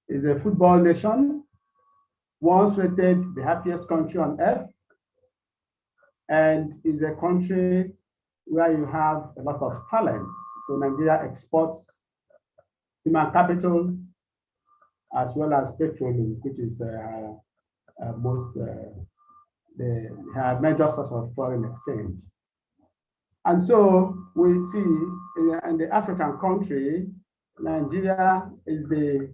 is a football nation, once rated the happiest country on earth, and is a country where you have a lot of talents. So Nigeria exports human capital as well as petroleum, which is the major source of foreign exchange. And so we see in the African country, Nigeria is the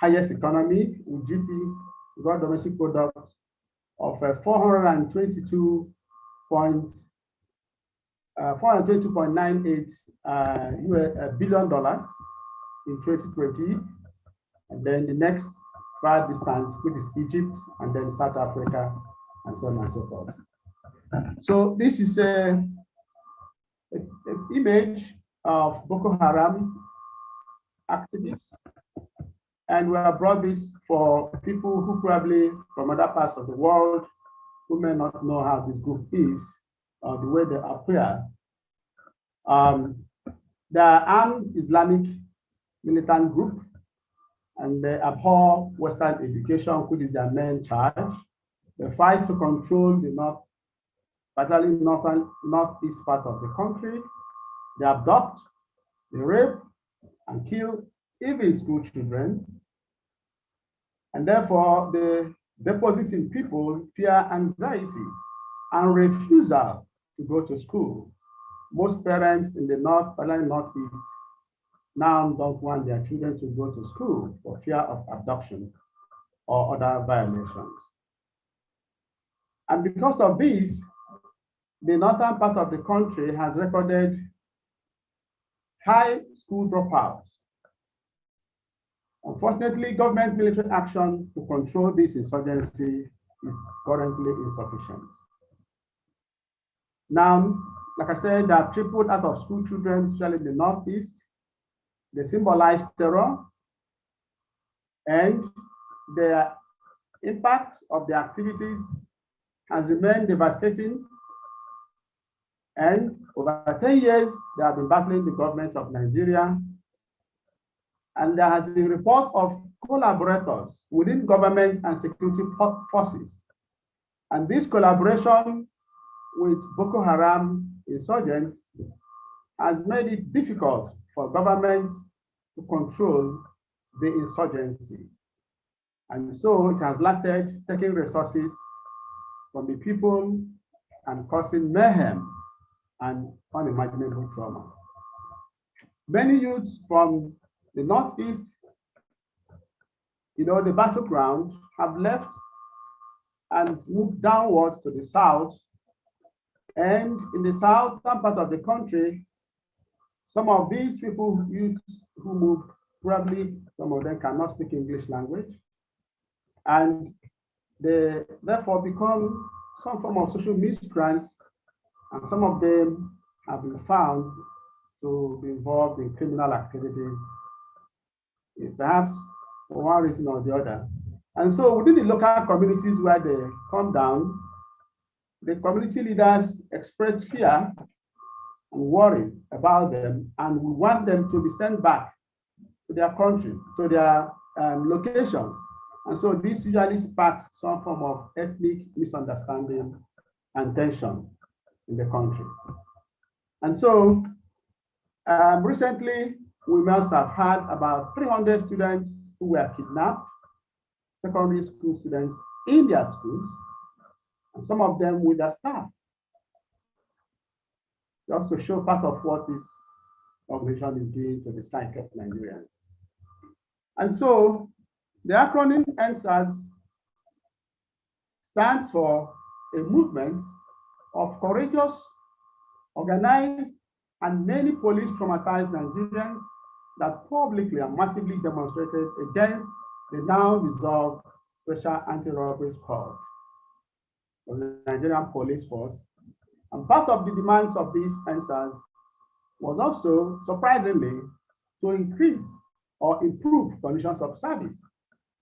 highest economy with GDP, gross domestic product, of 422.98 billion dollars in 2020, and then the next far distance, which is Egypt, and then South Africa, and so on and so forth. So this is an image of Boko Haram activists, and we have brought this for people who probably from other parts of the world who may not know how this group is or the way they appear. They are armed Islamic militant group, and they abhor Western education, which is their main charge. They fight to control the particularly northeast part of the country. They abduct, they rape, and kill even school children. And therefore, they deposit in people fear, anxiety, and refusal to go to school. Most parents in the north, particularly northeast, now don't want their children to go to school for fear of abduction or other violations. And because of this, the northern part of the country has recorded high school dropouts. Unfortunately, government military action to control this insurgency is currently insufficient. Now, like I said, there are tripled out of school children, especially in the northeast. They symbolize terror, and the impact of the activities has remained devastating. And over 10 years, they have been battling the government of Nigeria. And there has been report of collaborators within government and security forces. And this collaboration with Boko Haram insurgents has made it difficult for government to control the insurgency. And so it has lasted, taking resources from the people and causing mayhem and unimaginable trauma. Many youths from the northeast, the battleground, have left and moved downwards to the south. And in the southern part of the country, some of these people, youths who moved, probably some of them cannot speak English language, and they therefore become some form of social miscreants, and some of them have been found to be involved in criminal activities, perhaps for one reason or the other. And so within the local communities where they come down, the community leaders express fear and worry about them, and we want them to be sent back to their country, to their locations. And so this usually sparks some form of ethnic misunderstanding and tension in the country. And so recently, we must have had about 300 students who were kidnapped, secondary school students in their schools, and some of them with their staff. Just to show part of what this organization is doing to the psyche of Nigerians. And so the acronym NSAS stands for a movement of courageous, organized, and many police traumatized Nigerians that publicly and massively demonstrated against the now dissolved Special Anti-Robbery Squad of the Nigerian Police Force. And part of the demands of these answers was also, surprisingly, to increase or improve conditions of service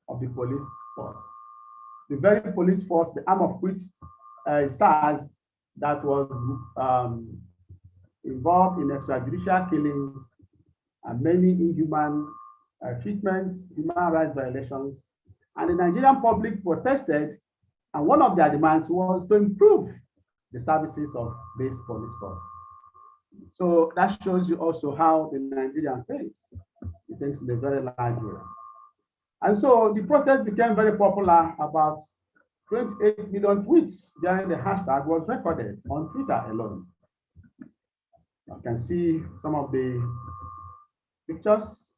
of the police force. The very police force, the arm of which SARS, that was involved in extrajudicial killings and many inhuman treatments, human rights violations. And the Nigerian public protested, and one of their demands was to improve the services of this police force. So that shows you also how the Nigerian thinks. He thinks in a very large way. And so the protest became very popular. About 28 million tweets during the hashtag was recorded on Twitter alone. You can see some of the pictures.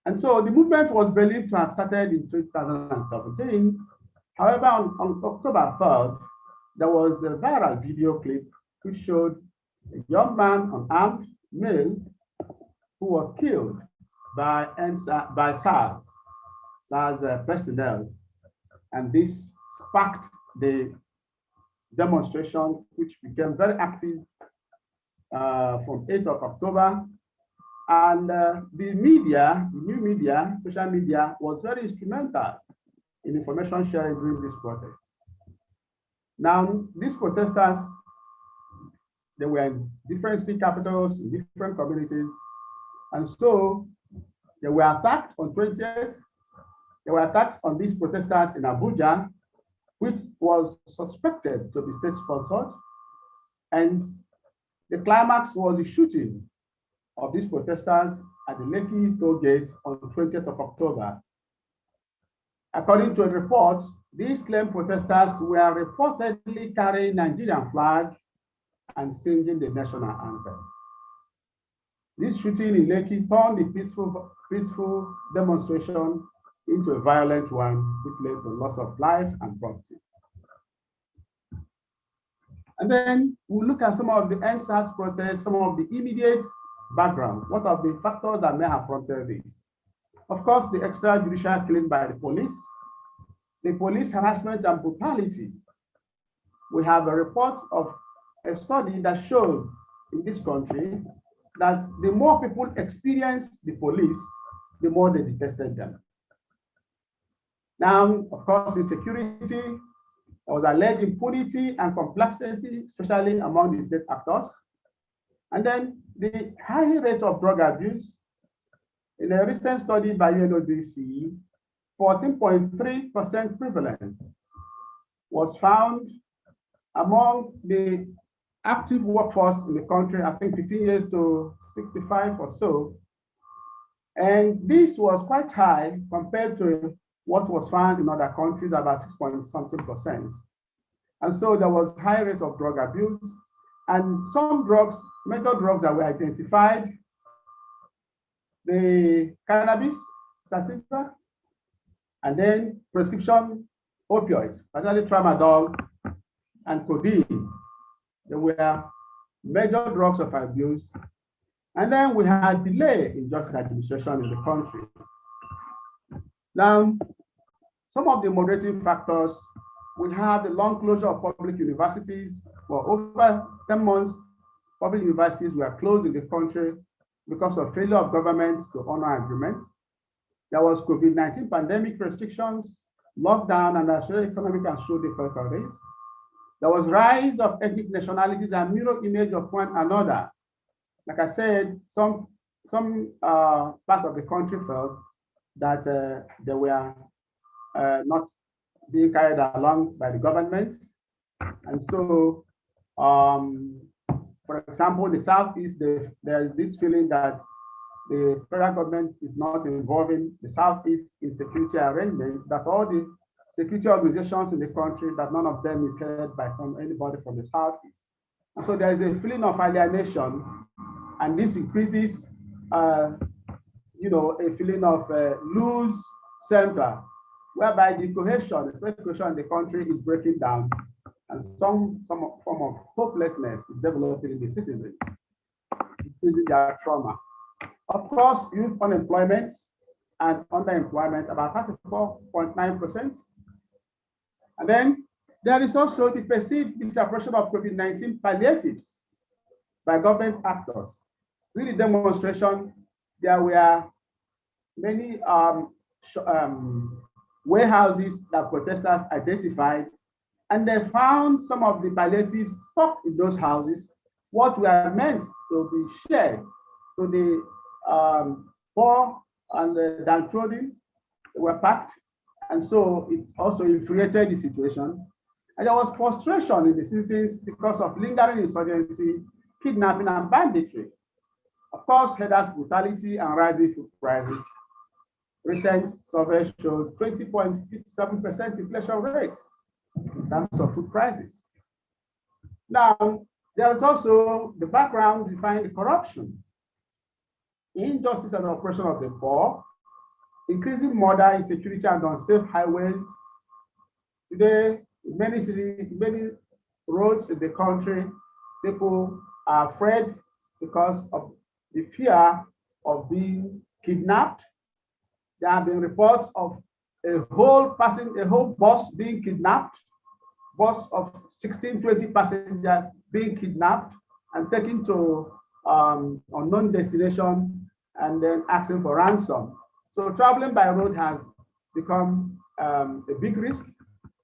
And so the movement was believed to have started in 2017. However, on October 3rd, there was a viral video clip which showed a young man, unarmed male, who was killed by SARS personnel. And this sparked the demonstration, which became very active from 8th of October. And the media, the new media, social media, was very instrumental in information sharing during this protest. Now, these protesters, they were in different state capitals, in different communities. And so they were attacked on 20th. There were attacks on these protesters in Abuja, which was suspected to be state-sponsored. And the climax was the shooting of these protesters at the Lekki toll gate on 20th of October. According to a report, these claimed protesters were reportedly carrying Nigerian flag and singing the national anthem. This shooting in Lekki turned the peaceful demonstration into a violent one, which led to loss of life and property. And then we'll look at some of the NSAS protests, some of the immediate background. What are the factors that may have prompted this? Of course, the extrajudicial killing by the police harassment and brutality. We have a report of a study that showed in this country that the more people experienced the police, the more they detested them. Now, of course, insecurity, there was alleged impunity and complexity, especially among the state actors. And then the high rate of drug abuse. In a recent study by UNODC, 14.3% prevalence was found among the active workforce in the country, I think 15 years to 65 or so. And this was quite high compared to what was found in other countries, about 6.something%. And so there was high rate of drug abuse, and some drugs, major drugs that were identified, the cannabis, sativa, and then prescription opioids, particularly tramadol and codeine. They were major drugs of abuse. And then we had delay in justice administration in the country. Now, some of the moderating factors, we have the long closure of public universities. For over 10 months, public universities were closed in the country because of failure of government to honor agreements. There was COVID-19 pandemic restrictions, lockdown, and socio-economic and social difficulties. There was rise of ethnic nationalities and mirror image of one another. Like I said, some parts of the country felt that they were not being carried along by the government. And so, for example, the Southeast, there is this feeling that the federal government is not involving the Southeast in security arrangements, that all the security organizations in the country, that none of them is headed by anybody from the Southeast. And so there is a feeling of alienation, and this increases, a feeling of loose center, whereby the cohesion, the special cohesion in the country is breaking down, and some form of hopelessness is developing in the citizens, increasing their trauma. Of course, youth unemployment and underemployment, about 34.9%. And then there is also the perceived disapprobation of COVID-19 palliatives by government actors. During the demonstration, there were many warehouses that protesters identified, and they found some of the palliatives stocked in those houses, what were meant to be shared to the poor and downtrodden were packed. And so it also infuriated the situation. And there was frustration in the citizens because of lingering insurgency, kidnapping, and banditry. Of course, headers brutality and rising food prices. Recent survey shows 20.57% inflation rate in terms of food prices. Now, there is also the background behind corruption, injustice and oppression of the poor, increasing murder, insecurity, and unsafe highways. Today, in many cities, many roads in the country, people are afraid because of the fear of being kidnapped. There have been reports of a whole bus being kidnapped, bus of 16, 20 passengers being kidnapped and taken to unknown destination and then asking for ransom. So traveling by road has become a big risk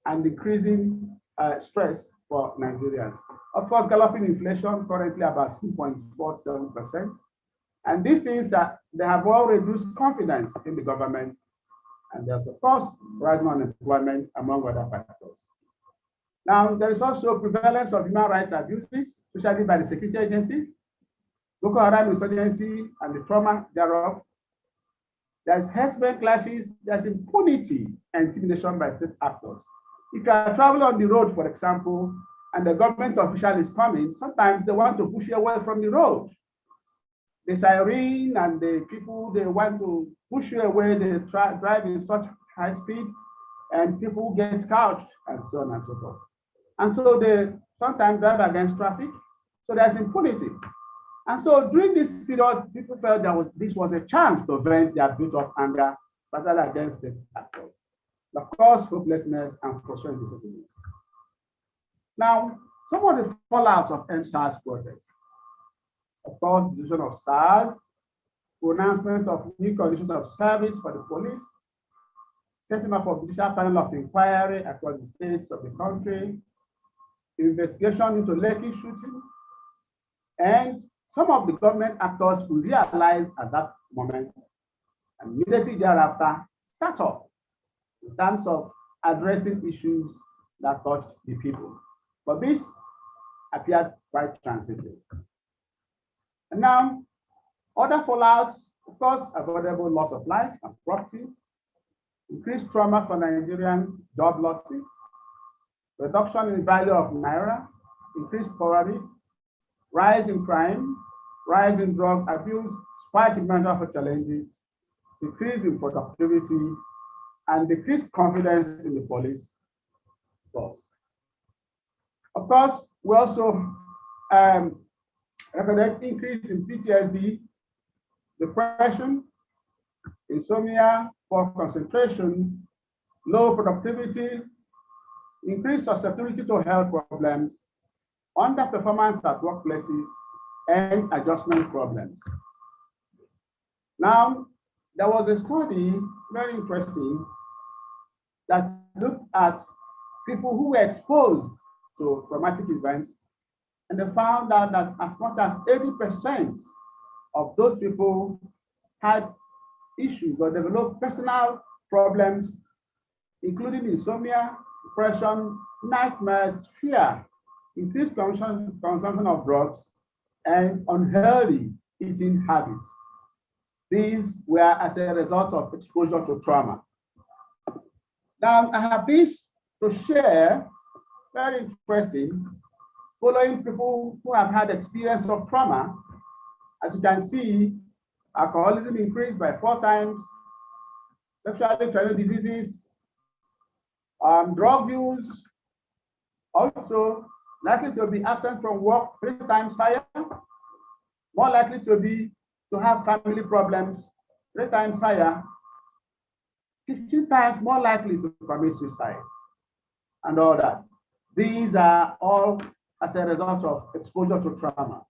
and increasing stress for Nigerians. Of course, galloping inflation currently about 2.47%. And these things they have all reduced confidence in the government. And there's, of course, rising unemployment among other factors. Now, there is also prevalence of human rights abuses, especially by the security agencies, Boko Haram insurgency and the trauma thereof. There's herdsmen clashes, there's impunity and intimidation by state actors. If you are traveling on the road, for example, and the government official is coming, sometimes they want to push you away from the road. The siren and the people, they want to push you away, they drive in such high speed, and people get caught, and so on and so forth. And so they sometimes drive against traffic, so there's impunity. And so during this period, people felt this was a chance to vent their built-up anger, particularly against the actors. Of course, hopelessness and frustration. Now, some of the fallouts of NSAS protests. Of course, decision of SARS, pronouncement of new conditions of service for the police, setting up of judicial panel of inquiry across the states of the country, investigation into Lekki shooting, and some of the government actors who realized at that moment, and immediately thereafter, start up in terms of addressing issues that touched the people. But this appeared quite transitory. And now, other fallouts, of course, avoidable loss of life and property, increased trauma for Nigerians, job losses, reduction in value of Naira, increased poverty, rise in crime, rise in drug abuse, spike in mental health challenges, decrease in productivity, and decreased confidence in the police force. Of course, we also recorded increase in PTSD, depression, insomnia, poor concentration, low productivity, increased susceptibility to health problems, underperformance at workplaces, and adjustment problems. Now, there was a study, very interesting, that looked at people who were exposed to traumatic events, and they found out that as much as 80% of those people had issues or developed personal problems, including insomnia, depression, nightmares, fear, increased consumption of drugs, and unhealthy eating habits. These were as a result of exposure to trauma. Now, I have this to share, very interesting, following people who have had experience of trauma. As you can see, alcoholism increased by 4 times, sexually transmitted diseases, drug use, also likely to be absent from work 3 times higher, more likely to have family problems 3 times higher, 15 times more likely to commit suicide, and all that. These are all as a result of exposure to trauma,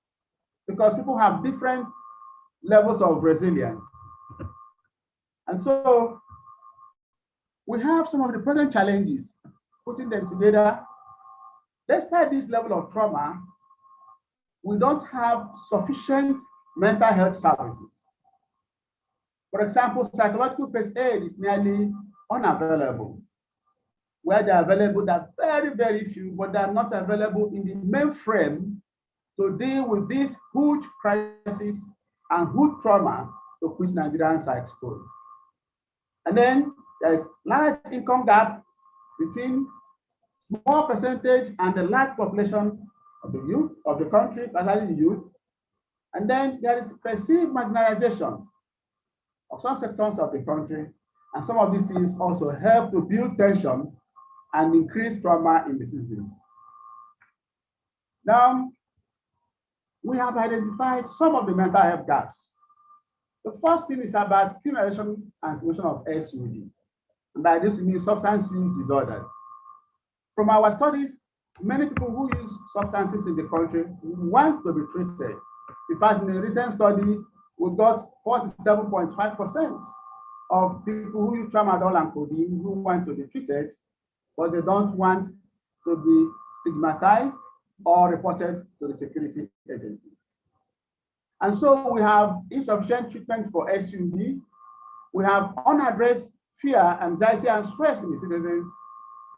because people have different levels of resilience. And so we have some of the present challenges, putting them together. Despite this level of trauma, we don't have sufficient mental health services. For example, psychological first aid is nearly unavailable. Where they're available, they're very, very few, but they're not available in the mainframe to deal with this huge crisis and huge trauma to which Nigerians are exposed. And then there's large income gap between small percentage and the large population of the youth of the country, particularly the youth. And then there is perceived marginalization of some sectors of the country. And some of these things also help to build tension and increase trauma in the citizens. Now, we have identified some of the mental health gaps. The first thing is about criminalization and solution of SUD. And by this, we mean substance use disorder. From our studies, many people who use substances in the country want to be treated. In fact, in a recent study, we got 47.5% of people who use tramadol and codeine who want to be treated, but they don't want to be stigmatized or reported to the security agencies. And so we have insufficient treatment for SUD. We have unaddressed fear, anxiety, and stress in the citizens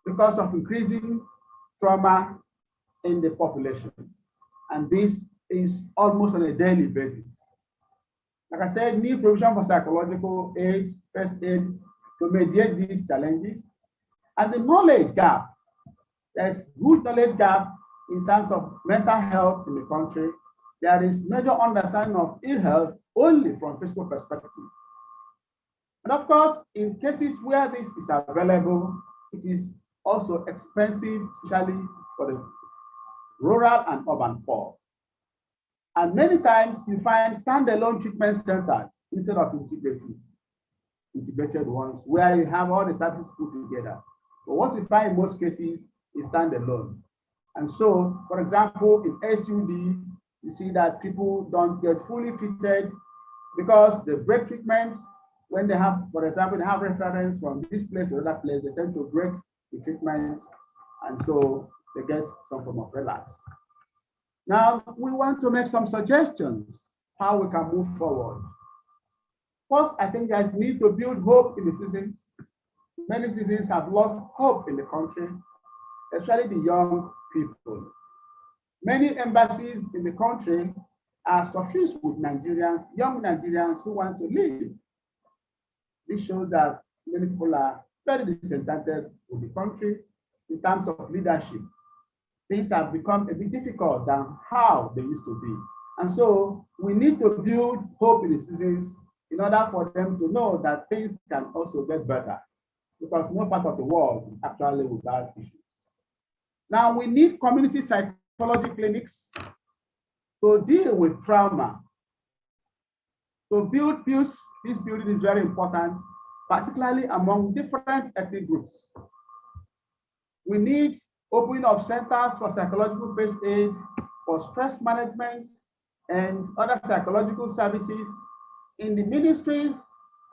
because of increasing trauma in the population. And this is almost on a daily basis. Like I said, need provision for psychological aid, first aid to mediate these challenges. And the knowledge gap, there's good knowledge gap in terms of mental health in the country. There is major understanding of ill health only from physical perspective. And of course, in cases where this is available, it is also expensive, especially for the rural and urban poor. And many times you find standalone treatment centers instead of integrated ones where you have all the services put together. But what we find in most cases is standalone. And so, for example, in SUD, you see that people don't get fully treated because the break treatments, when they have, for example, they have reference from this place to another place, they tend to break the treatments, and so they get some form of relapse. Now, we want to make some suggestions how we can move forward. First, I think there's need to build hope in the citizens. Many citizens have lost hope in the country, especially the young people. Many embassies in the country are suffused with Nigerians, young Nigerians who want to leave. This shows that many people are very disenchanted with the country in terms of leadership. Things have become a bit difficult than how they used to be. And so we need to build hope in the citizens in order for them to know that things can also get better, because no part of the world is actually without issues. Now, we need community psychology clinics to deal with trauma. To build peace, this building is very important, particularly among different ethnic groups. We need opening of centers for psychological first aid, for stress management, and other psychological services in the ministries,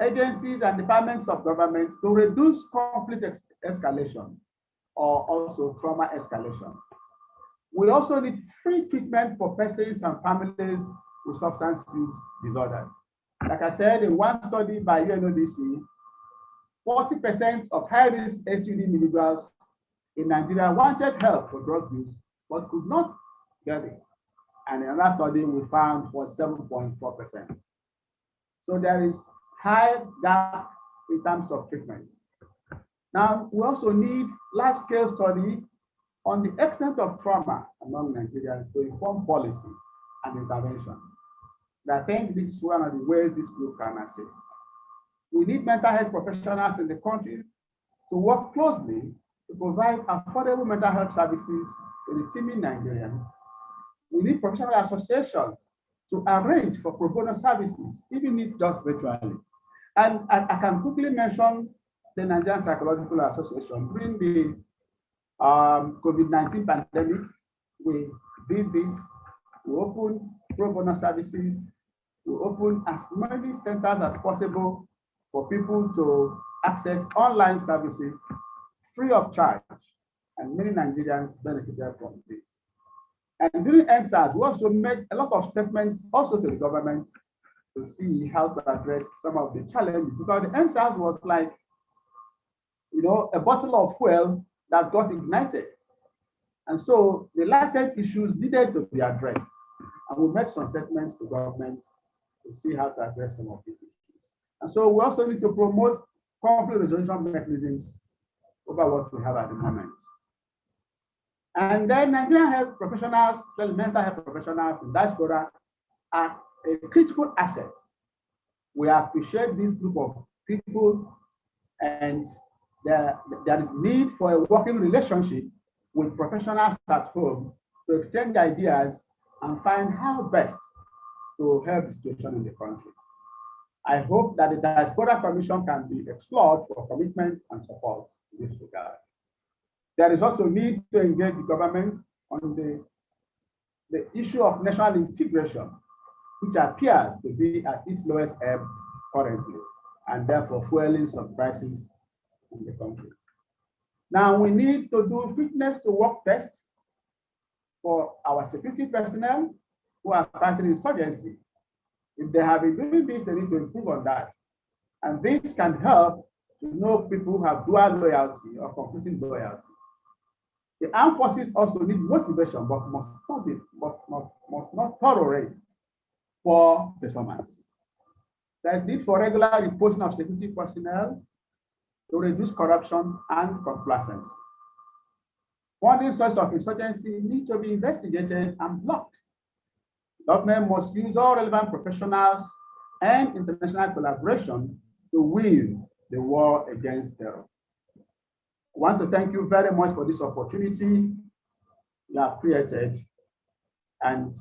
agencies, and departments of government to reduce conflict escalation or also trauma escalation. We also need free treatment for persons and families with substance use disorders. Like I said, in one study by UNODC, 40% of high-risk SUD individuals in Nigeria wanted help for drug use, but could not get it. And in another study, we found 47.4%. So there is high gap in terms of treatment. Now, we also need large-scale study on the extent of trauma among Nigerians to inform policy and intervention. And I think this is one of the ways this group can assist. We need mental health professionals in the country to work closely to provide affordable mental health services to the teeming Nigerians. We need professional associations to arrange for pro bono services, even if just virtually. And I can quickly mention the Nigerian Psychological Association. During the COVID-19 pandemic, we did this. We opened pro bono services. We opened as many centers as possible for people to access online services free of charge. And many Nigerians benefited from this. And during NSAS, we also made a lot of statements also to the government to see how to address some of the challenges, because the NSAS was like, a bottle of fuel that got ignited. And so the latent issues needed to be addressed. And we made some statements to government to see how to address some of these issues. And so we also need to promote conflict resolution mechanisms over what we have at the moment. And then Nigerian health professionals, mental health professionals in diaspora are a critical asset. We appreciate this group of people, and there is need for a working relationship with professionals at home to exchange ideas and find how best to help the situation in the country. I hope that the Diaspora Commission can be explored for commitment and support in this regard. There is also need to engage the government on the issue of national integration, which appears to be at its lowest ebb currently, and therefore fueling some crises in the country. Now we need to do fitness to work tests for our security personnel who are fighting insurgency. If they have been doing this, they need to improve on that. And this can help to know people who have dual loyalty or conflicting loyalty. The armed forces also need motivation, but must not tolerate poor performance. There is need for regular reporting of security personnel to reduce corruption and complacency. Funding sources of insurgency need to be investigated and blocked. Government must use all relevant professionals and international collaboration to win the war against terror. I want to thank you very much for this opportunity you have created, and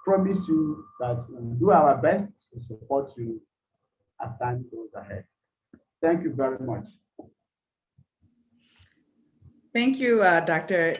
promise you that we will do our best to support you as time goes ahead. Thank you very much. Thank you, Dr.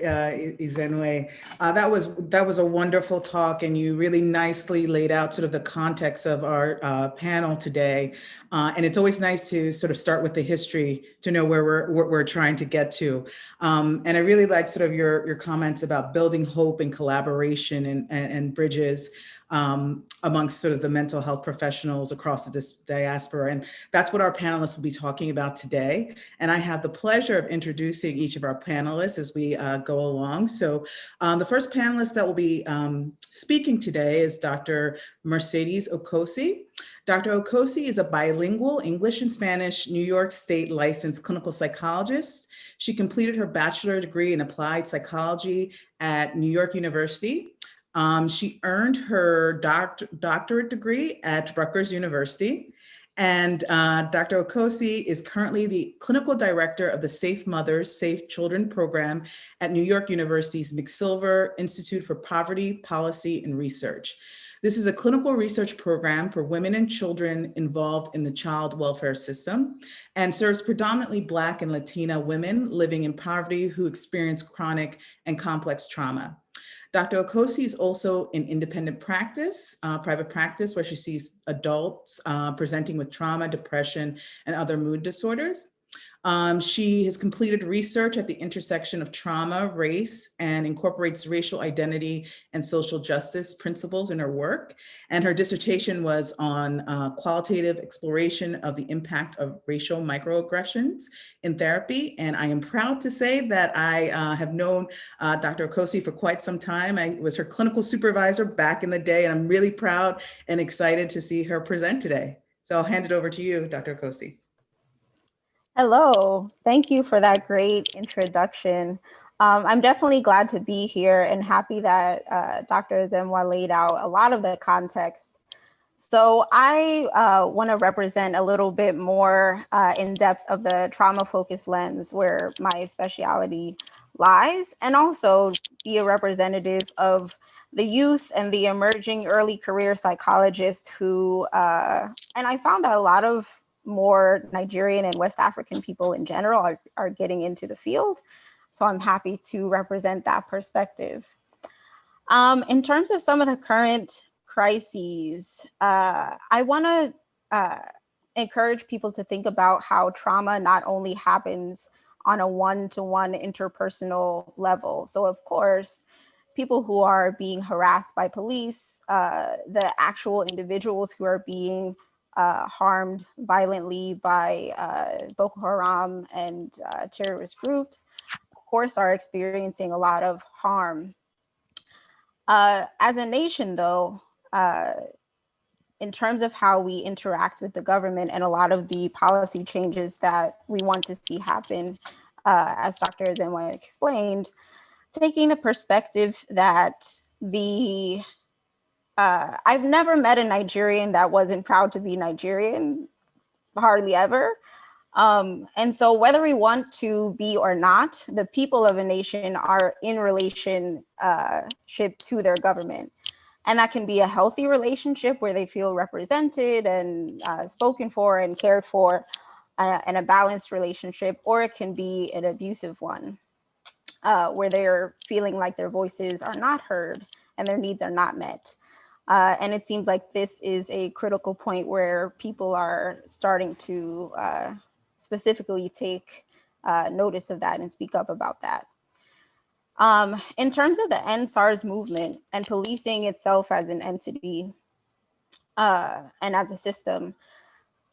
Ezenwe. That was a wonderful talk, and you really nicely laid out sort of the context of our panel today. And it's always nice to sort of start with the history to know where we're trying to get to. And I really like sort of your comments about building hope and collaboration and bridges amongst sort of the mental health professionals across this diaspora. And that's what our panelists will be talking about today. And I have the pleasure of introducing each of our panelists as we go along. So the first panelist that will be speaking today is Dr. Mercedes Okosi. Dr. Okosi is a bilingual English and Spanish New York State licensed clinical psychologist. She completed her bachelor degree in applied psychology at New York University. She earned her doctorate degree at Rutgers University. And Dr. Okosi is currently the clinical director of the Safe Mothers, Safe Children program at New York University's McSilver Institute for Poverty, Policy, and Research. This is a clinical research program for women and children involved in the child welfare system and serves predominantly Black and Latina women living in poverty who experience chronic and complex trauma. Dr. Okosi is also in independent practice, private practice, where she sees adults presenting with trauma, depression, and other mood disorders. She has completed research at the intersection of trauma, race, and incorporates racial identity and social justice principles in her work. And her dissertation was on qualitative exploration of the impact of racial microaggressions in therapy. And I am proud to say that I have known Dr. Okosi for quite some time. I was her clinical supervisor back in the day, and I'm really proud and excited to see her present today. So I'll hand it over to you, Dr. Okosi. Hello, thank you for that great introduction. I'm definitely glad to be here and happy that Dr. Ezenwe laid out a lot of the context. So I want to represent a little bit more in depth of the trauma-focused lens where my specialty lies, and also be a representative of the youth and the emerging early career psychologists who, and I found that a lot of more Nigerian and West African people in general are getting into the field. So I'm happy to represent that perspective. In terms of some of the current crises, I want to encourage people to think about how trauma not only happens on a one-to-one interpersonal level. So of course, people who are being harassed by police, the actual individuals who are being harmed violently by Boko Haram and terrorist groups, of course, are experiencing a lot of harm. As a nation, though, in terms of how we interact with the government and a lot of the policy changes that we want to see happen, as Dr. Ezenwa explained, taking the perspective that I've never met a Nigerian that wasn't proud to be Nigerian, hardly ever. And so whether we want to be or not, the people of a nation are in relationship to their government. And that can be a healthy relationship where they feel represented and spoken for and cared for, and a balanced relationship, or it can be an abusive one where they're feeling like their voices are not heard and their needs are not met. And it seems like this is a critical point where people are starting to specifically take notice of that and speak up about that. In terms of the End SARS movement and policing itself as an entity and as a system,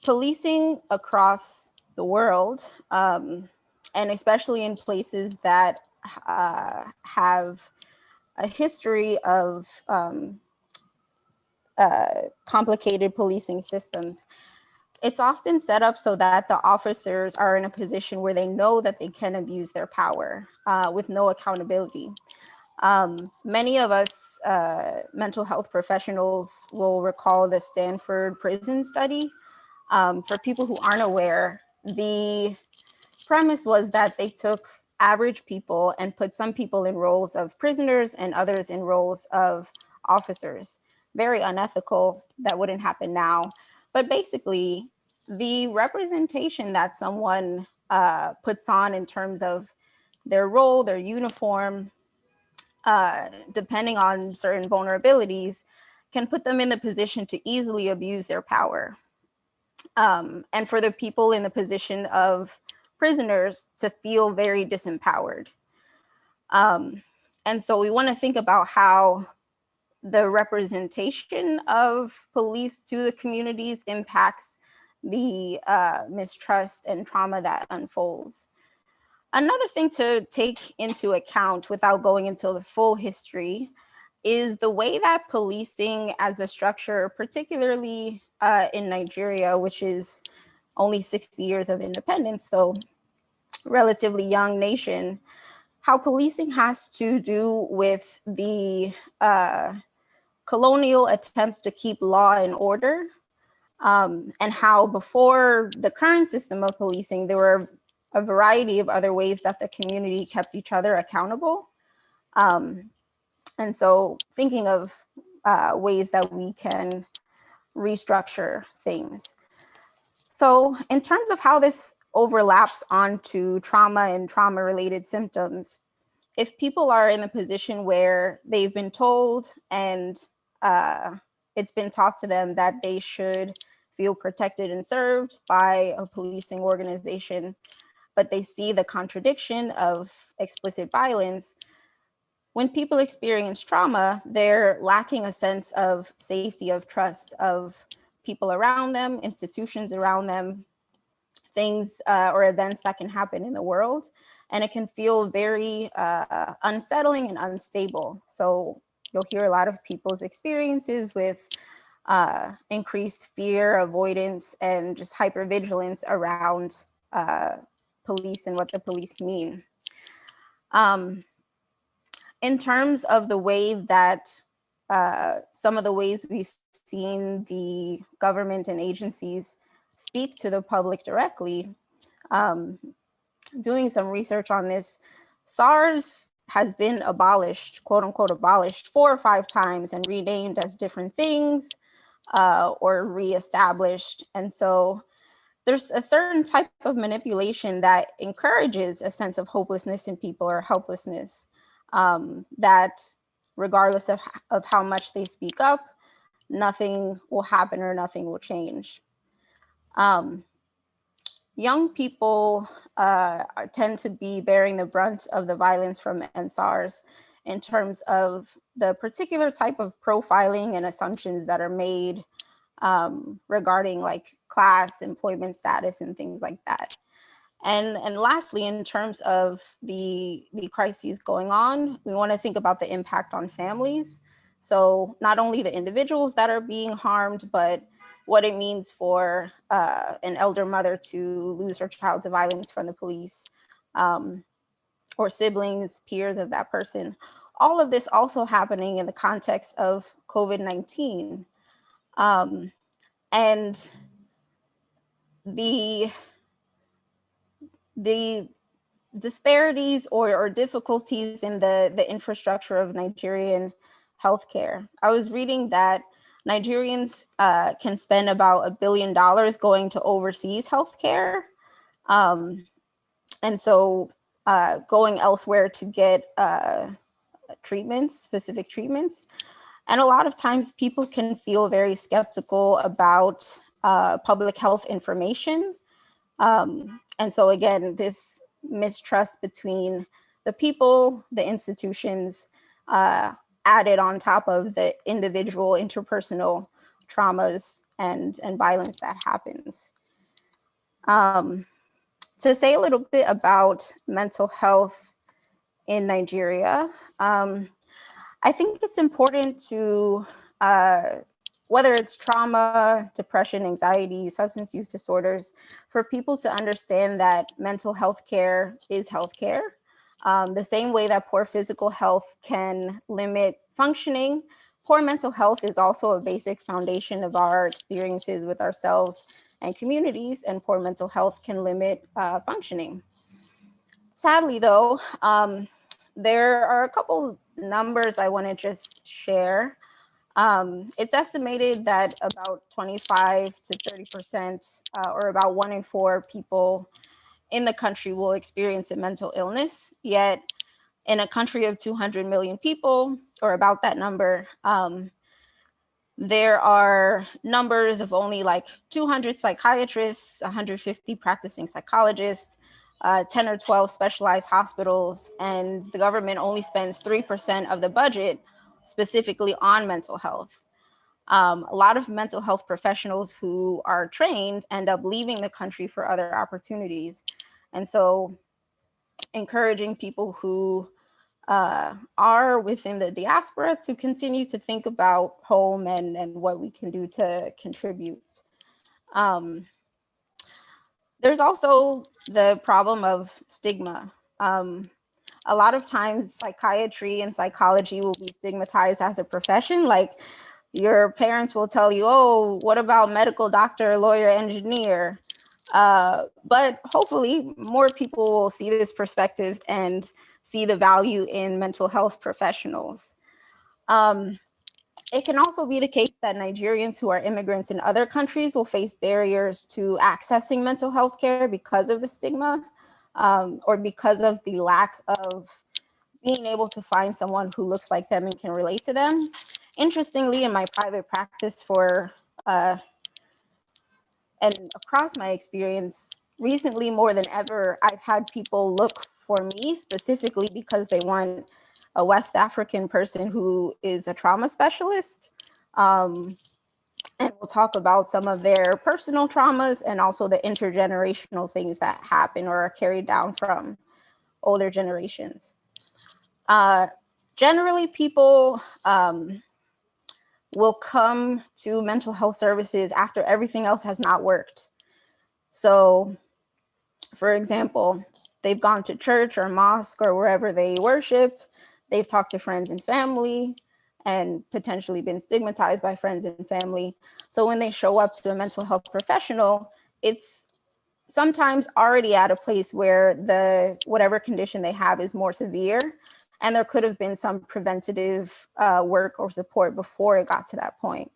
policing across the world, and especially in places that have a history of complicated policing systems, it's often set up so that the officers are in a position where they know that they can abuse their power with no accountability. Many of us mental health professionals will recall the Stanford prison study. For people who aren't aware, the premise was that they took average people and put some people in roles of prisoners and others in roles of officers. Very unethical. That wouldn't happen now. But basically, the representation that someone puts on in terms of their role, their uniform, depending on certain vulnerabilities, can put them in the position to easily abuse their power. And for the people in the position of prisoners to feel very disempowered. And so we want to think about how the representation of police to the communities impacts the mistrust and trauma that unfolds. Another thing to take into account without going into the full history is the way that policing as a structure, particularly in Nigeria, which is only 60 years of independence, so relatively young nation, how policing has to do with the colonial attempts to keep law and order, and how before the current system of policing, there were a variety of other ways that the community kept each other accountable. And so thinking of ways that we can restructure things. So in terms of how this overlaps onto trauma and trauma-related symptoms, if people are in a position where they've been told and it's been taught to them that they should feel protected and served by a policing organization, but they see the contradiction of explicit violence, when people experience trauma, they're lacking a sense of safety, of trust, of people around them, institutions around them, things or events that can happen in the world. And it can feel very unsettling and unstable. So you'll hear a lot of people's experiences with increased fear, avoidance, and just hypervigilance around police and what the police mean. In terms of the way that some of the ways we've seen the government and agencies speak to the public directly, doing some research on this, SARS has been abolished, quote unquote, abolished 4 or 5 times and renamed as different things or reestablished. And so there's a certain type of manipulation that encourages a sense of hopelessness in people or helplessness, that regardless of how much they speak up, nothing will happen or nothing will change. Young people tend to be bearing the brunt of the violence from NSARS. in terms of the particular type of profiling and assumptions that are made regarding like class, employment status, and things like that. And lastly, in terms of the crises going on, we want to think about the impact on families. So not only the individuals that are being harmed, but what it means for an elder mother to lose her child to violence from the police, or siblings, peers of that person. All of this also happening in the context of COVID-19. And the disparities or difficulties in the infrastructure of Nigerian healthcare. I was reading that Nigerians can spend about $1 billion going to overseas healthcare. And so going elsewhere to get treatments, specific treatments. And a lot of times people can feel very skeptical about public health information. And so again, this mistrust between the people, the institutions, added on top of the individual interpersonal traumas and violence that happens. To say a little bit about mental health in Nigeria, I think it's important to, whether it's trauma, depression, anxiety, substance use disorders, for people to understand that mental health care is healthcare. The same way that poor physical health can limit functioning, poor mental health is also a basic foundation of our experiences with ourselves and communities, and poor mental health can limit functioning. Sadly though, there are a couple numbers I want to just share. It's estimated that about 25 to 30%, or about 1 in 4 people in the country will experience a mental illness. Yet in a country of 200 million people, or about that number, there are numbers of only like 200 psychiatrists, 150 practicing psychologists, 10 or 12 specialized hospitals, and the government only spends 3% of the budget specifically on mental health. A lot of mental health professionals who are trained end up leaving the country for other opportunities. And so encouraging people who are within the diaspora to continue to think about home and what we can do to contribute. There's also the problem of stigma. A lot of times psychiatry and psychology will be stigmatized as a profession. Like your parents will tell you, oh, what about medical doctor, lawyer, engineer? But hopefully more people will see this perspective and see the value in mental health professionals. It can also be the case that Nigerians who are immigrants in other countries will face barriers to accessing mental health care because of the stigma, or because of the lack of being able to find someone who looks like them and can relate to them. Interestingly, in my private practice and across my experience, recently more than ever, I've had people look for me specifically because they want a West African person who is a trauma specialist. And we'll talk about some of their personal traumas and also the intergenerational things that happen or are carried down from older generations. Generally, people will come to mental health services after everything else has not worked. So, for example, they've gone to church or mosque or wherever they worship, they've talked to friends and family, and potentially been stigmatized by friends and family. So when they show up to a mental health professional, it's sometimes already at a place where the whatever condition they have is more severe, and there could have been some preventative work or support before it got to that point.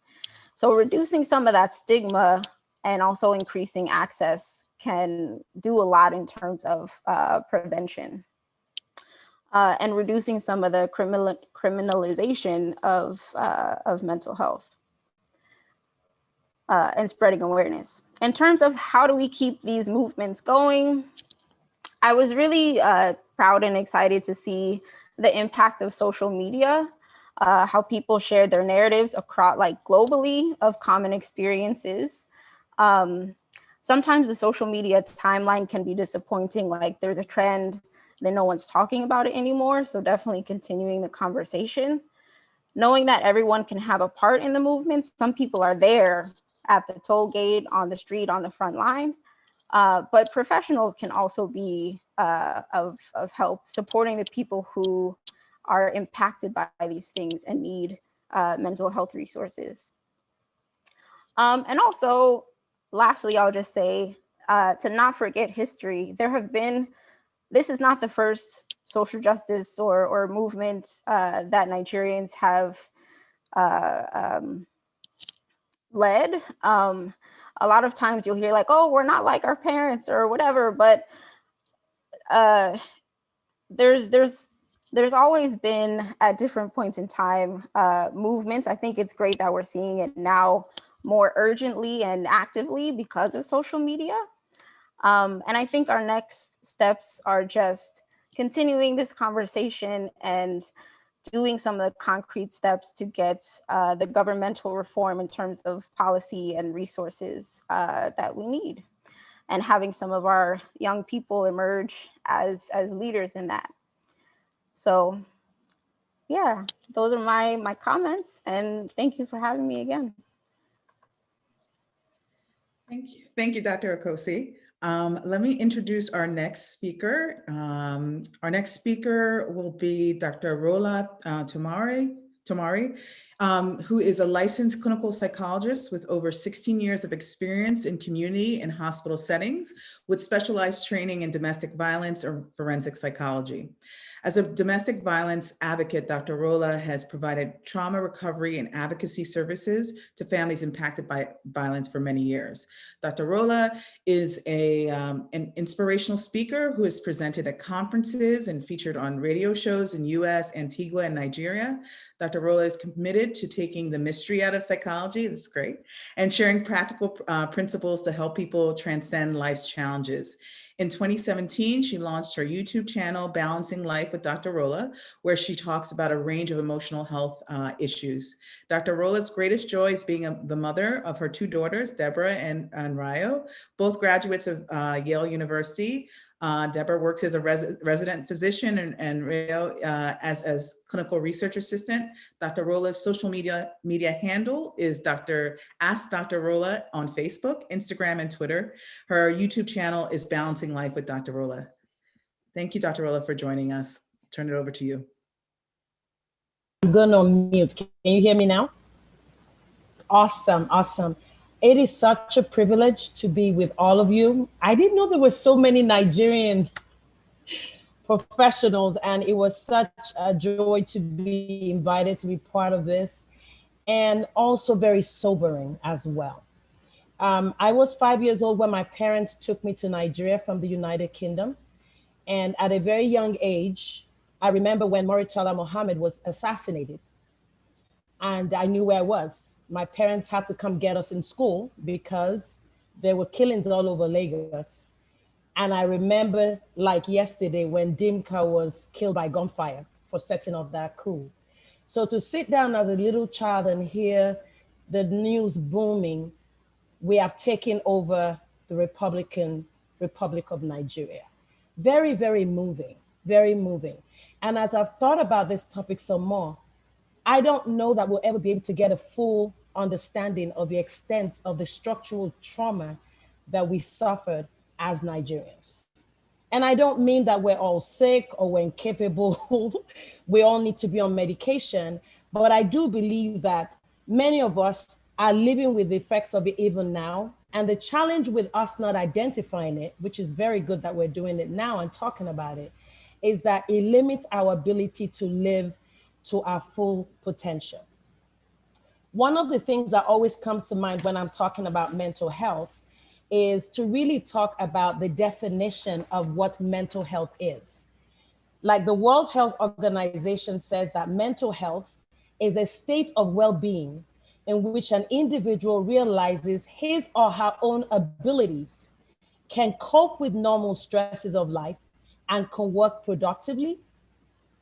So reducing some of that stigma and also increasing access can do a lot in terms of prevention. And reducing some of the criminalization of mental health and spreading awareness. In terms of how do we keep these movements going, I was really proud and excited to see the impact of social media, how people share their narratives across, like, globally, of common experiences. Sometimes the social media timeline can be disappointing, like there's a trend, then no one's talking about it anymore. So definitely continuing the conversation, knowing that everyone can have a part in the movement. Some people are there at the toll gate, on the street, on the front line, but professionals can also be of help, supporting the people who are impacted by these things and need mental health resources. And also, lastly, I'll just say to not forget history. This is not the first social justice or movement that Nigerians have led. A lot of times you'll hear like, oh, we're not like our parents or whatever, but there's always been, at different points in time, movements. I think it's great that we're seeing it now more urgently and actively because of social media. And I think our next steps are just continuing this conversation and doing some of the concrete steps to get the governmental reform in terms of policy and resources that we need, and having some of our young people emerge as leaders in that. So yeah, those are my comments, and thank you for having me again. Thank you, Dr. Okosi. Let me introduce our next speaker. Our next speaker will be Dr. Rola Tomari, who is a licensed clinical psychologist with over 16 years of experience in community and hospital settings with specialized training in domestic violence or forensic psychology. As a domestic violence advocate, Dr. Rola has provided trauma recovery and advocacy services to families impacted by violence for many years. Dr. Rola is an inspirational speaker who has presented at conferences and featured on radio shows in US, Antigua, and Nigeria. Dr. Rola is committed to taking the mystery out of psychology, that's great, and sharing practical principles to help people transcend life's challenges. In 2017, she launched her YouTube channel, Balancing Life with Dr. Rola, where she talks about a range of emotional health issues. Dr. Rola's greatest joy is being the mother of her two daughters, Deborah and Rayo, both graduates of Yale University. Deborah works as a resident physician and Rayo as clinical research assistant. Dr. Rola's social media handle is Ask Dr. Rola on Facebook, Instagram, and Twitter. Her YouTube channel is Balancing Life with Dr. Rola. Thank you, Dr. Rola, for joining us. Turn it over to you. I'm going to mute. Can you hear me now? Awesome, awesome. It is such a privilege to be with all of you. I didn't know there were so many Nigerian professionals, and it was such a joy to be invited to be part of this, and also very sobering as well. I was 5 years old when my parents took me to Nigeria from the United Kingdom. And at a very young age, I remember when Murtala Muhammad was assassinated. And I knew where I was. My parents had to come get us in school because there were killings all over Lagos. And I remember like yesterday when Dimka was killed by gunfire for setting off that coup. So to sit down as a little child and hear the news booming, we have taken over the Republic of Nigeria. Very, very moving, very moving. And as I've thought about this topic some more, I don't know that we'll ever be able to get a full understanding of the extent of the structural trauma that we suffered as Nigerians. And I don't mean that we're all sick or we're incapable. We all need to be on medication. But I do believe that many of us are living with the effects of it even now. And the challenge with us not identifying it, which is very good that we're doing it now and talking about it, is that it limits our ability to live to our full potential. One of the things that always comes to mind when I'm talking about mental health is to really talk about the definition of what mental health is. Like the World Health Organization says that mental health is a state of well-being in which an individual realizes his or her own abilities, can cope with normal stresses of life, and can work productively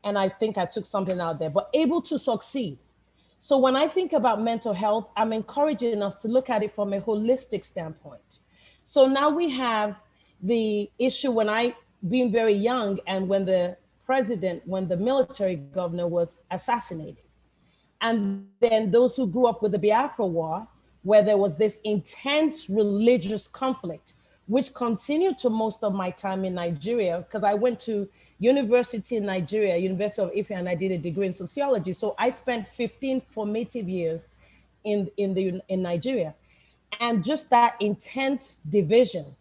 and I think I took something out there, but able to succeed. So when I think about mental health, I'm encouraging us to look at it from a holistic standpoint. So now we have the issue when I, being very young, and when the military governor was assassinated. And then those who grew up with the Biafra War, where there was this intense religious conflict, which continued to most of my time in Nigeria, because I went to university in Nigeria, University of Ife, and I did a degree in sociology. So I spent 15 formative years in Nigeria. And just that intense division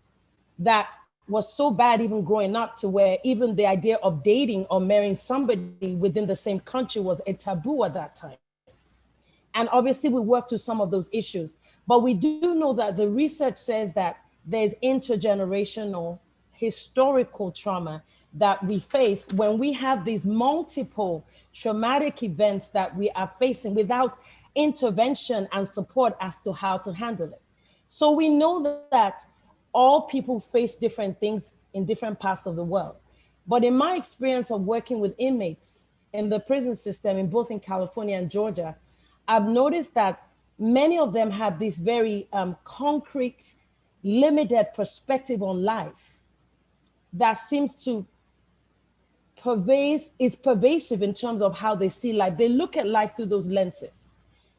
that was so bad even growing up, to where even the idea of dating or marrying somebody within the same country was a taboo at that time. And obviously we worked through some of those issues, but we do know that the research says that there's intergenerational historical trauma that we face when we have these multiple traumatic events that we are facing without intervention and support as to how to handle it. So we know that all people face different things in different parts of the world. But in my experience of working with inmates in the prison system, in both in California and Georgia, I've noticed that many of them have this very concrete, limited perspective on life that seems to is pervasive in terms of how they see life. They look at life through those lenses.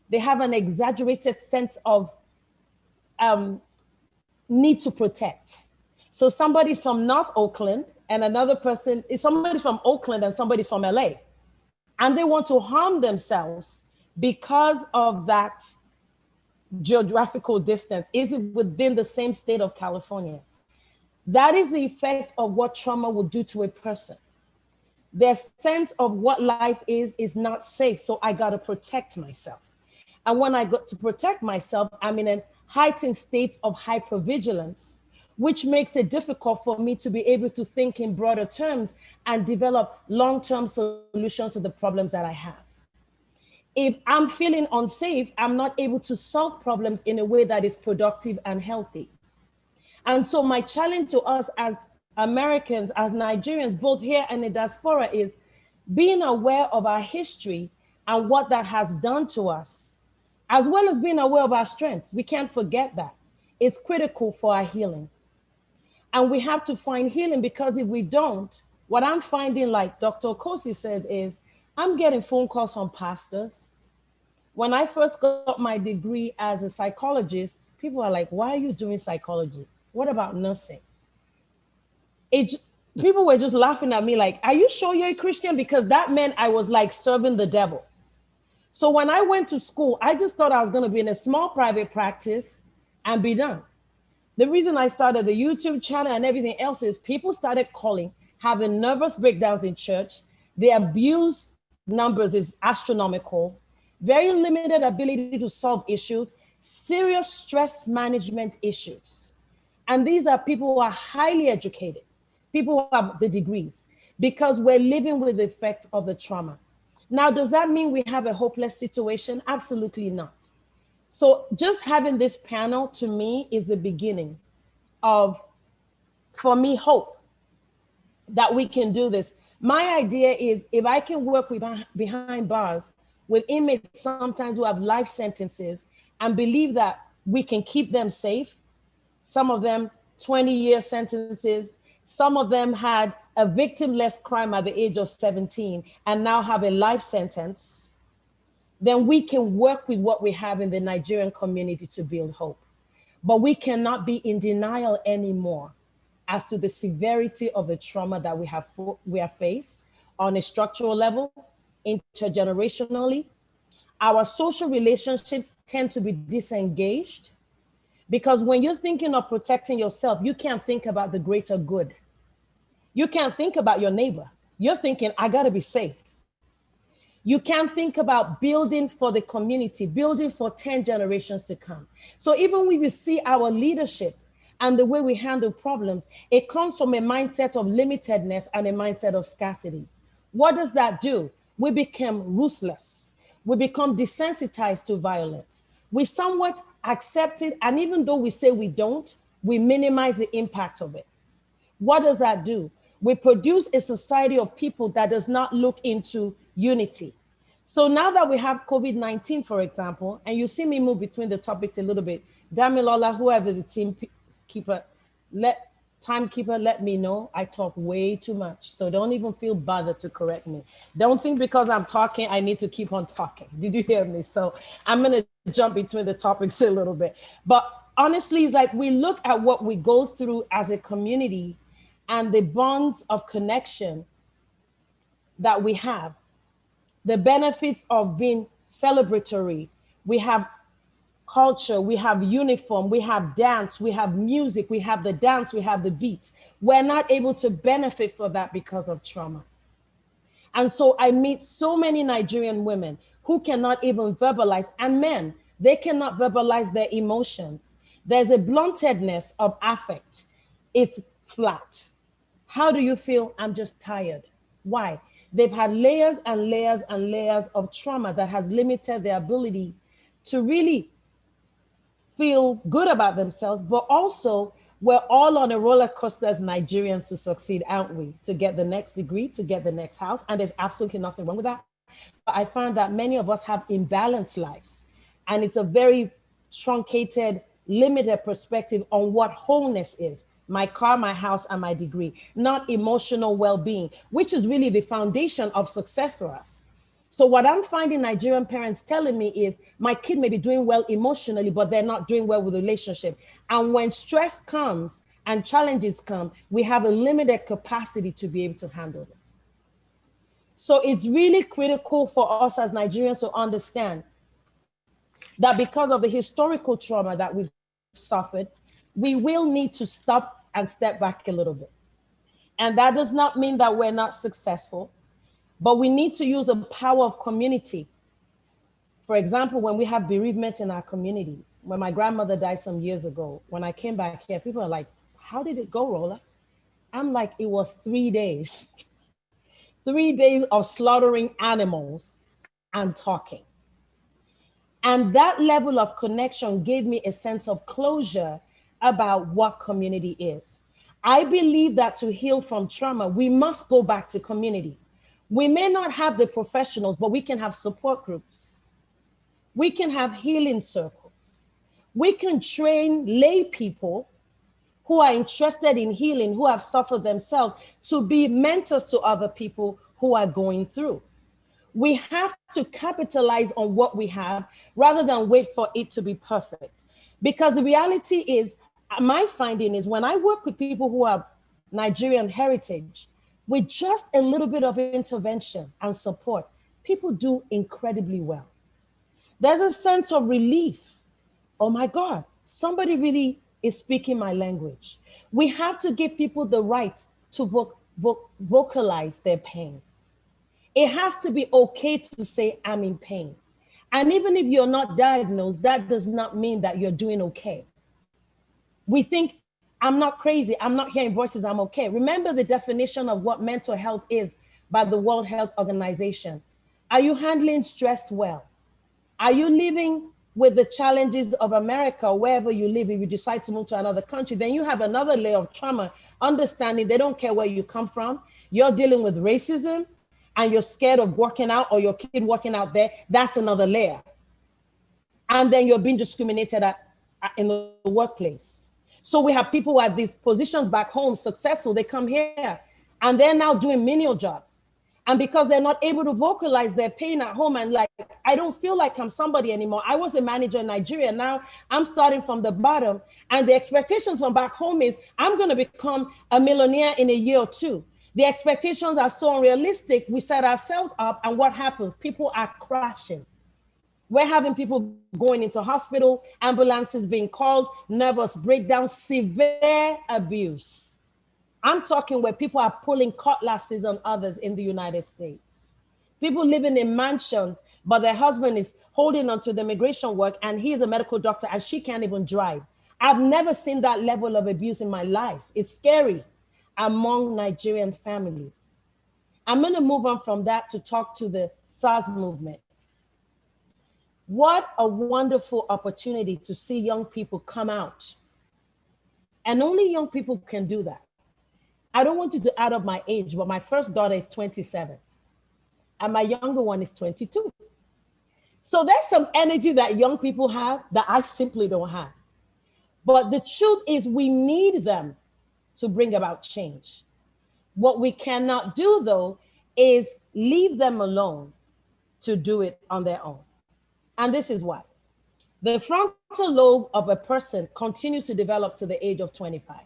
They have an exaggerated sense of need to protect. So somebody's from North Oakland and another person is somebody from Oakland and somebody from LA. And they want to harm themselves because of that geographical distance. Is it within the same state of California? That is the effect of what trauma will do to a person. Their sense of what life is not safe. So I got to protect myself. And when I got to protect myself, I'm in a heightened state of hypervigilance, which makes it difficult for me to be able to think in broader terms and develop long-term solutions to the problems that I have. If I'm feeling unsafe, I'm not able to solve problems in a way that is productive and healthy. And so my challenge to us as Americans, as Nigerians, both here and in diaspora, is being aware of our history and what that has done to us, as well as being aware of our strengths. We can't forget that. It's critical for our healing. And we have to find healing, because if we don't, what I'm finding, like Dr. Okosi says, is I'm getting phone calls from pastors. When I first got my degree as a psychologist, people are like, why are you doing psychology? What about nursing? People were just laughing at me like, are you sure you're a Christian? Because that meant I was like serving the devil. So when I went to school, I just thought I was going to be in a small private practice and be done. The reason I started the YouTube channel and everything else is people started calling, having nervous breakdowns in church. The abuse numbers is astronomical, very limited ability to solve issues, serious stress management issues. And these are people who are highly educated, people who have the degrees, because we're living with the effect of the trauma. Now, does that mean we have a hopeless situation? Absolutely not. So just having this panel, to me, is the beginning of, for me, hope that we can do this. My idea is, if I can work with behind bars with inmates sometimes who have life sentences and believe that we can keep them safe, some of them 20-year sentences, some of them had a victimless crime at the age of 17 and now have a life sentence, then we can work with what we have in the Nigerian community to build hope. But we cannot be in denial anymore as to the severity of the trauma that we have faced on a structural level, intergenerationally. Our social relationships tend to be disengaged, because when you're thinking of protecting yourself, you can't think about the greater good. You can't think about your neighbor. You're thinking, I gotta be safe. You can't think about building for the community, building for 10 generations to come. So even when you see our leadership and the way we handle problems, it comes from a mindset of limitedness and a mindset of scarcity. What does that do? We become ruthless. We become desensitized to violence. We somewhat accept it, and even though we say we don't, we minimize the impact of it. What does that do? We produce a society of people that does not look into unity. So now that we have COVID-19, for example, and you see me move between the topics a little bit, Damilola, whoever is the timekeeper, let me know. I talk way too much. So don't even feel bothered to correct me. Don't think because I'm talking, I need to keep on talking. Did you hear me? So I'm going to jump between the topics a little bit. But honestly, it's like we look at what we go through as a community and the bonds of connection that we have, the benefits of being celebratory. We have culture, we have uniform, we have dance, we have music, we have the dance, we have the beat. We're not able to benefit for that because of trauma. And so I meet so many Nigerian women who cannot even verbalize, and men, they cannot verbalize their emotions. There's a bluntedness of affect. It's flat. How do you feel? I'm just tired. Why? They've had layers and layers and layers of trauma that has limited their ability to really feel good about themselves, but also we're all on a roller coaster as Nigerians to succeed, aren't we? To get the next degree, to get the next house, and there's absolutely nothing wrong with that. But I find that many of us have imbalanced lives, and it's a very truncated, limited perspective on what wholeness is. My car, my house, and my degree, not emotional well-being, which is really the foundation of success for us. So what I'm finding Nigerian parents telling me is my kid may be doing well emotionally, but they're not doing well with the relationship. And when stress comes and challenges come, we have a limited capacity to be able to handle them. So it's really critical for us as Nigerians to understand that because of the historical trauma that we've suffered, we will need to stop and step back a little bit. And that does not mean that we're not successful, but we need to use the power of community. For example, when we have bereavement in our communities, when my grandmother died some years ago, when I came back here, people are like, how did it go, Rolla? I'm like, it was 3 days. 3 days of slaughtering animals and talking. And that level of connection gave me a sense of closure about what community is. I believe that to heal from trauma, we must go back to community. We may not have the professionals, but we can have support groups. We can have healing circles. We can train lay people who are interested in healing, who have suffered themselves, to be mentors to other people who are going through. We have to capitalize on what we have rather than wait for it to be perfect. Because the reality is, my finding is when I work with people who have Nigerian heritage, with just a little bit of intervention and support, people do incredibly well. There's a sense of relief. Oh my God, somebody really is speaking my language. We have to give people the right to vocalize their pain. It has to be okay to say, I'm in pain. And even if you're not diagnosed, that does not mean that you're doing okay. We think, I'm not crazy, I'm not hearing voices, I'm okay. Remember the definition of what mental health is by the World Health Organization. Are you handling stress well? Are you living with the challenges of America, wherever you live? If you decide to move to another country, then you have another layer of trauma, understanding they don't care where you come from. You're dealing with racism and you're scared of working out, or your kid working out there. That's another layer. And then you're being discriminated in the workplace. So we have people who have these positions back home, successful, they come here and they're now doing menial jobs. And because they're not able to vocalize their pain at home and like, I don't feel like I'm somebody anymore. I was a manager in Nigeria. Now I'm starting from the bottom. And the expectations from back home is I'm going to become a millionaire in a year or two. The expectations are so unrealistic. We set ourselves up, and what happens? People are crashing. We're having people going into hospital, ambulances being called, nervous breakdown, severe abuse. I'm talking where people are pulling cutlasses on others in the United States. People living in mansions, but their husband is holding on to the immigration work and he's a medical doctor and she can't even drive. I've never seen that level of abuse in my life. It's scary among Nigerian families. I'm going to move on from that to talk to the SARS movement. What a wonderful opportunity to see young people come out. And only young people can do that. I don't want you to add up my age, but my first daughter is 27 and my younger one is 22. So there's some energy that young people have that I simply don't have. But the truth is we need them to bring about change. What we cannot do though is leave them alone to do it on their own. And this is why. The frontal lobe of a person continues to develop to the age of 25.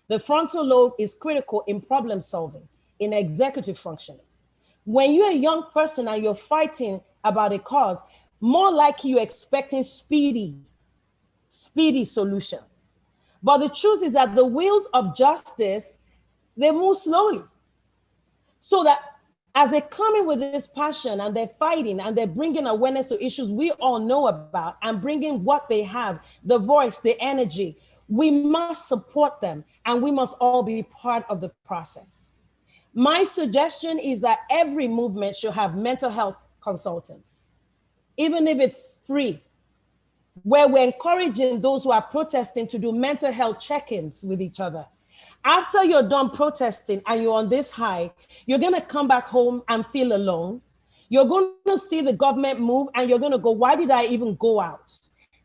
The frontal lobe is critical in problem solving, in executive functioning. When you're a young person and you're fighting about a cause, more likely you're expecting speedy solutions. But the truth is that the wheels of justice, they move slowly. So that as they come in with this passion and they're fighting and they're bringing awareness to issues we all know about and bringing what they have, the voice, the energy, we must support them and we must all be part of the process. My suggestion is that every movement should have mental health consultants, even if it's free, where we're encouraging those who are protesting to do mental health check-ins with each other. After you're done protesting and you're on this high, you're going to come back home and feel alone. You're going to see the government move and you're going to go, why did I even go out?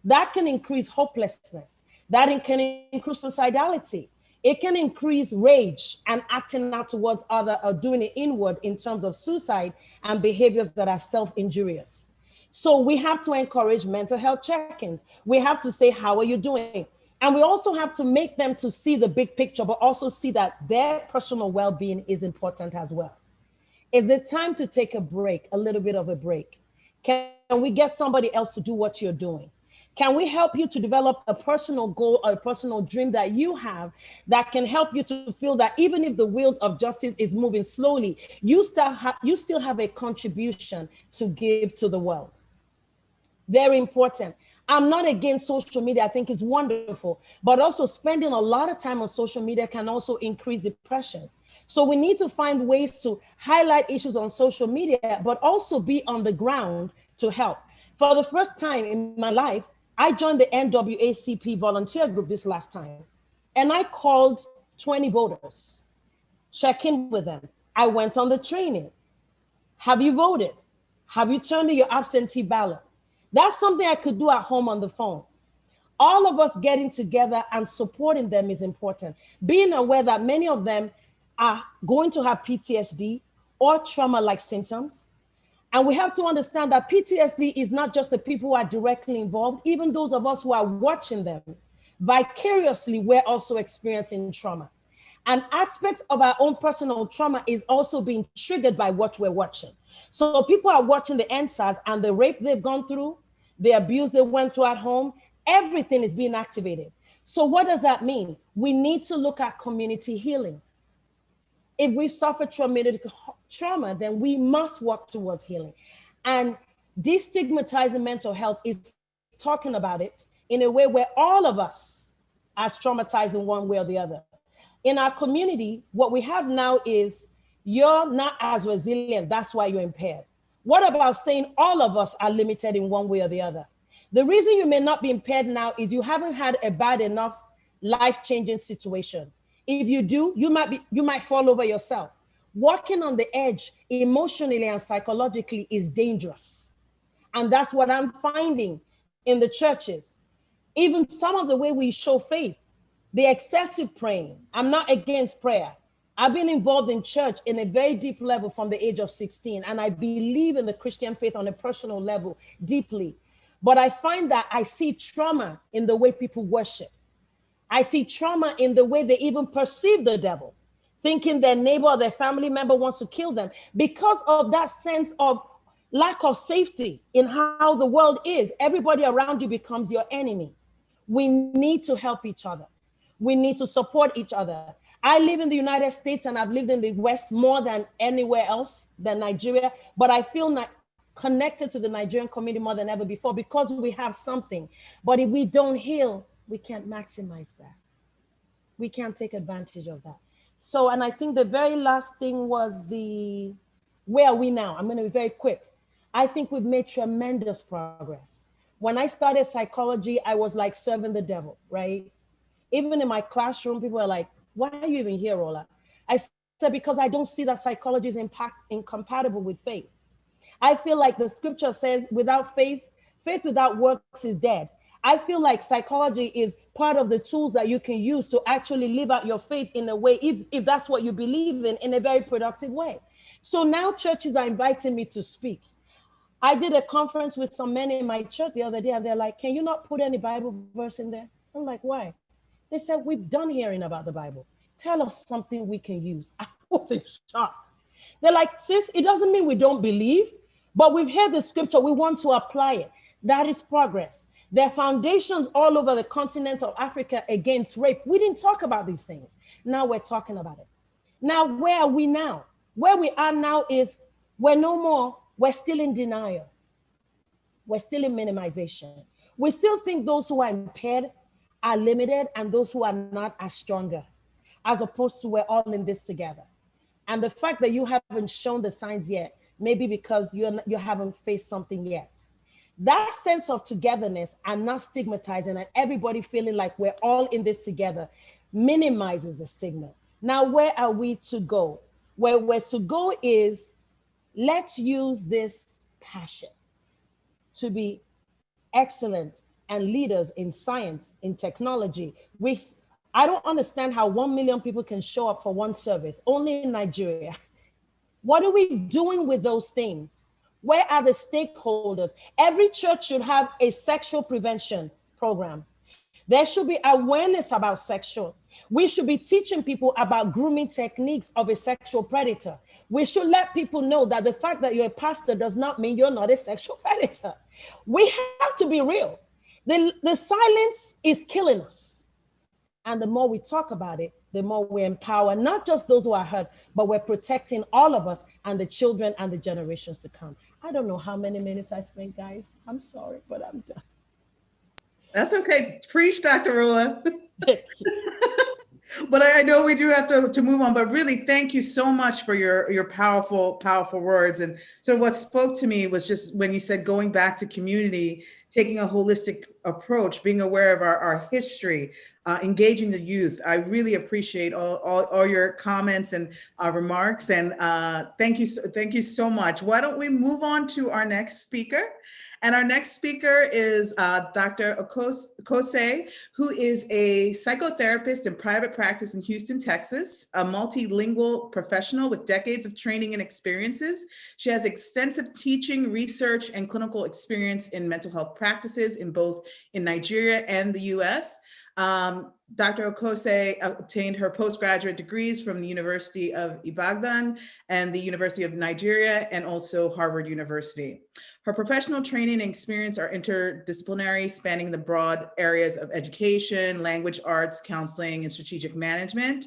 That can increase hopelessness. That can increase suicidality. It can increase rage and acting out towards others or doing it inward in terms of suicide and behaviors that are self-injurious. So we have to encourage mental health check-ins. We have to say, how are you doing? And we also have to make them to see the big picture, but also see that their personal well-being is important as well. Is it time to take a break, a little bit of a break? Can we get somebody else to do what you're doing? Can we help you to develop a personal goal or a personal dream that you have that can help you to feel that even if the wheels of justice is moving slowly, you still have a contribution to give to the world? Very important. I'm not against social media. I think it's wonderful, but also spending a lot of time on social media can also increase depression. So we need to find ways to highlight issues on social media, but also be on the ground to help. For the first time in my life, I joined the NAACP volunteer group this last time, and I called 20 voters, check in with them. I went on the training. Have you voted? Have you turned in your absentee ballot? That's something I could do at home on the phone. All of us getting together and supporting them is important. Being aware that many of them are going to have PTSD or trauma-like symptoms. And we have to understand that PTSD is not just the people who are directly involved, even those of us who are watching them. Vicariously, we're also experiencing trauma. And aspects of our own personal trauma is also being triggered by what we're watching. So people are watching the NSAS and the rape they've gone through, the abuse they went through at home, everything is being activated. So what does that mean? We need to look at community healing. If we suffer traumatic trauma, then we must work towards healing. And destigmatizing mental health is talking about it in a way where all of us are traumatized in one way or the other. In our community, what we have now is you're not as resilient, that's why you're impaired. What about saying all of us are limited in one way or the other? The reason you may not be impaired now is you haven't had a bad enough life-changing situation. If you do, you might fall over yourself. Walking on the edge emotionally and psychologically is dangerous. And that's what I'm finding in the churches. Even some of the way we show faith, the excessive praying. I'm not against prayer. I've been involved in church in a very deep level from the age of 16, and I believe in the Christian faith on a personal level deeply. But I find that I see trauma in the way people worship. I see trauma in the way they even perceive the devil, thinking their neighbor or their family member wants to kill them because of that sense of lack of safety in how the world is. Everybody around you becomes your enemy. We need to help each other. We need to support each other. I live in the United States and I've lived in the West more than anywhere else than Nigeria, but I feel connected to the Nigerian community more than ever before because we have something. But if we don't heal, we can't maximize that. We can't take advantage of that. So, and I think the very last thing was where are we now? I'm going to be very quick. I think we've made tremendous progress. When I started psychology, I was like serving the devil, right? Even in my classroom, people are like, Why are you even here, Rola? I said, because I don't see that psychology is incompatible with faith. I feel like the scripture says, without faith, faith without works is dead. I feel like psychology is part of the tools that you can use to actually live out your faith in a way, if that's what you believe in a very productive way. So now churches are inviting me to speak. I did a conference with some men in my church the other day, and they're like, can you not put any Bible verse in there? I'm like, why? They said, we've done hearing about the Bible. Tell us something we can use. I was in shock. They're like, sis, it doesn't mean we don't believe, but we've heard the scripture, we want to apply it. That is progress. There are foundations all over the continent of Africa against rape. We didn't talk about these things. Now we're talking about it. Now, where are we now? Where we are now is we're no more, we're still in denial. We're still in minimization. We still think those who are impaired are limited and those who are not are stronger, as opposed to we're all in this together. And the fact that you haven't shown the signs yet, maybe because you haven't faced something yet. That sense of togetherness and not stigmatizing and everybody feeling like we're all in this together minimizes the stigma. Now, where are we to go? Where we're to go is, let's use this passion to be excellent and leaders in science, in technology. I don't understand how 1 million people can show up for one service, only in Nigeria. What are we doing with those things? Where are the stakeholders? Every church should have a sexual prevention program. There should be awareness about sexual. We should be teaching people about grooming techniques of a sexual predator. We should let people know that the fact that you're a pastor does not mean you're not a sexual predator. We have to be real. The silence is killing us. And the more we talk about it, the more we empower not just those who are hurt, but we're protecting all of us and the children and the generations to come. I don't know how many minutes I spent, guys. I'm sorry, but I'm done. That's okay. Preach, Dr. Rula. Thank you. But I know we do have to move on, but really thank you so much for your powerful words. And so what spoke to me was just when you said going back to community, taking a holistic approach, being aware of our history, engaging the youth. I really appreciate all your comments and remarks. And thank you so much. Why don't we move on to our next speaker? And our next speaker is Dr. Okose, who is a psychotherapist in private practice in Houston, Texas, a multilingual professional with decades of training and experiences. She has extensive teaching, research, and clinical experience in mental health practices in both in Nigeria and the US. Dr. Okose obtained her postgraduate degrees from the University of Ibadan and the University of Nigeria, and also Harvard University. Her professional training and experience are interdisciplinary, spanning the broad areas of education, language arts, counseling, and strategic management.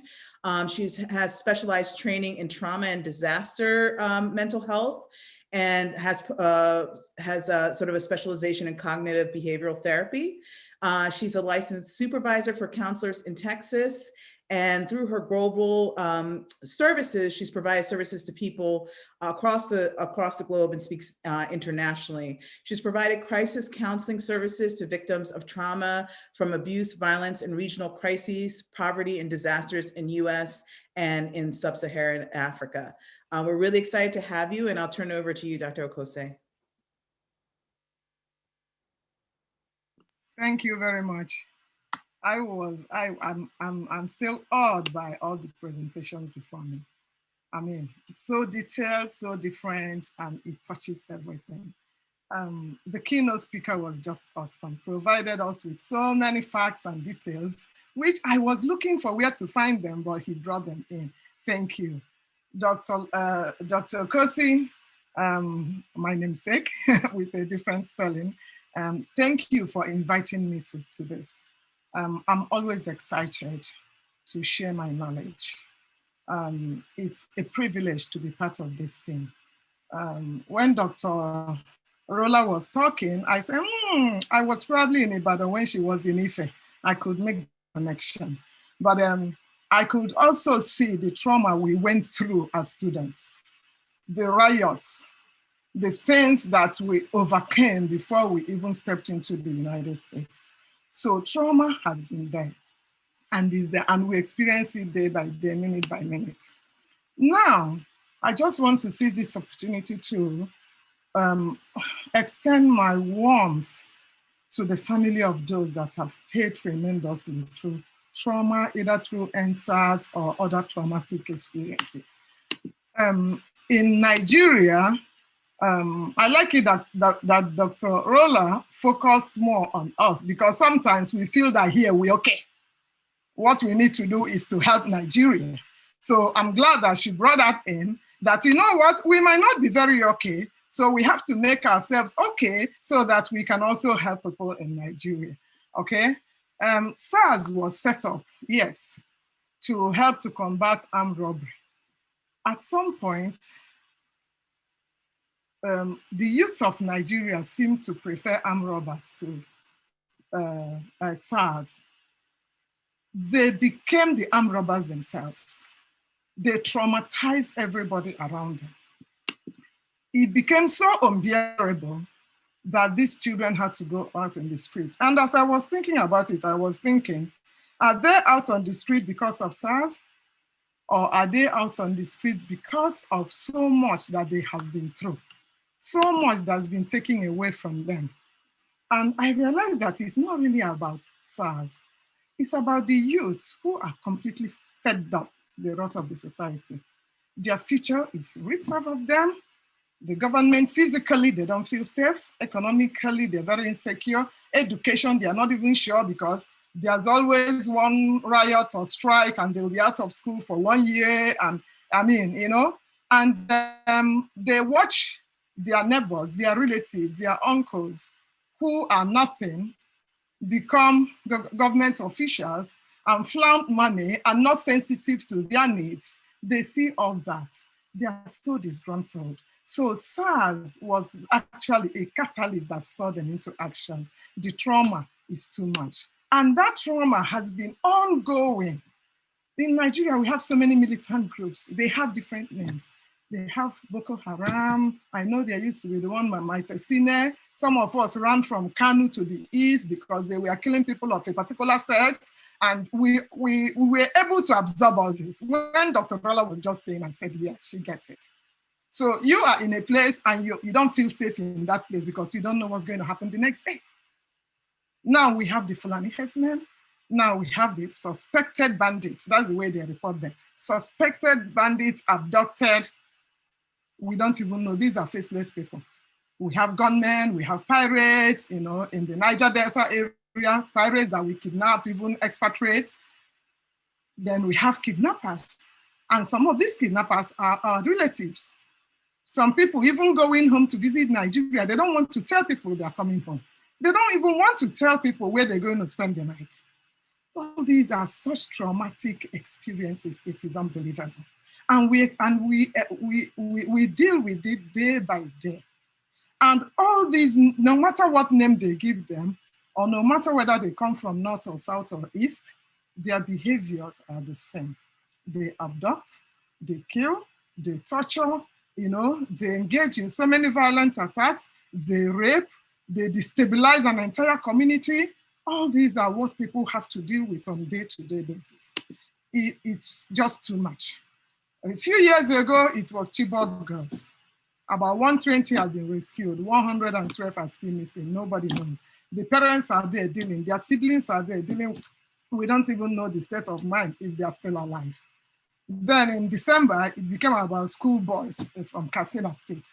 She has specialized training in trauma and disaster mental health, and has sort of a specialization in cognitive behavioral therapy. She's a licensed supervisor for counselors in Texas, and through her global services, she's provided services to people across the globe and speaks internationally. She's provided crisis counseling services to victims of trauma from abuse, violence, and regional crises, poverty, and disasters in US and in sub-Saharan Africa. We're really excited to have you, and I'll turn it over to you, Dr. Okose. Thank you very much. I'm still awed by all the presentations before me. I mean, it's so detailed, so different, and it touches everything. The keynote speaker was just awesome, provided us with so many facts and details, which I was looking for where to find them, but he brought them in. Thank you. Dr. Okose, my namesake with a different spelling. Thank you for inviting me to this. I'm always excited to share my knowledge. It's a privilege to be part of this thing. When Dr. Rola was talking, I said, I was probably in Ibadan when she was in Ife. I could make the connection. But I could also see the trauma we went through as students, the riots, the things that we overcame before we even stepped into the United States. So trauma has been there. and is there, and we experience it day by day, minute by minute. Now, I just want to seize this opportunity to extend my warmth to the family of those that have paid tremendously through trauma, either through NSAS or other traumatic experiences. In Nigeria, I like it that Dr. Rolla focused more on us, because sometimes we feel that here we're okay. What we need to do is to help Nigeria. So I'm glad that she brought that in, that you know what, we might not be very okay, so we have to make ourselves okay so that we can also help people in Nigeria, okay? SARS was set up, yes, to help to combat armed robbery. At some point, the youth of Nigeria seem to prefer armed robbers to SARS. They became the armed robbers themselves. They traumatized everybody around them. It became so unbearable that these children had to go out in the street. And as I was thinking about it, I was thinking, are they out on the street because of SARS? Or are they out on the streets because of so much that they have been through? So much that's been taken away from them. And I realized that it's not really about SARS. It's about the youth who are completely fed up the rot of the society. Their future is ripped off of them. The government, physically, they don't feel safe. Economically, they're very insecure. Education, they are not even sure, because there's always one riot or strike and they'll be out of school for 1 year. And I mean, you know, and they watch their neighbors, their relatives, their uncles, who are nothing, become government officials and flaunt money and not sensitive to their needs. They see all that. They are so disgruntled. So SARS was actually a catalyst that spurred them into action. The trauma is too much. And that trauma has been ongoing. In Nigeria, we have so many militant groups. They have different names. They have Boko Haram. I know there used to be the one by Maitesine. Some of us ran from Kanu to the east because they were killing people of a particular sect. And we were able to absorb all this. When Dr. Rolla was just saying, I said, yeah, she gets it. So you are in a place and you don't feel safe in that place because you don't know what's going to happen the next day. Now we have the Fulani herdsmen. Now we have the suspected bandits. That's the way they report them. Suspected bandits abducted. We don't even know. These are faceless people. We have gunmen, we have pirates, you know, in the Niger Delta area, pirates that we kidnap, even expatriates. Then we have kidnappers. And some of these kidnappers are our relatives. Some people even going home to visit Nigeria, they don't want to tell people they're coming home. They don't even want to tell people where they're going to spend the night. All these are such traumatic experiences, it is unbelievable. And we deal with it day by day. And all these, no matter what name they give them, or no matter whether they come from north or south or east, their behaviors are the same. They abduct, they kill, they torture, you know, they engage in so many violent attacks, they rape, they destabilize an entire community. All these are what people have to deal with on a day-to-day basis. It's just too much. A few years ago, it was Chibok girls. About 120 have been rescued, 112 are still missing, nobody knows. The parents are there dealing, their siblings are there dealing. We don't even know the state of mind if they're still alive. Then in December, it became about schoolboys from Katsina State,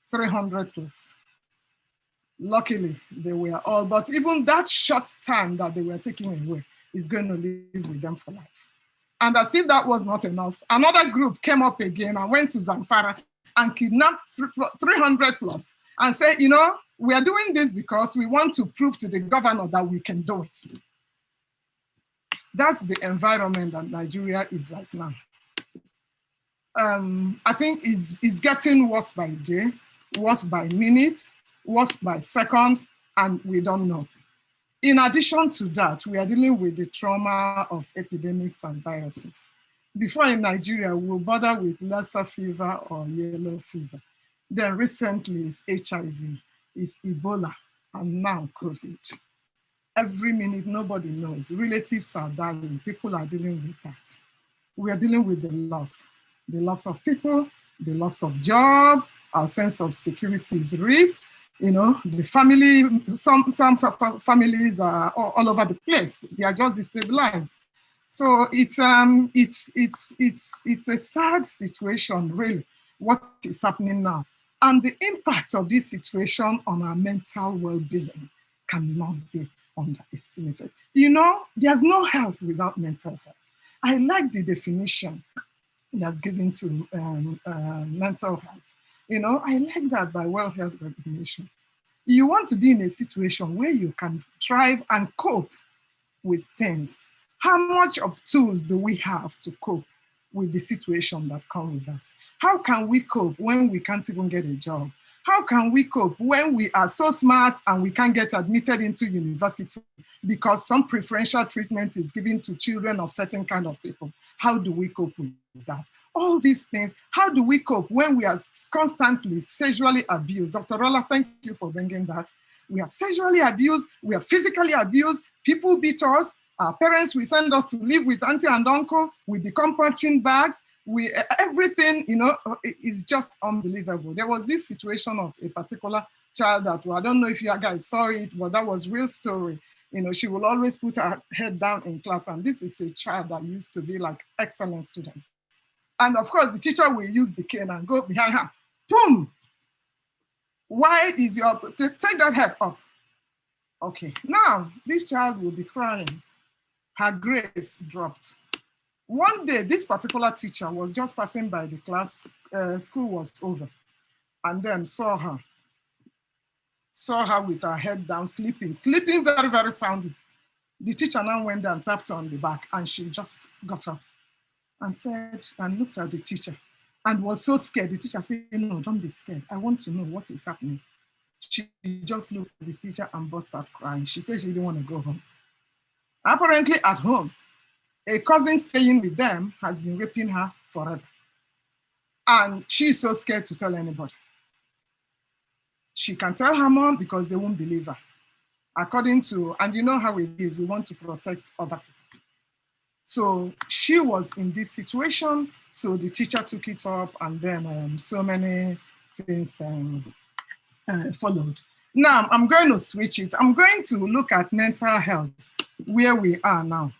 300 plus. Luckily, they were all, but even that short time that they were taken away is going to live with them for life. And as if that was not enough, another group came up again and went to Zamfara and kidnapped 300 plus and said, you know, we are doing this because we want to prove to the governor that we can do it. That's the environment that Nigeria is like now. I think it's getting worse by day, worse by minute, worse by second, and we don't know. In addition to that, we are dealing with the trauma of epidemics and viruses. Before in Nigeria, we'll bother with Lassa fever or yellow fever. Then recently it's HIV, it's Ebola, and now COVID. every minute, nobody knows. Relatives are dying, people are dealing with that. We are dealing with the loss of people, the loss of job, our sense of security is ripped. You know, the family, some families are all over the place. They are just destabilized. So it's a sad situation, really, what is happening now. And the impact of this situation on our mental well-being cannot be underestimated. You know, there's no health without mental health. I like the definition that's given to mental health. You know, I like that by World Health Organization. You want to be in a situation where you can thrive and cope with things. How much of tools do we have to cope with the situation that come with us? How can we cope when we can't even get a job? How can we cope when we are so smart and we can't get admitted into university because some preferential treatment is given to children of certain kind of people? How do we cope with that? All these things, how do we cope when we are constantly sexually abused? Dr. Rolla, thank you for bringing that. We are sexually abused, we are physically abused, people beat us, our parents will send us to live with auntie and uncle, we become punching bags, everything, you know, is just unbelievable. There was this situation of a particular child that, well, I don't know if you guys saw it, but that was real story. You know, she will always put her head down in class, and this is a child that used to be like excellent student. And of course, the teacher will use the cane and go behind her, boom! Why is your, take that head up. Okay, now this child will be crying. Her grades dropped. One day, this particular teacher was just passing by the class, school was over, and then saw her with her head down, sleeping very, very soundly. The teacher now went and tapped her on the back, and she just got up and said, and looked at the teacher and was so scared. The teacher said, no, don't be scared. I want to know what is happening. She just looked at the teacher and burst out crying. She said she didn't want to go home. Apparently at home, a cousin staying with them has been raping her forever. And she's so scared to tell anybody. She can tell her mom because they won't believe her. According to, and you know how it is, we want to protect other people. So she was in this situation, so the teacher took it up, and then so many things followed. Now, I'm going to switch it. I'm going to look at mental health, where we are now,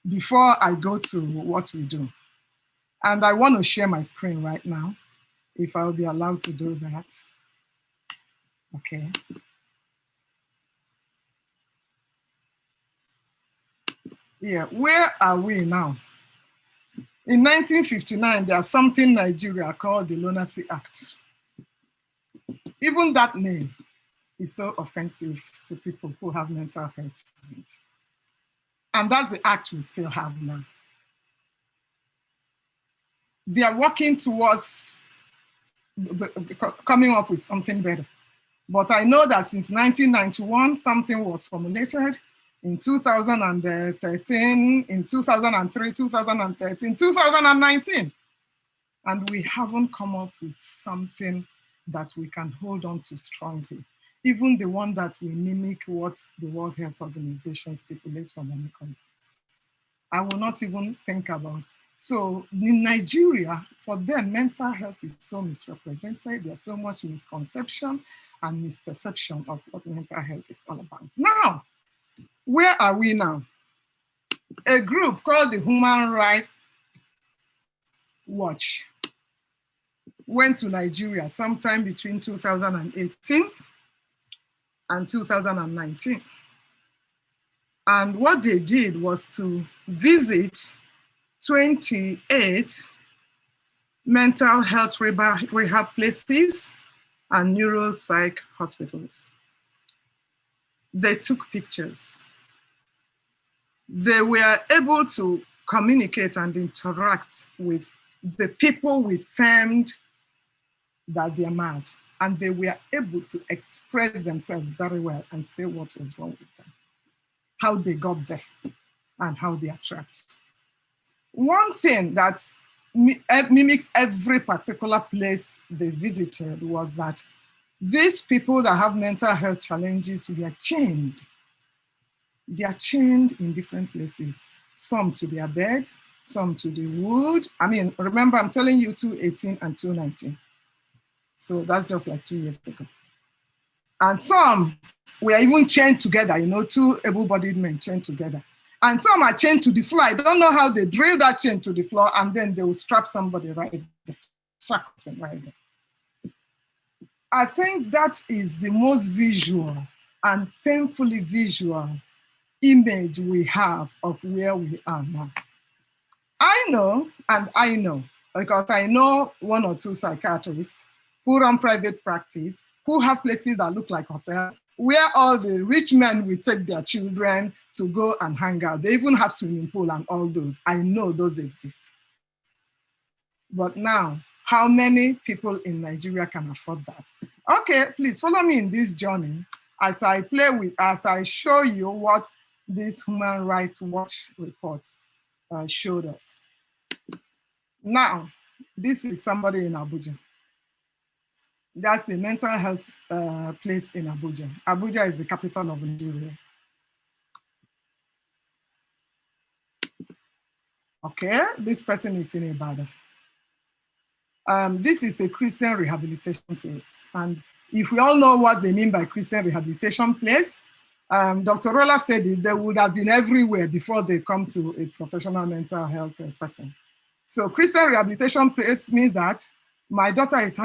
before I go to what we do. And I want to share my screen right now, if I'll be allowed to do that. Okay. Yeah, where are we now? In 1959, there's something in Nigeria called the Lunacy Act. Even that name is so offensive to people who have mental health. And that's the act we still have now. They are working towards coming up with something better. But I know that since 1991, something was formulated. In 2013, in 2003, 2013, 2019. And we haven't come up with something that we can hold on to strongly. Even the one that will mimic what the World Health Organization stipulates for many countries. I will not even think about. So in Nigeria, for them, mental health is so misrepresented. There's so much misconception and misperception of what mental health is all about. Now, where are we now? A group called the Human Rights Watch went to Nigeria sometime between 2018 and 2019. And what they did was to visit 28 mental health rehab places and neuropsych hospitals. They took pictures. They were able to communicate and interact with the people we termed that they're mad. And they were able to express themselves very well and say what was wrong with them, how they got there, and how they are trapped. One thing that mimics every particular place they visited was that these people that have mental health challenges were chained They are chained in different places, some to their beds, some to the wood. I mean, remember, I'm telling you 218 and 219. So that's just like 2 years ago. And some were even chained together, you know, two able-bodied men chained together. And some are chained to the floor. I don't know how they drill that chain to the floor, and then they will strap somebody right there, shackles right there. I think that is the most visual and painfully visual image we have of where we are now. I know, because I know one or two psychiatrists who run private practice, who have places that look like hotels, where all the rich men will take their children to go and hang out. They even have swimming pool and all those. I know those exist. But now, how many people in Nigeria can afford that? Okay, please follow me in this journey as I show you what this Human Rights Watch reports showed us. Now, this is somebody in Abuja. That's a mental health place in Abuja. Abuja is the capital of Nigeria. Okay, this person is in Ibadan. This is a Christian rehabilitation place. And if we all know what they mean by Christian rehabilitation place, Dr. Rolla said they would have been everywhere before they come to a professional mental health person. So Christian rehabilitation place means that my daughter is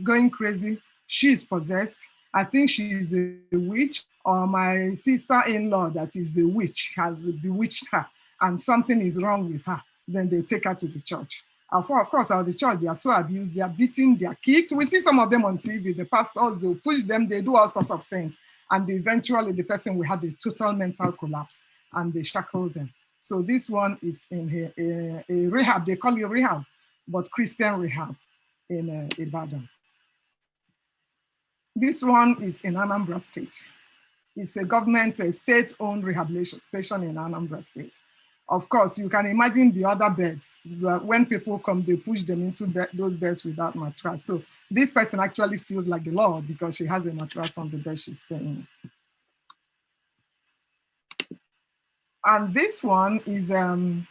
going crazy. She's possessed. I think she's a witch, or my sister-in-law that is the witch has bewitched her and something is wrong with her. Then they take her to the church. Of course, at the church, they are so abused, they are beaten, they are kicked. We see some of them on TV, the pastors, they'll push them, they do all sorts of things. And eventually the person will have a total mental collapse and they shackle them. So this one is in a rehab, they call it rehab, but Christian rehab in Ibadan. This one is in Anambra State. It's a government, state-owned rehabilitation in Anambra State. Of course, you can imagine the other beds. When people come, they push them into those beds without mattress. So this person actually feels like the Lord because she has a mattress on the bed she's staying in. And this one is the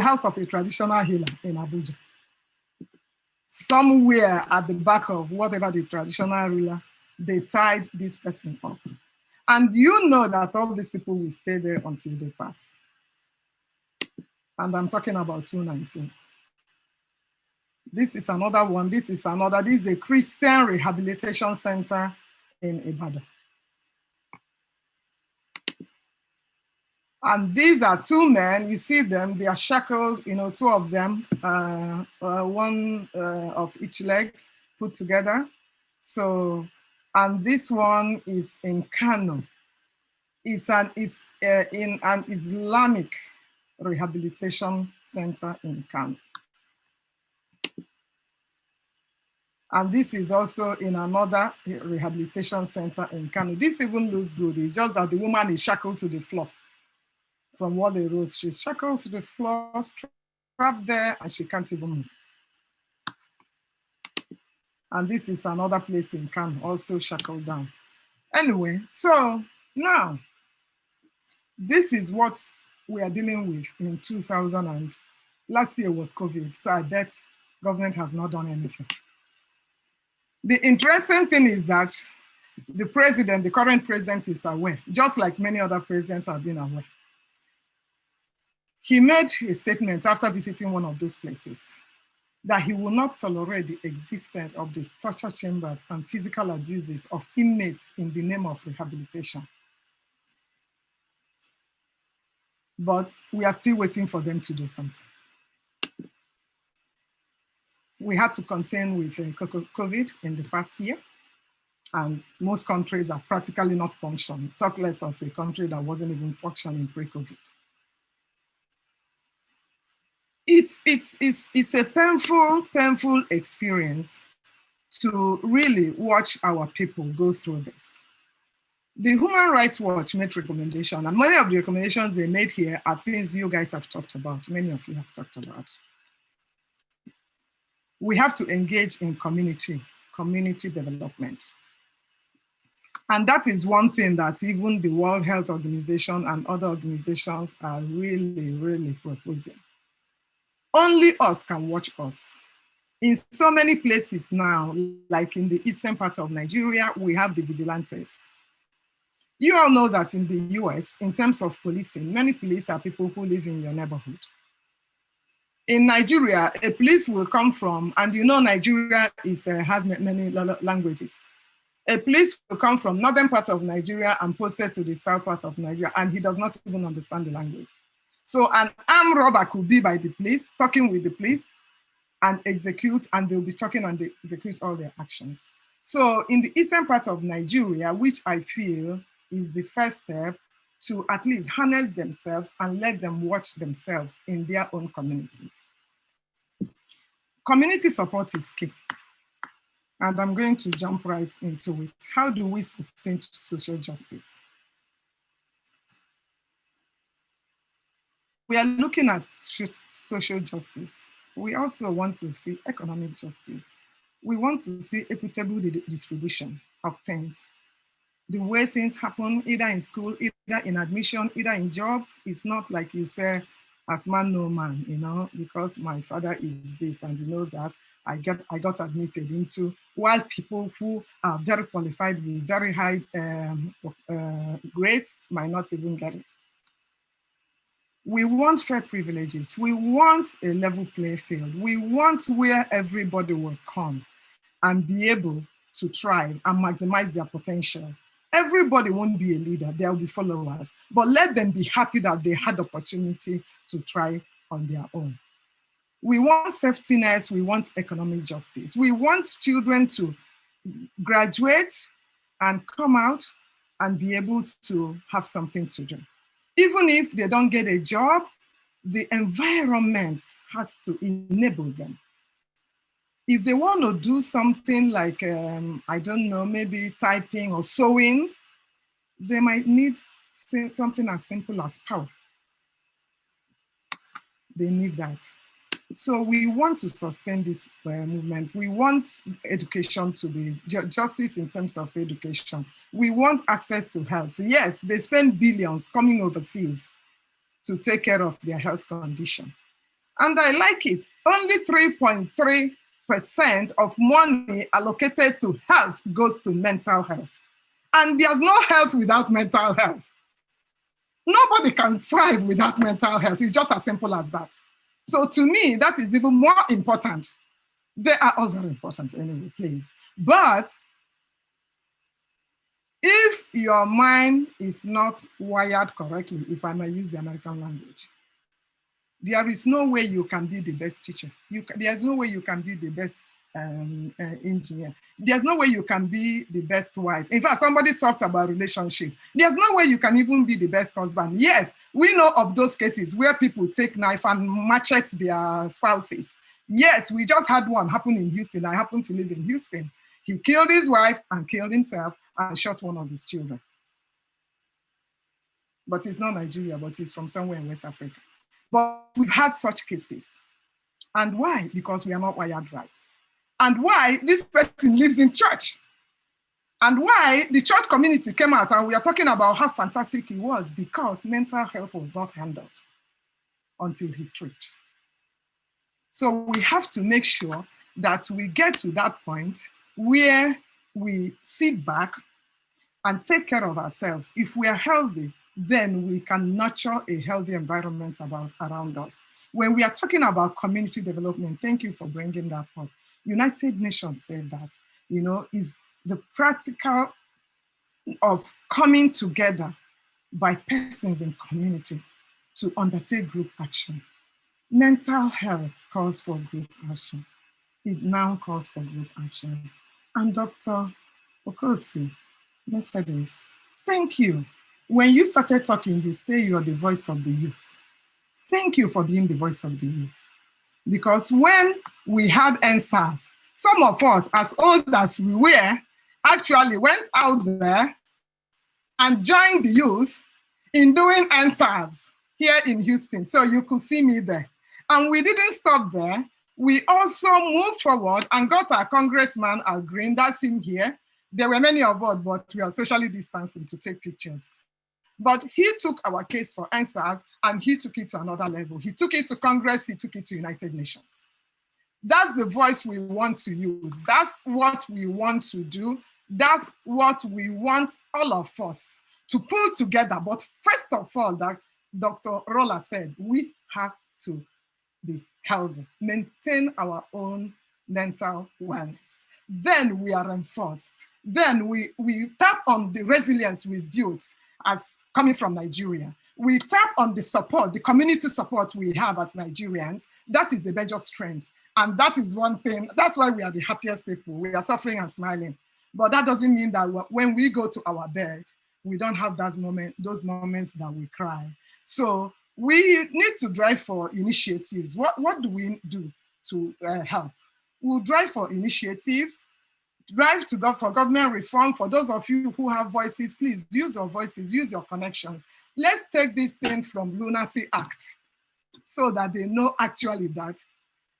house of a traditional healer in Abuja. Somewhere at the back of whatever the traditional healer, they tied this person up. And you know that all these people will stay there until they pass. And I'm talking about 219. This is another one. This is a Christian rehabilitation center in Ibadan. And these are two men, you see them, they are shackled, you know, two of them, one of each leg put together. So, and this one is in Kano. It's in an Islamic rehabilitation center in Kano. And this is also in another rehabilitation center in Kano. This even looks good. It's just that the woman is shackled to the floor. From what they wrote, she's shackled to the floor, strapped there, and she can't even move. And this is another place in Kano, also shackled down. Anyway, so now, this is what we are dealing with in 2000, and last year was COVID, so I bet government has not done anything. The interesting thing is that the president, the current president, is aware, just like many other presidents have been aware. He made a statement after visiting one of those places that he will not tolerate the existence of the torture chambers and physical abuses of inmates in the name of rehabilitation. But we are still waiting for them to do something. We had to contend with COVID in the past year, and most countries are practically not functioning, talk less of a country that wasn't even functioning pre-COVID. It's a painful experience to really watch our people go through this. The Human Rights Watch made recommendations, and many of the recommendations they made here are things you guys have talked about, many of you have talked about. We have to engage in community development. And that is one thing that even the World Health Organization and other organizations are really, really proposing. Only us can watch us. In so many places now, like in the eastern part of Nigeria, we have the vigilantes. You all know that in the US, in terms of policing, many police are people who live in your neighborhood. In Nigeria, a police will come from, and you know Nigeria has many languages. A police will come from northern part of Nigeria and posted to the south part of Nigeria, and he does not even understand the language. So an armed robber could be by the police, talking with the police, and execute, and they'll be talking and they execute all their actions. So in the eastern part of Nigeria, which I feel is the first step to at least harness themselves and let them watch themselves in their own communities. Community support is key. And I'm going to jump right into it. How do we sustain social justice? We are looking at social justice. We also want to see economic justice. We want to see equitable distribution of things. The way things happen, either in school, either in admission, either in job, is not like you say, as man, no man, you know, because my father is this, and you know that I got admitted into, while people who are very qualified with very high grades might not even get it. We want fair privileges. We want a level playing field. We want where everybody will come and be able to thrive and maximize their potential. Everybody won't be a leader, there will be followers, but let them be happy that they had opportunity to try on their own. We want safety nets, we want economic justice. We want children to graduate and come out and be able to have something to do. Even if they don't get a job, the environment has to enable them. If they want to do something like, I don't know, maybe typing or sewing, they might need something as simple as power. They need that. So we want to sustain this movement. We want education to be justice in terms of education. We want access to health. Yes, they spend billions coming overseas to take care of their health condition. And I like it. Only 3.3% of money allocated to health goes to mental health. And there's no health without mental health. Nobody can thrive without mental health. It's just as simple as that. So to me, that is even more important. They are all very important anyway, please. But if your mind is not wired correctly, if I may use the American language, there is no way you can be the best teacher. There's no way you can be the best engineer. There's no way you can be the best wife. In fact, somebody talked about relationship. There's no way you can even be the best husband. Yes, we know of those cases where people take knife and machete their spouses. Yes, we just had one happen in Houston. I happen to live in Houston. He killed his wife and killed himself and shot one of his children. But it's not Nigeria, but it's from somewhere in West Africa. But we've had such cases. And why? Because we are not wired right. And why this person lives in church. And why the church community came out and we are talking about how fantastic he was, because mental health was not handled until he tripped. So we have to make sure that we get to that point where we sit back and take care of ourselves. If we are healthy, then we can nurture a healthy environment around us. When we are talking about community development, thank you for bringing that up. United Nations said that, you know, is the practical of coming together by persons in community to undertake group action. Mental health calls for group action. It now calls for group action. And Dr. Okosi, Mercedes, thank you. When you started talking, you say you are the voice of the youth. Thank you for being the voice of the youth. Because when we had NSAS, some of us, as old as we were, actually went out there and joined the youth in doing NSAS here in Houston. So you could see me there. And we didn't stop there. We also moved forward and got our Congressman, Al Green, that's him here, There were many of us, but we are socially distancing to take pictures. But he took our case for answers and he took it to another level. He took it to Congress, he took it to United Nations. That's the voice we want to use. That's what we want to do. That's what we want all of us to pull together. But first of all, that Dr. Rolla said, we have to be healthy, maintain our own mental wellness. Then we are reinforced. Then we tap on the resilience we built as coming from Nigeria. We tap on the support, the community support we have as Nigerians. That is a major strength. And that is one thing, that's why we are the happiest people. We are suffering and smiling. But that doesn't mean that when we go to our bed, we don't have those moments that we cry. So we need to drive for initiatives. What do we do to help? We'll drive for initiatives, drive to go for government reform. For those of you who have voices, please use your voices, use your connections. Let's take this thing from Lunacy Act so that they know actually that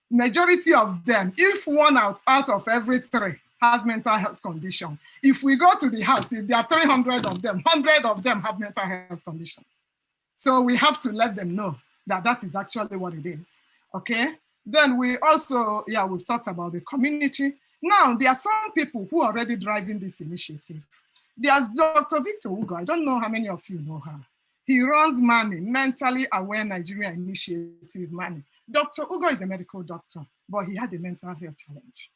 majority of them, if 1 out of every 3 has mental health condition, if we go to the house, if there are 300 of them, 100 of them have mental health condition. So we have to let them know that that is actually what it is, okay? Then we also, we've talked about the community. Now, there are some people who are already driving this initiative. There's Dr. Victor Ugo. I don't know how many of you know her. He runs MANI, Mentally Aware Nigeria Initiative, MANI. Dr. Ugo is a medical doctor, but he had a mental health challenge.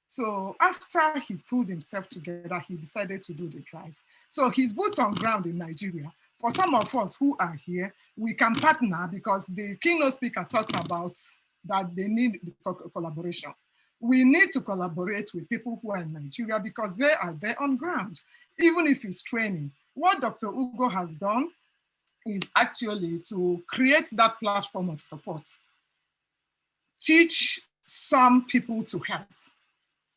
So after he pulled himself together, he decided to do the drive. So he's boots on ground in Nigeria. For some of us who are here, we can partner because the keynote speaker talked about that they need the collaboration. We need to collaborate with people who are in Nigeria because they are there on ground, even if it's training. What Dr. Ugo has done is actually to create that platform of support. Teach some people to help.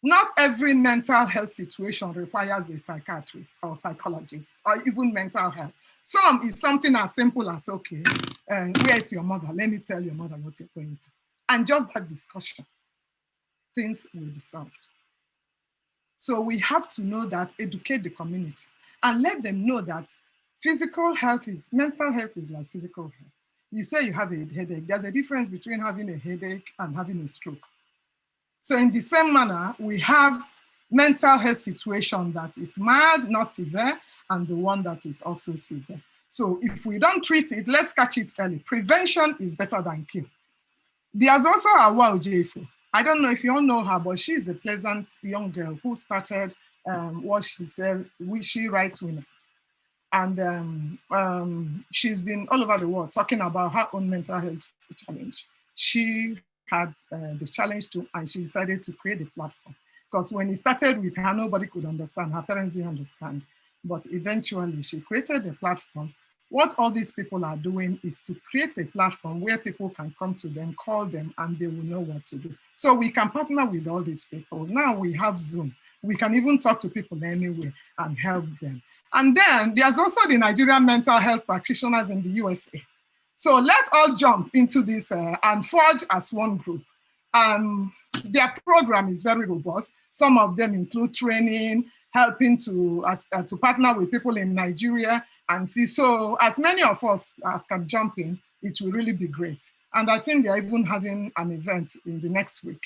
Not every mental health situation requires a psychiatrist or psychologist or even mental health. Some is something as simple as, okay, where's your mother? Let me tell your mother what you're going through. And just that discussion, things will be solved. So we have to know that, educate the community and let them know that mental health is like physical health. You say you have a headache. There's a difference between having a headache and having a stroke. So in the same manner, we have mental health situation that is mild, not severe, and the one that is also severe. So if we don't treat it, let's catch it early. Prevention is better than cure. There's also Awa Ojefo. I don't know if you all know her, but she's a pleasant young girl who started what she said, She Writes Winner. And she's been all over the world talking about her own mental health challenge. She had the challenge too, and she decided to create a platform. Because when it started with her, nobody could understand. Her parents didn't understand. But eventually, she created a platform. What all these people are doing is to create a platform where people can come to them, call them, and they will know what to do. So we can partner with all these people. Now we have Zoom. We can even talk to people anywhere and help them. And then there's also the Nigerian mental health practitioners in the USA. So let's all jump into this and forge as one group. Their program is very robust. Some of them include training, helping to partner with people in Nigeria and see. So as many of us as can jump in, it will really be great. And I think they're even having an event in the next week.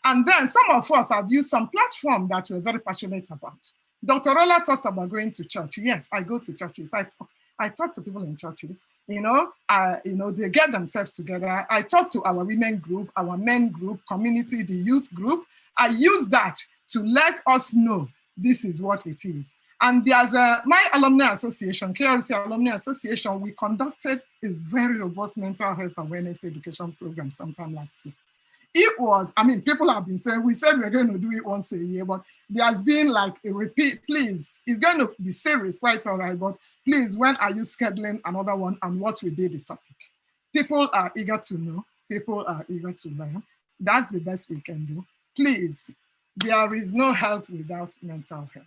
And then some of us have used some platform that we're very passionate about. Dr. Rolla talked about going to church. Yes, I go to churches. I talk to people in churches, they get themselves together. I talk to our women group, our men group, community, the youth group. I use that to let us know this is what it is. And there's my alumni association, KRC Alumni Association, we conducted a very robust mental health awareness education program sometime last year. It was, people have been saying, we said we're going to do it once a year, but there's been like a repeat, please, it's going to be serious, quite all right, but please, when are you scheduling another one and what will be the topic? People are eager to know, people are eager to learn. That's the best we can do. Please, there is no health without mental health.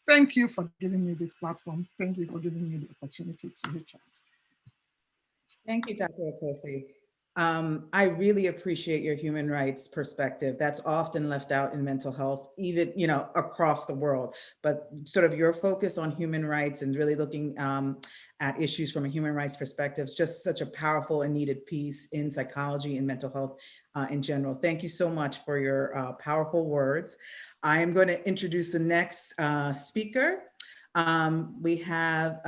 Thank you for giving me this platform. Thank you for giving me the opportunity to reach out. Thank you, Dr. Okosi. I really appreciate your human rights perspective. That's often left out in mental health, even, you know, across the world. But sort of your focus on human rights and really looking at issues from a human rights perspective is just such a powerful and needed piece in psychology and mental health in general. Thank you so much for your powerful words. I am going to introduce the next speaker. We have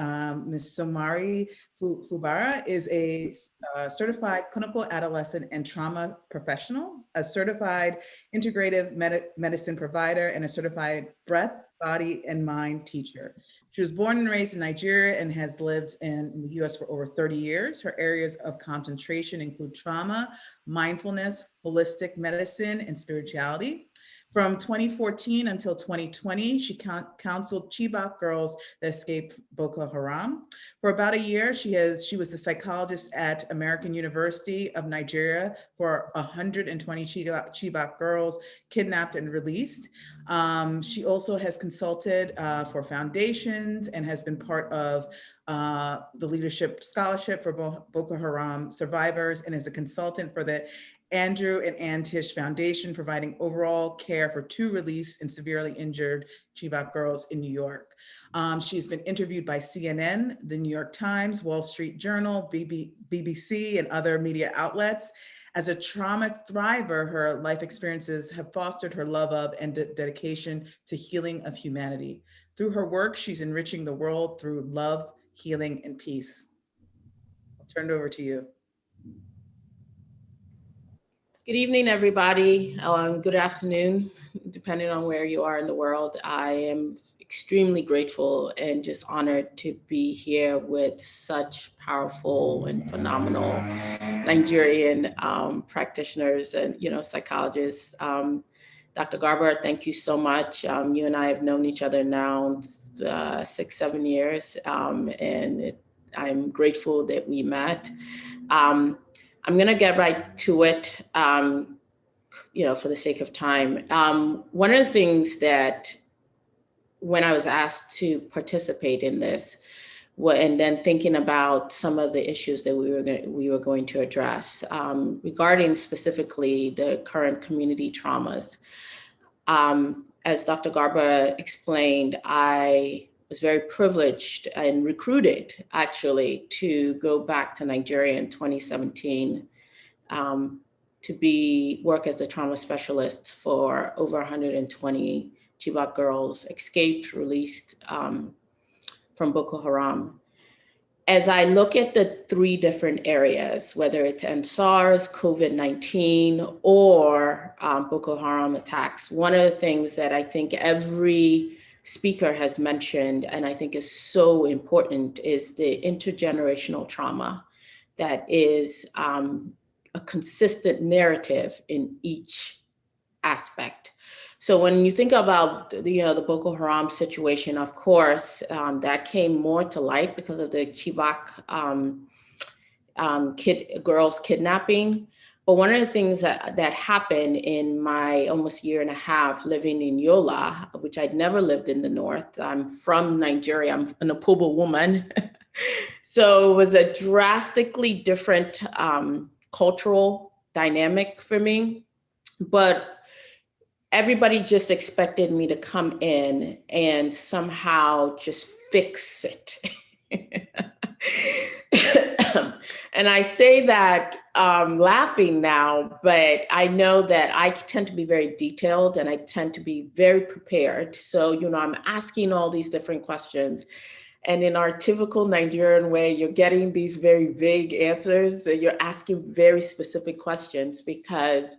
Ms. Somari Fubara is a certified clinical adolescent and trauma professional, a certified integrative medicine provider, and a certified breath, body, and mind teacher. She was born and raised in Nigeria and has lived in the US for over 30 years. Her areas of concentration include trauma, mindfulness, holistic medicine, and spirituality. From 2014 until 2020, she counseled Chibok girls that escaped Boko Haram. For about a year, she was the psychologist at American University of Nigeria for 120 Chibok girls kidnapped and released. She also has consulted for foundations and has been part of the Leadership Scholarship for Boko Haram survivors, and is a consultant for the Andrew and Ann Tisch Foundation, providing overall care for 2 released and severely injured Chibok girls in New York. She's been interviewed by CNN, the New York Times, Wall Street Journal, BBC, and other media outlets. As a trauma thriver, her life experiences have fostered her love of and dedication to healing of humanity. Through her work, she's enriching the world through love, healing, and peace. I'll turn it over to you. Good evening, everybody. Good afternoon, depending on where you are in the world. I am extremely grateful and just honored to be here with such powerful and phenomenal Nigerian practitioners and, you know, psychologists. Dr. Garber, thank you so much. You and I have known each other now 6, 7 years, and I'm grateful that we met. I'm gonna get right to it, you know, for the sake of time. One of the things that when I was asked to participate in this, and then thinking about some of the issues that we were going to address regarding specifically the current community traumas. As Dr. Garba explained, I was very privileged and recruited actually to go back to Nigeria in 2017 to work as the trauma specialist for over 120 Chibok girls escaped, released from Boko Haram. As I look at the 3 different areas, whether it's SARS, COVID-19, or Boko Haram attacks, one of the things that I think every speaker has mentioned, and I think is so important, is the intergenerational trauma that is a consistent narrative in each aspect. So when you think about the Boko Haram situation, of course, that came more to light because of the Chibok girls kidnapping. But one of the things that happened in my almost year and a half living in Yola, which I'd never lived in the North. I'm from Nigeria, I'm an Opobo woman. So it was a drastically different cultural dynamic for me. But everybody just expected me to come in and somehow just fix it. And I say that laughing now, but I know that I tend to be very detailed and I tend to be very prepared. So, I'm asking all these different questions. And in our typical Nigerian way, you're getting these very vague answers. You're asking very specific questions because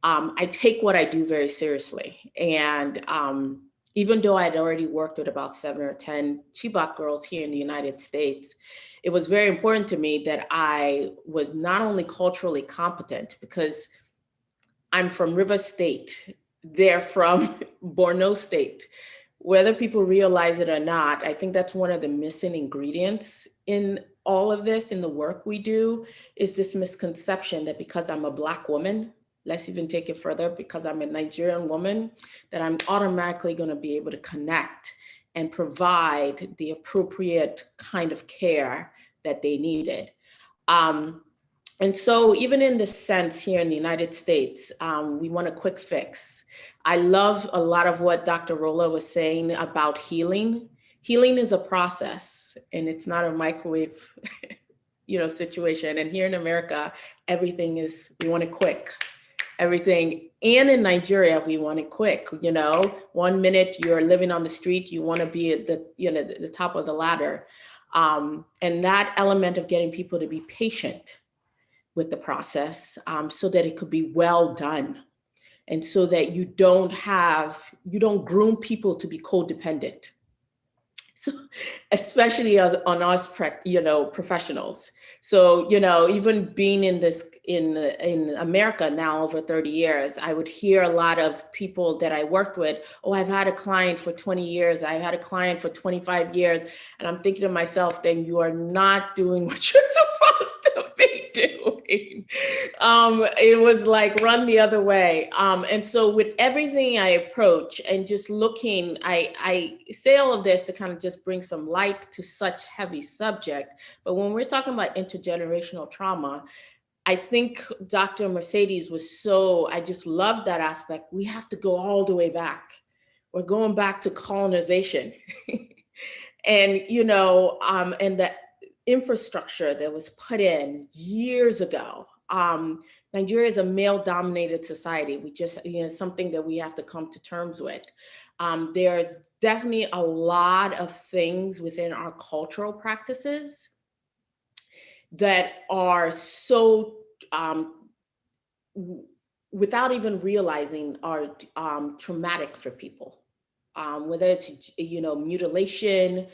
I take what I do very seriously. And even though I'd already worked with about 7 or 10 Chibok girls here in the United States, it was very important to me that I was not only culturally competent, because I'm from River State, they're from Borno State. Whether people realize it or not, I think that's one of the missing ingredients in all of this, in the work we do, is this misconception that because I'm a Black woman, let's even take it further, because I'm a Nigerian woman, that I'm automatically going to be able to connect and provide the appropriate kind of care that they needed. And so even in this sense here in the United States, we want a quick fix. I love a lot of what Dr. Rolla was saying about healing. Healing is a process, and it's not a microwave situation. And here in America, everything is, we want it quick. Everything, and in Nigeria, we want it quick. 1 minute you're living on the street, you want to be at the top of the ladder. And that element of getting people to be patient with the process, so that it could be well done. And so that you don't groom people to be codependent. So, especially on us, professionals. So, even being in America now over 30 years, I would hear a lot of people that I worked with, oh, I've had a client for 20 years. I've had a client for 25 years. And I'm thinking to myself, then you are not doing what you're supposed to be doing. It was like run the other way. And so with everything I approach and just looking, I say all of this to kind of just bring some light to such heavy subject. But when we're talking about intergenerational trauma, I think Dr. Mercedes I just love that aspect. We have to go all the way back. We're going back to colonization. And, and the infrastructure that was put in years ago. Nigeria is a male-dominated society. We just, something that we have to come to terms with. There's definitely a lot of things within our cultural practices that are so, without even realizing, are traumatic for people. Whether it's, mutilation,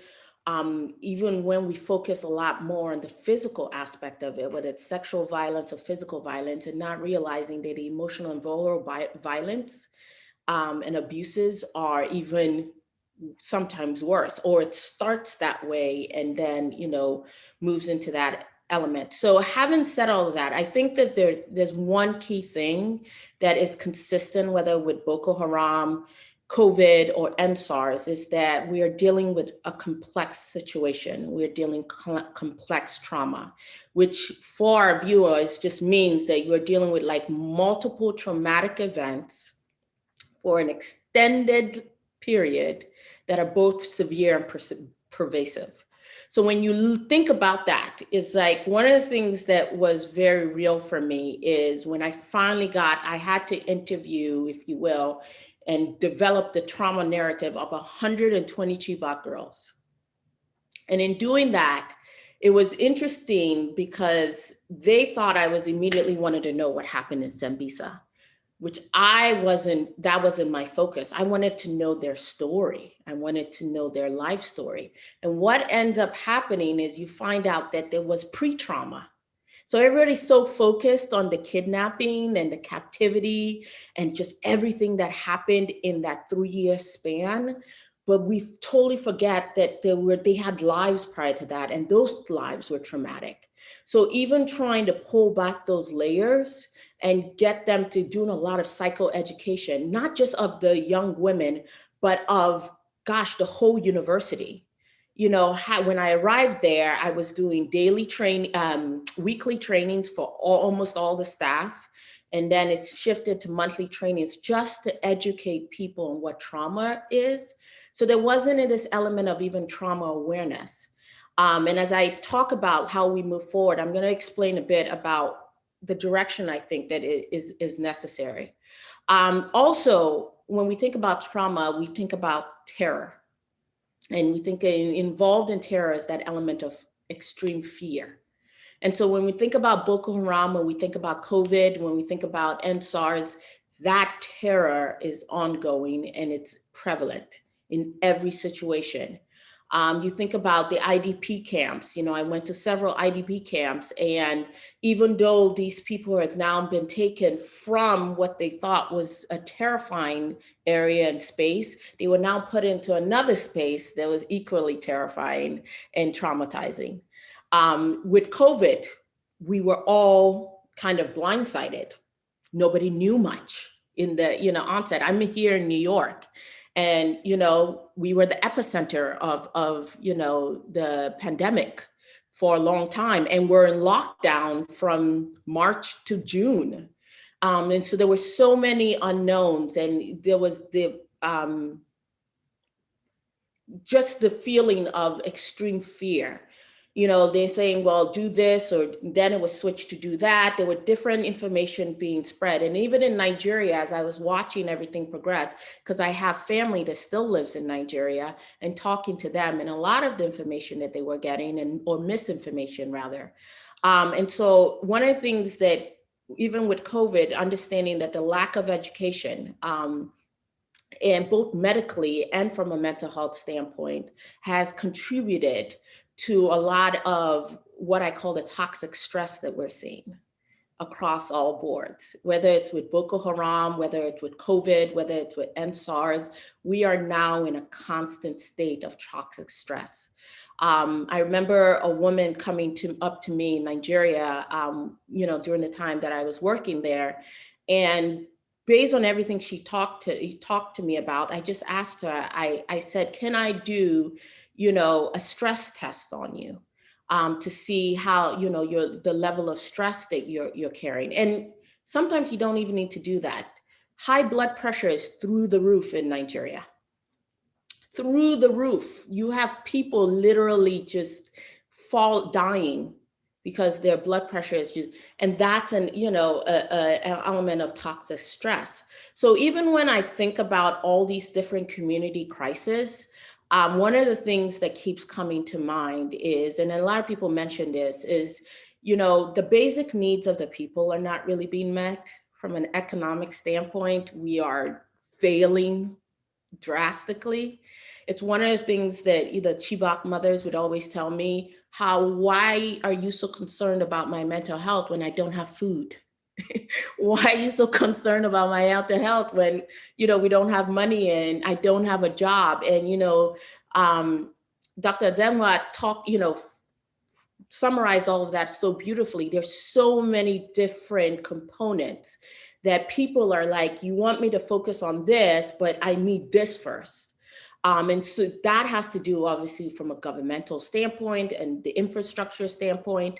even when we focus a lot more on the physical aspect of it, whether it's sexual violence or physical violence, and not realizing that the emotional and vulnerable violence and abuses are even sometimes worse, or it starts that way and then, moves into that element. So having said all of that, I think that there's one key thing that is consistent, whether with Boko Haram, COVID, or NSARS, is that we are dealing with a complex situation. We're dealing complex trauma, which for our viewers just means that you're dealing with like multiple traumatic events for an extended period that are both severe and pervasive. So when you think about that, it's like one of the things that was very real for me is when I had to interview, if you will, and develop the trauma narrative of 120 Chibok girls. And in doing that, it was interesting because they thought I was immediately wanted to know what happened in Sambisa, which that wasn't my focus. I wanted to know their story. I wanted to know their life story. And what ends up happening is you find out that there was pre-trauma. So everybody's so focused on the kidnapping and the captivity and just everything that happened in that 3-year span. But we totally forget that they had lives prior to that, and those lives were traumatic. So even trying to pull back those layers and get them to doing a lot of psychoeducation, not just of the young women, but of, the whole university. When I arrived there, I was doing weekly trainings for almost all the staff. And then it's shifted to monthly trainings just to educate people on what trauma is. So there wasn't this element of even trauma awareness. And as I talk about how we move forward, I'm going to explain a bit about the direction I think that is necessary. Also, when we think about trauma, we think about terror. And we think involved in terror is that element of extreme fear. And so when we think about Boko Haram, when we think about COVID, when we think about NSARS, that terror is ongoing and it's prevalent in every situation. You think about the IDP camps. I went to several IDP camps, and even though these people have now been taken from what they thought was a terrifying area and space, they were now put into another space that was equally terrifying and traumatizing. With COVID, we were all kind of blindsided. Nobody knew much in the onset. I'm here in New York. And, we were the epicenter of the pandemic for a long time, and we're in lockdown from March to June. And so there were so many unknowns, and there was just the feeling of extreme fear. You know, they're saying, well, do this, or then it was switched to do that. There were different information being spread. And even in Nigeria, as I was watching everything progress, because I have family that still lives in Nigeria, and talking to them, and a lot of the information that they were getting, or misinformation rather. And so one of the things that, even with COVID, understanding that the lack of education, and both medically and from a mental health standpoint, has contributed to a lot of what I call the toxic stress that we're seeing across all boards, whether it's with Boko Haram, whether it's with COVID, whether it's with NSARS. We are now in a constant state of toxic stress. I remember a woman coming up to me in Nigeria, you know, during the time that I was working there, and based on everything she talked to me about, I just asked her, I said, can I do, you know, a stress test on you, to see how, you know, the level of stress that you're carrying. And sometimes you don't even need to do that. High blood pressure is through the roof in Nigeria. Through the roof. You have people literally just dying because their blood pressure is just, and that's an element of toxic stress. So even when I think about all these different community crises, one of the things that keeps coming to mind is, and a lot of people mention this, is, you know, the basic needs of the people are not really being met. From an economic standpoint, we are failing drastically. It's one of the things that the Chibok mothers would always tell me, why are you so concerned about my mental health when I don't have food? Why are you so concerned about my mental health when, you know, we don't have money and I don't have a job? And, you know, Dr. Zenwa summarize all of that so beautifully. There's so many different components that people are like, you want me to focus on this, but I need this first. And so that has to do obviously from a governmental standpoint and the infrastructure standpoint.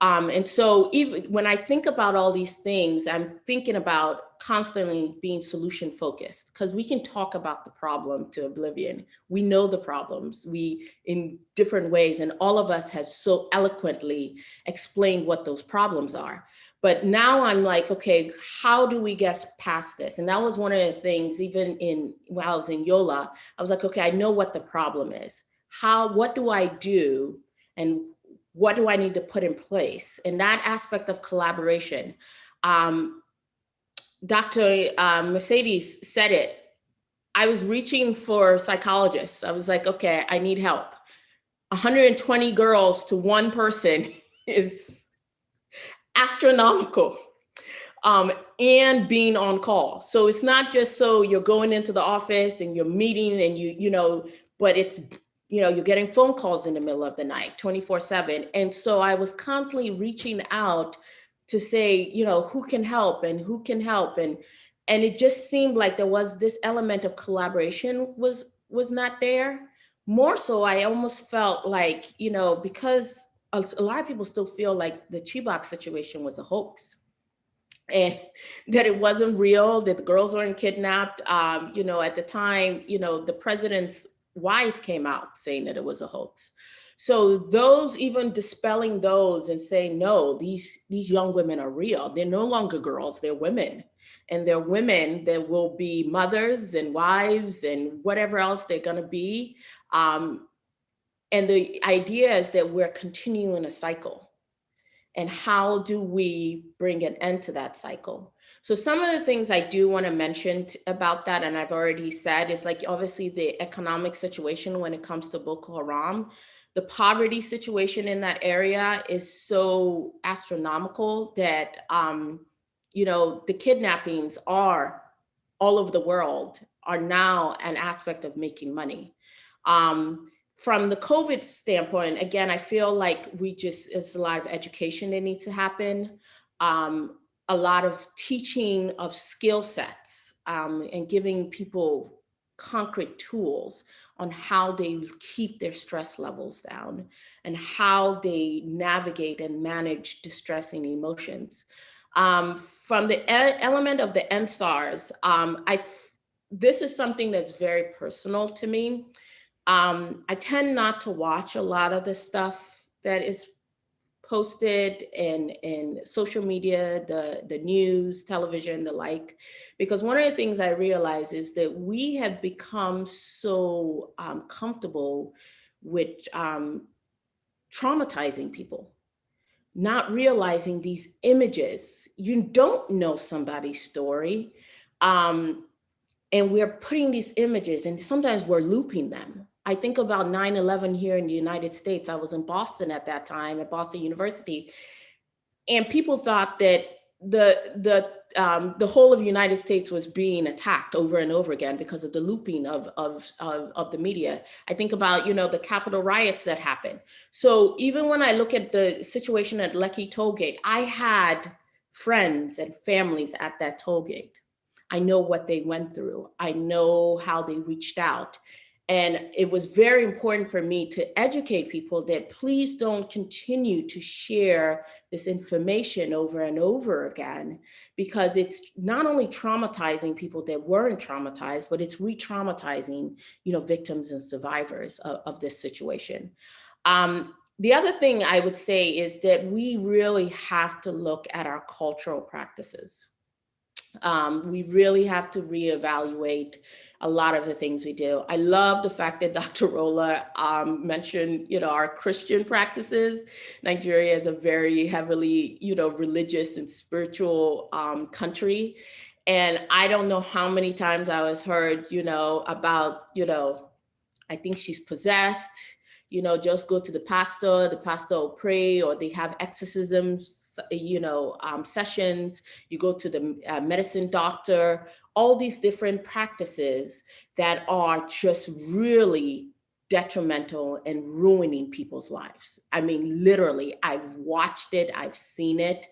And so even when I think about all these things, I'm thinking about constantly being solution focused, because we can talk about the problem to oblivion. We know the problems in different ways, and all of us have so eloquently explained what those problems are. But now I'm like, okay, how do we get past this? And that was one of the things, even when I was in Yola, I was like, okay, I know what the problem is. What do I do? And what do I need to put in place? And that aspect of collaboration, Dr. Mercedes said it. I was reaching for psychologists. I was like, okay, I need help. 120 girls to one person is astronomical, and being on call. So it's not just so you're going into the office and you're meeting and you know, but it's, you know, you're getting phone calls in the middle of the night, 24/7. And so I was constantly reaching out to say, you know, who can help and who can help. And it just seemed like there was this element of collaboration was not there. More so, I almost felt like, you know, because a lot of people still feel like the Chibok situation was a hoax and that it wasn't real, that the girls weren't kidnapped. You know, at the time, you know, the president's wife came out saying that it was a hoax. So those, even dispelling those and saying, no, these young women are real. They're no longer girls, they're women. And they're women that will be mothers and wives and whatever else they're gonna be. And the idea is that we're continuing a cycle. And how do we bring an end to that cycle? So some of the things I do want to mention about that, and I've already said, is like obviously the economic situation when it comes to Boko Haram. The poverty situation in that area is so astronomical that, you know, the kidnappings are all over the world are now an aspect of making money. From the COVID standpoint, again, I feel like there's a lot of education that needs to happen, a lot of teaching of skill sets, and giving people concrete tools on how they keep their stress levels down and how they navigate and manage distressing emotions. From the element of the NSARS, this is something that's very personal to me. I tend not to watch a lot of the stuff that is posted in social media, the news, television, the like, because one of the things I realize is that we have become so comfortable with traumatizing people, not realizing these images. You don't know somebody's story. And we're putting these images, and sometimes we're looping them. I think about 9/11 here in the United States. I was in Boston at that time, at Boston University, and people thought that the whole of the United States was being attacked over and over again because of the looping of the media. I think about, the Capitol riots that happened. So even when I look at the situation at Lekki Tollgate, I had friends and families at that tollgate. I know what they went through. I know how they reached out. And it was very important for me to educate people that please don't continue to share this information over and over again, because it's not only traumatizing people that weren't traumatized, but it's re-traumatizing, victims and survivors of this situation. The other thing I would say is that we really have to look at our cultural practices. We really have to reevaluate a lot of the things we do. I love the fact that Dr. Rolla mentioned, our Christian practices. Nigeria is a very heavily, religious and spiritual country. And I don't know how many times I was heard, about, I think she's possessed. Just go to the pastor will pray, or they have exorcisms, sessions, you go to the medicine doctor, all these different practices that are just really detrimental and ruining people's lives. I mean, literally, I've watched it, I've seen it.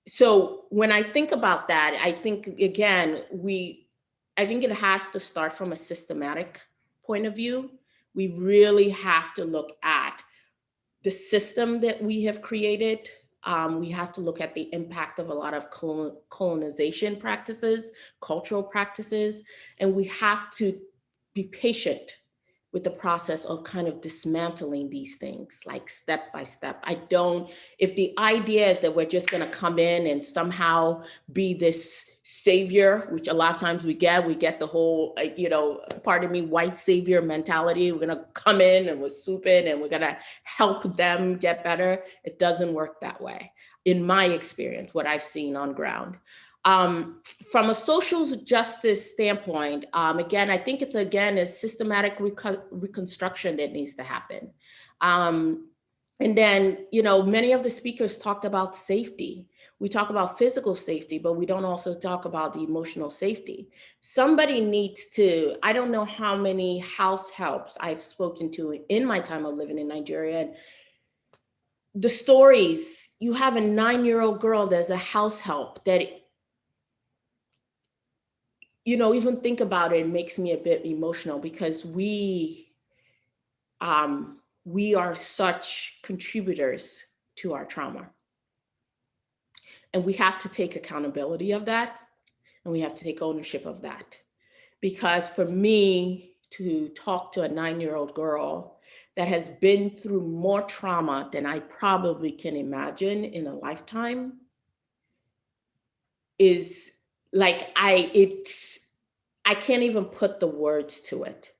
So when I think about that, I think, again, I think it has to start from a systematic point of view. We really have to look at the system that we have created. We have to look at the impact of a lot of colonization practices, cultural practices, and we have to be patient with the process of kind of dismantling these things, like step by step. If the idea is that we're just gonna come in and somehow be this savior, which a lot of times we get the whole, pardon me, white savior mentality. We're gonna come in and we're swoop in and we're gonna help them get better. It doesn't work that way, in my experience, what I've seen on ground. From a social justice standpoint, again, I think it's a systematic reconstruction that needs to happen. And then, many of the speakers talked about safety. We talk about physical safety, but we don't also talk about the emotional safety. Somebody needs to, I don't know how many house helps I've spoken to in my time of living in Nigeria. And the stories, you have a 9-year-old girl that's a house help that, even think about it, makes me a bit emotional, because we are such contributors to our trauma. And we have to take accountability of that, and we have to take ownership of that. Because for me to talk to a 9-year-old girl that has been through more trauma than I probably can imagine in a lifetime is like, I can't even put the words to it.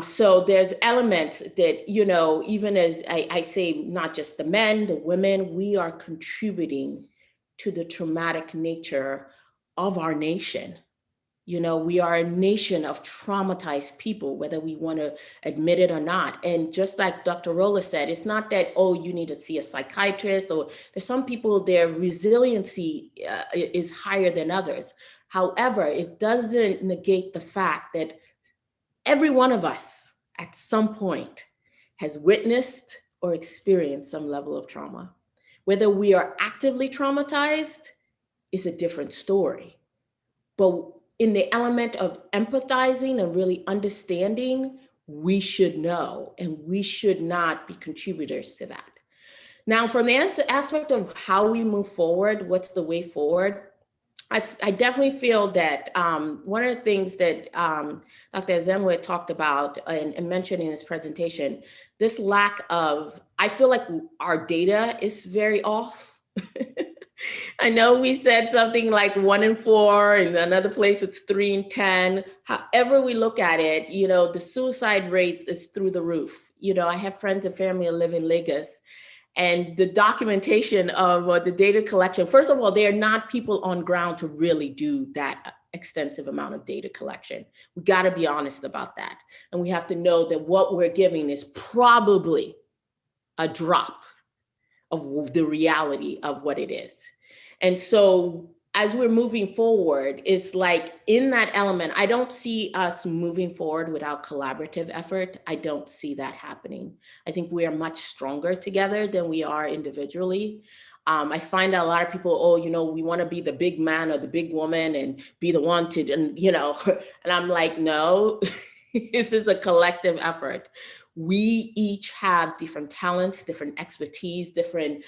So there's elements that, even as I say, not just the men, the women, we are contributing to the traumatic nature of our nation. We are a nation of traumatized people, whether we want to admit it or not. And just like Dr. Rolla said, it's not that, you need to see a psychiatrist, or there's some people, their resiliency is higher than others. However, it doesn't negate the fact that every one of us at some point has witnessed or experienced some level of trauma. Whether we are actively traumatized is a different story. But in the element of empathizing and really understanding, we should know, and we should not be contributors to that. Now, from the aspect of how we move forward, what's the way forward? I definitely feel that one of the things that Dr. Ezenwa talked about and mentioned in his presentation, this lack of, I feel like our data is very off. I know we said something like 1 in 4, and another place it's 3 in 10. However we look at it, you know, the suicide rate is through the roof. You know, I have friends and family who live in Lagos, and the documentation of the data collection, first of all, they are not people on ground to really do that extensive amount of data collection. We got to be honest about that. And we have to know that what we're giving is probably a drop of the reality of what it is. And so as we're moving forward, it's like in that element, I don't see us moving forward without collaborative effort. I don't see that happening. I think we are much stronger together than we are individually. I find that a lot of people, oh, you know, we want to be the big man or the big woman and be the one to, and, you know, and I'm like, no, this is a collective effort. We each have different talents, different expertise, different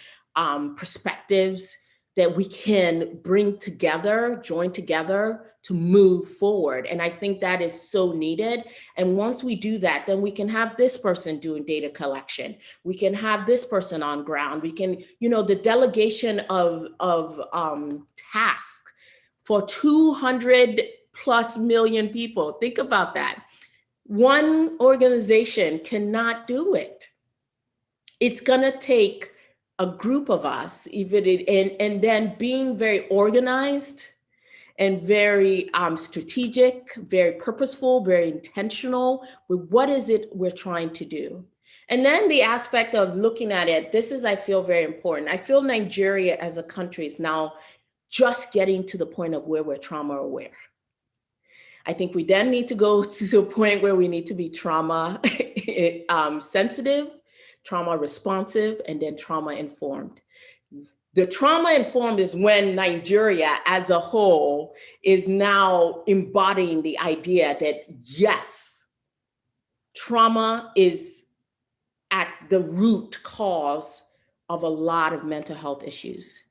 perspectives that we can bring together, join together to move forward. And I think that is so needed. And once we do that, then we can have this person doing data collection. We can have this person on ground. We can, you know, the delegation of tasks for 200+ million people. Think about that. One organization cannot do it. It's gonna take a group of us, and then being very organized and very strategic, very purposeful, very intentional with what is it we're trying to do. And then the aspect of looking at it, this is, I feel, very important. I feel Nigeria as a country is now just getting to the point of where we're trauma aware. I think we then need to go to a point where we need to be trauma sensitive, trauma responsive, and then trauma informed. The trauma informed is when Nigeria as a whole is now embodying the idea that yes, trauma is at the root cause of a lot of mental health issues.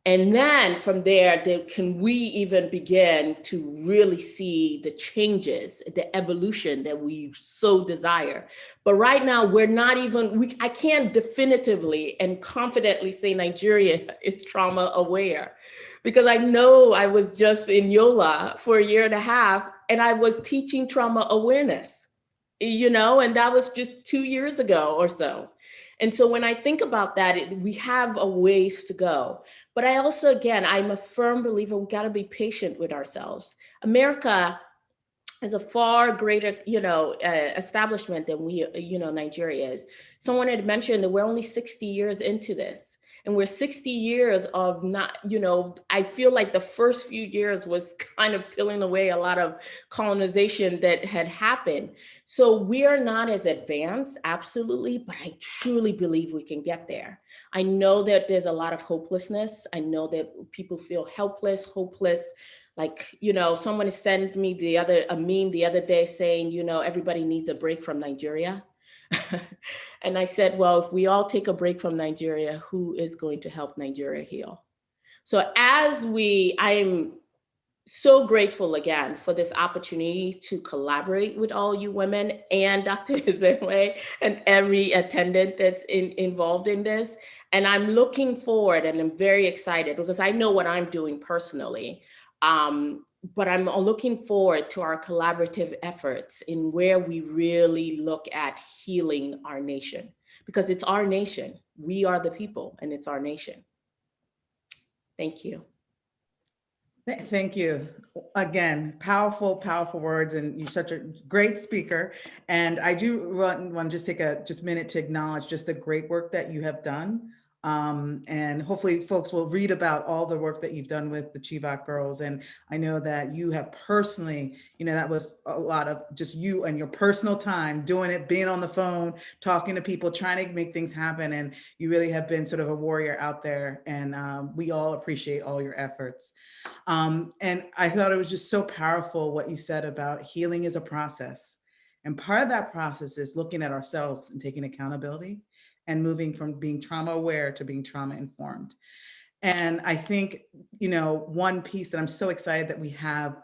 And then from there, can we even begin to really see the changes, the evolution that we so desire? But right now, we're not even, I can't definitively and confidently say Nigeria is trauma aware, because I know I was just in Yola for 1.5 years and I was teaching trauma awareness, you know, and that was just 2 years ago or so. And so when I think about that, we have a ways to go. But I also, again, I'm a firm believer we got to be patient with ourselves. America is a far greater, you know, establishment than we, you know, Nigeria is. Someone had mentioned that we're only 60 years into this. And we're 60 years of not, you know, I feel like the first few years was kind of peeling away a lot of colonization that had happened. So we are not as advanced, absolutely, but I truly believe we can get there. I know that there's a lot of hopelessness. I know that people feel helpless, hopeless. Like, you know, someone sent me a meme the other day saying, you know, everybody needs a break from Nigeria. And I said, well, if we all take a break from Nigeria, who is going to help Nigeria heal? So I'm so grateful again for this opportunity to collaborate with all you women and Dr. Ezenwa and every attendant that's involved in this. And I'm looking forward and I'm very excited because I know what I'm doing personally. But I'm looking forward to our collaborative efforts in where we really look at healing our nation, because it's our nation. We are the people and it's our nation. Thank you. Thank you. Again, powerful, powerful words, and you're such a great speaker. And I do want to just take a minute to acknowledge just the great work that you have done And hopefully folks will read about all the work that you've done with the Chivak girls. And I know that you have personally, that was a lot of just you and your personal time doing it, being on the phone, talking to people, trying to make things happen. And you really have been sort of a warrior out there. And we all appreciate all your efforts. And I thought it was just so powerful what you said about healing is a process. And part of that process is looking at ourselves and taking accountability and moving from being trauma aware to being trauma informed. And I think, one piece that I'm so excited that we have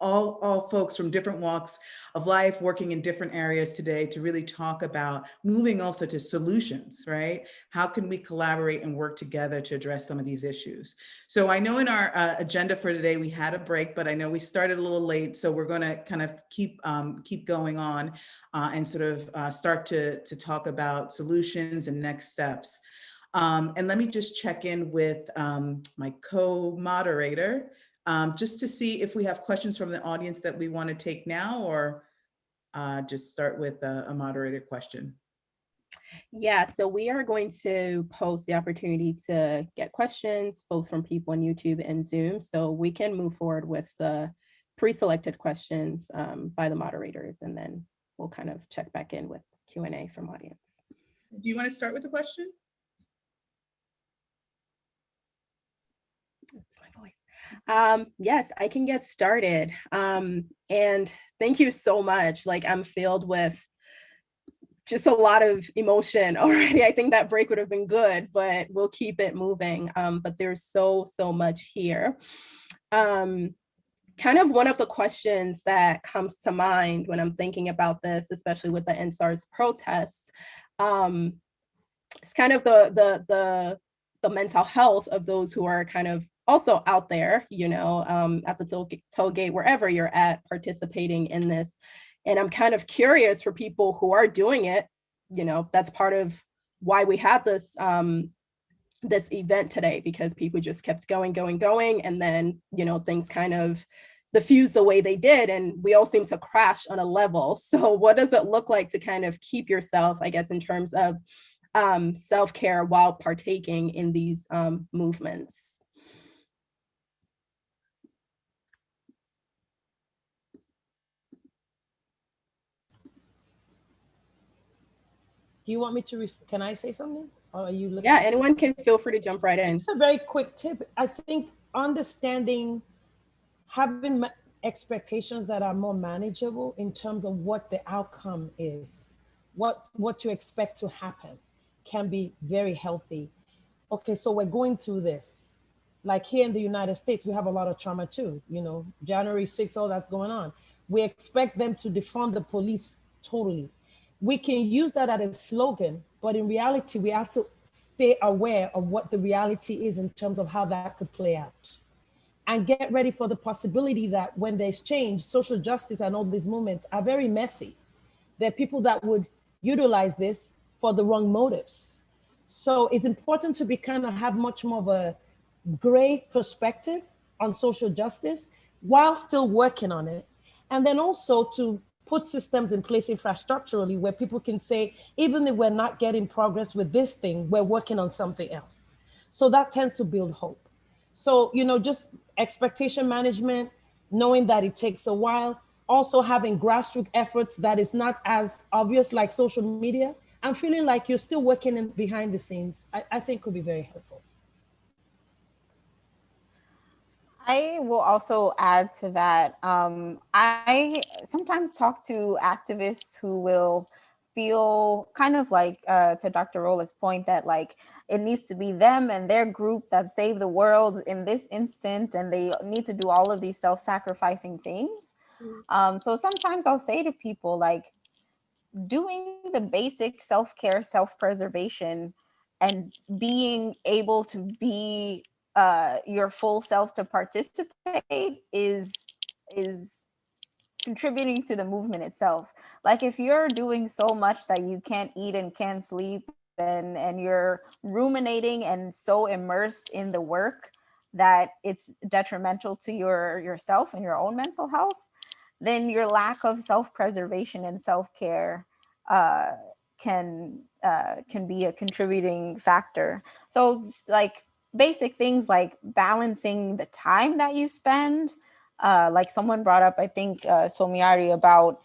all folks from different walks of life working in different areas today to really talk about moving also to solutions, right? How can we collaborate and work together to address some of these issues? So I know in our agenda for today, we had a break, but I know we started a little late. So we're gonna kind of keep going on and sort of start to talk about solutions and next steps. And let me just check in with my co-moderator, just to see if we have questions from the audience that we want to take now, or just start with a moderator question. Yeah, so we are going to post the opportunity to get questions, both from people on YouTube and Zoom, so we can move forward with the pre-selected questions by the moderators, and then we'll kind of check back in with Q&A from audience. Do you want to start with the question? Oops, my voice. Yes, I can get started. And thank you so much. Like, I'm filled with just a lot of emotion already. I think that break would have been good, but we'll keep it moving. But there's so much here. Kind of one of the questions that comes to mind when I'm thinking about this, especially with the NSARS protests, it's kind of the mental health of those who are kind of also out there, at the toll gate, wherever you're at, participating in this. And I'm kind of curious for people who are doing it, that's part of why we had this this event today, because people just kept going. And then, things kind of diffuse the way they did, and we all seem to crash on a level. So what does it look like to kind of keep yourself, I guess, in terms of self-care while partaking in these movements? Do you want me to, can I say something? Or are you looking? Yeah, anyone can feel free to jump right in. It's a very quick tip. I think understanding, having expectations that are more manageable in terms of what the outcome is, what you expect to happen, can be very healthy. Okay, so we're going through this. Like here in the United States, we have a lot of trauma too. January 6th, all that's going on. We expect them to defund the police totally. We can use that as a slogan, but in reality, we have to stay aware of what the reality is in terms of how that could play out. And get ready for the possibility that when there's change, social justice and all these movements are very messy. There are people that would utilize this for the wrong motives. So it's important to have much more of a gray perspective on social justice while still working on it. And then also to put systems in place infrastructurally where people can say, even if we're not getting progress with this thing, we're working on something else. So that tends to build hope. So, just expectation management, knowing that it takes a while, also having grassroots efforts that is not as obvious like social media, and feeling like you're still working behind the scenes, I think could be very helpful. I will also add to that. I sometimes talk to activists who will feel kind of like, to Dr. Rola's point, that like it needs to be them and their group that save the world in this instant, and they need to do all of these self-sacrificing things. So sometimes I'll say to people, like, doing the basic self-care, self-preservation, and being able to be your full self to participate is contributing to the movement itself. Like, if you're doing so much that you can't eat and can't sleep, and you're ruminating and so immersed in the work that it's detrimental to yourself and your own mental health, then your lack of self-preservation and self-care can can be a contributing factor. So like basic things like balancing the time that you spend, like someone brought up, I think Somiari, about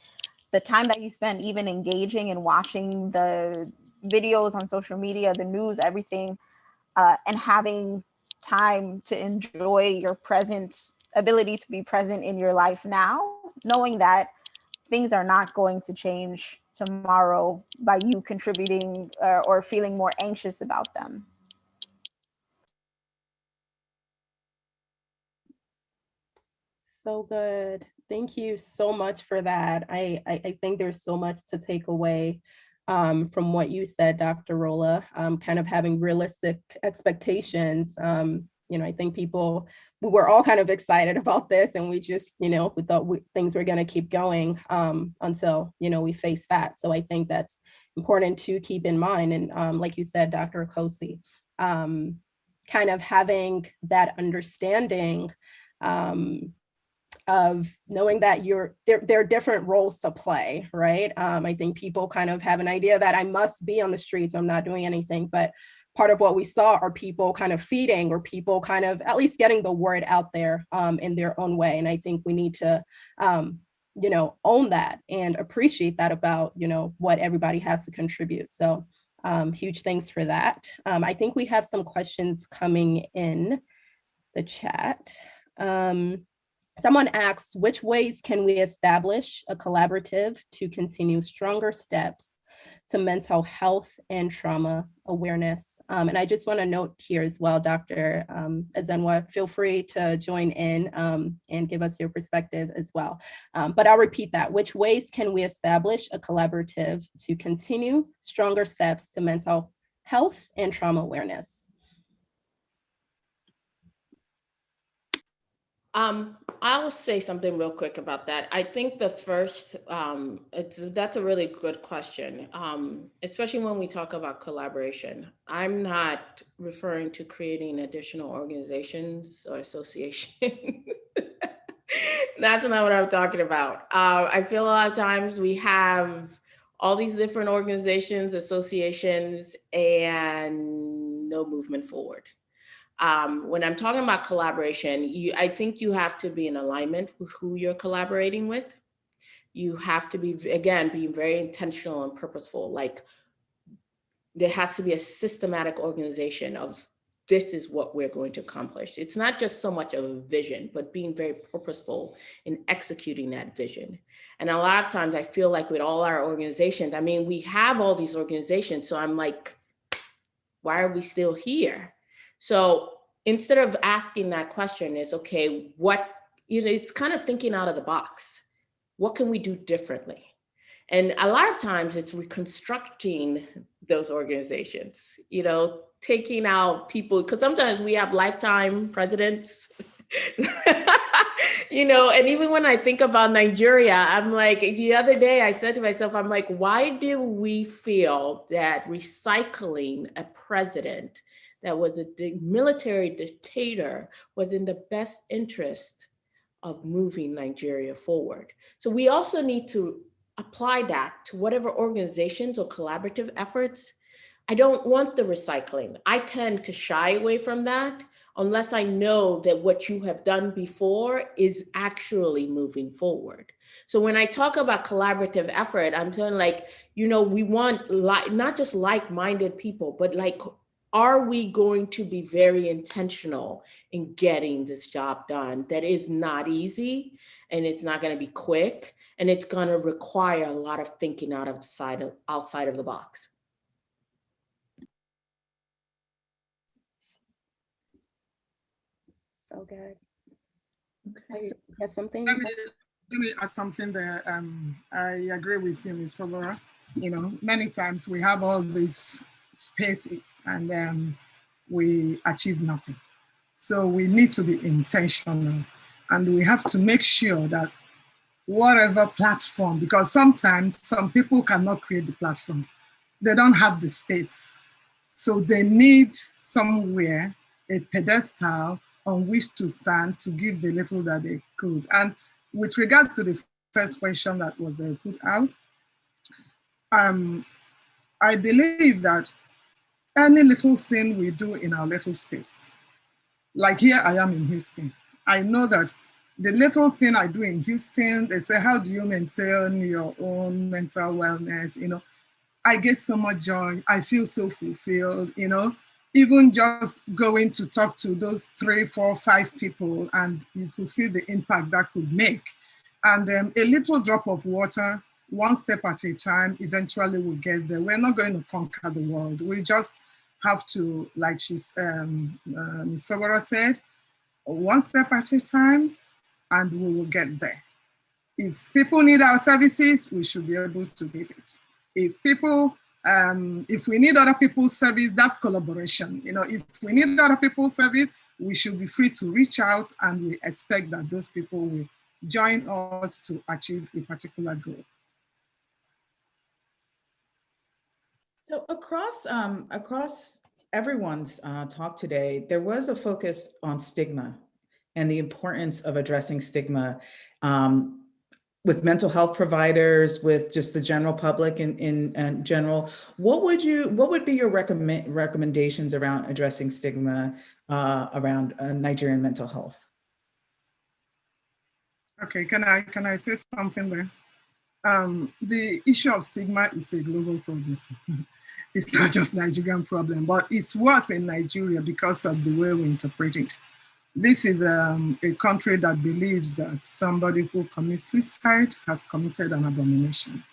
the time that you spend even engaging and watching the videos on social media, the news, everything, and having time to enjoy your present ability to be present in your life now, knowing that things are not going to change tomorrow by you contributing or feeling more anxious about them. So good. Thank you so much for that. I think there's so much to take away from what you said, Dr. Rolla, kind of having realistic expectations. I think we were all kind of excited about this, and we just, we thought things were going to keep going until, we face that. So I think that's important to keep in mind. And like you said, Dr. Okosi, kind of having that understanding of knowing that there are different roles to play, right? I think people kind of have an idea that I must be on the streets, I'm not doing anything, but part of what we saw are people kind of feeding, or people kind of at least getting the word out there in their own way. And I think we need to, own that and appreciate that about, what everybody has to contribute. So huge thanks for that. I think we have some questions coming in the chat. Someone asks, which ways can we establish a collaborative to continue stronger steps to mental health and trauma awareness? And I just want to note here as well, Dr. Ezenwa, feel free to join in and give us your perspective as well. But I'll repeat that. Which ways can we establish a collaborative to continue stronger steps to mental health and trauma awareness? I'll say something real quick about that. I think the first, that's a really good question, especially when we talk about collaboration. I'm not referring to creating additional organizations or associations. That's not what I'm talking about. I feel a lot of times we have all these different organizations, associations, and no movement forward. When I'm talking about collaboration, I think you have to be in alignment with who you're collaborating with. You have to be, again, being very intentional and purposeful. Like, there has to be a systematic organization of this is what we're going to accomplish. It's not just so much of a vision, but being very purposeful in executing that vision. And a lot of times I feel like with all our organizations, I mean, we have all these organizations. So I'm like, why are we still here? So instead of asking that question is, okay, it's kind of thinking out of the box. What can we do differently? And a lot of times it's reconstructing those organizations, taking out people, because sometimes we have lifetime presidents, and even when I think about Nigeria, I'm like, the other day I said to myself, I'm like, why do we feel that recycling a president that was a military dictator was in the best interest of moving Nigeria forward? So we also need to apply that to whatever organizations or collaborative efforts. I don't want the recycling. I tend to shy away from that unless I know that what you have done before is actually moving forward. So when I talk about collaborative effort, I'm saying like, we want not just like-minded people, but like, are we going to be very intentional in getting this job done? That is not easy, and it's not going to be quick, and it's going to require a lot of thinking outside of the box. So good. Okay, you have something? Let me add something there. I agree with you, Ms. Fabora. Many times we have all these spaces and we achieve nothing. So we need to be intentional, and we have to make sure that whatever platform, because sometimes some people cannot create the platform. They don't have the space. So they need somewhere, a pedestal on which to stand to give the little that they could. And with regards to the first question that was put out, I believe that any little thing we do in our little space, like here I am in Houston, I know that the little thing I do in Houston, they say, how do you maintain your own mental wellness? You know, I get so much joy. I feel so fulfilled, you know, even just going to talk to those 3, 4, 5 people, and you could see the impact that could make. And a little drop of water, one step at a time, eventually we'll get there. We're not going to conquer the world. We just have to, like Ms. Febora said, one step at a time, and we will get there. If people need our services, we should be able to give it. If we need other people's service, that's collaboration. You know, if we need other people's service, we should be free to reach out, and we expect that those people will join us to achieve a particular goal. So across everyone's talk today, there was a focus on stigma and the importance of addressing stigma with mental health providers, with just the general public in general. What would be your recommendations around addressing stigma around Nigerian mental health? Okay, can I say something there? The issue of stigma is a global problem. It's not just Nigerian problem, but it's worse in Nigeria because of the way we interpret it. This is a country that believes that somebody who commits suicide has committed an abomination.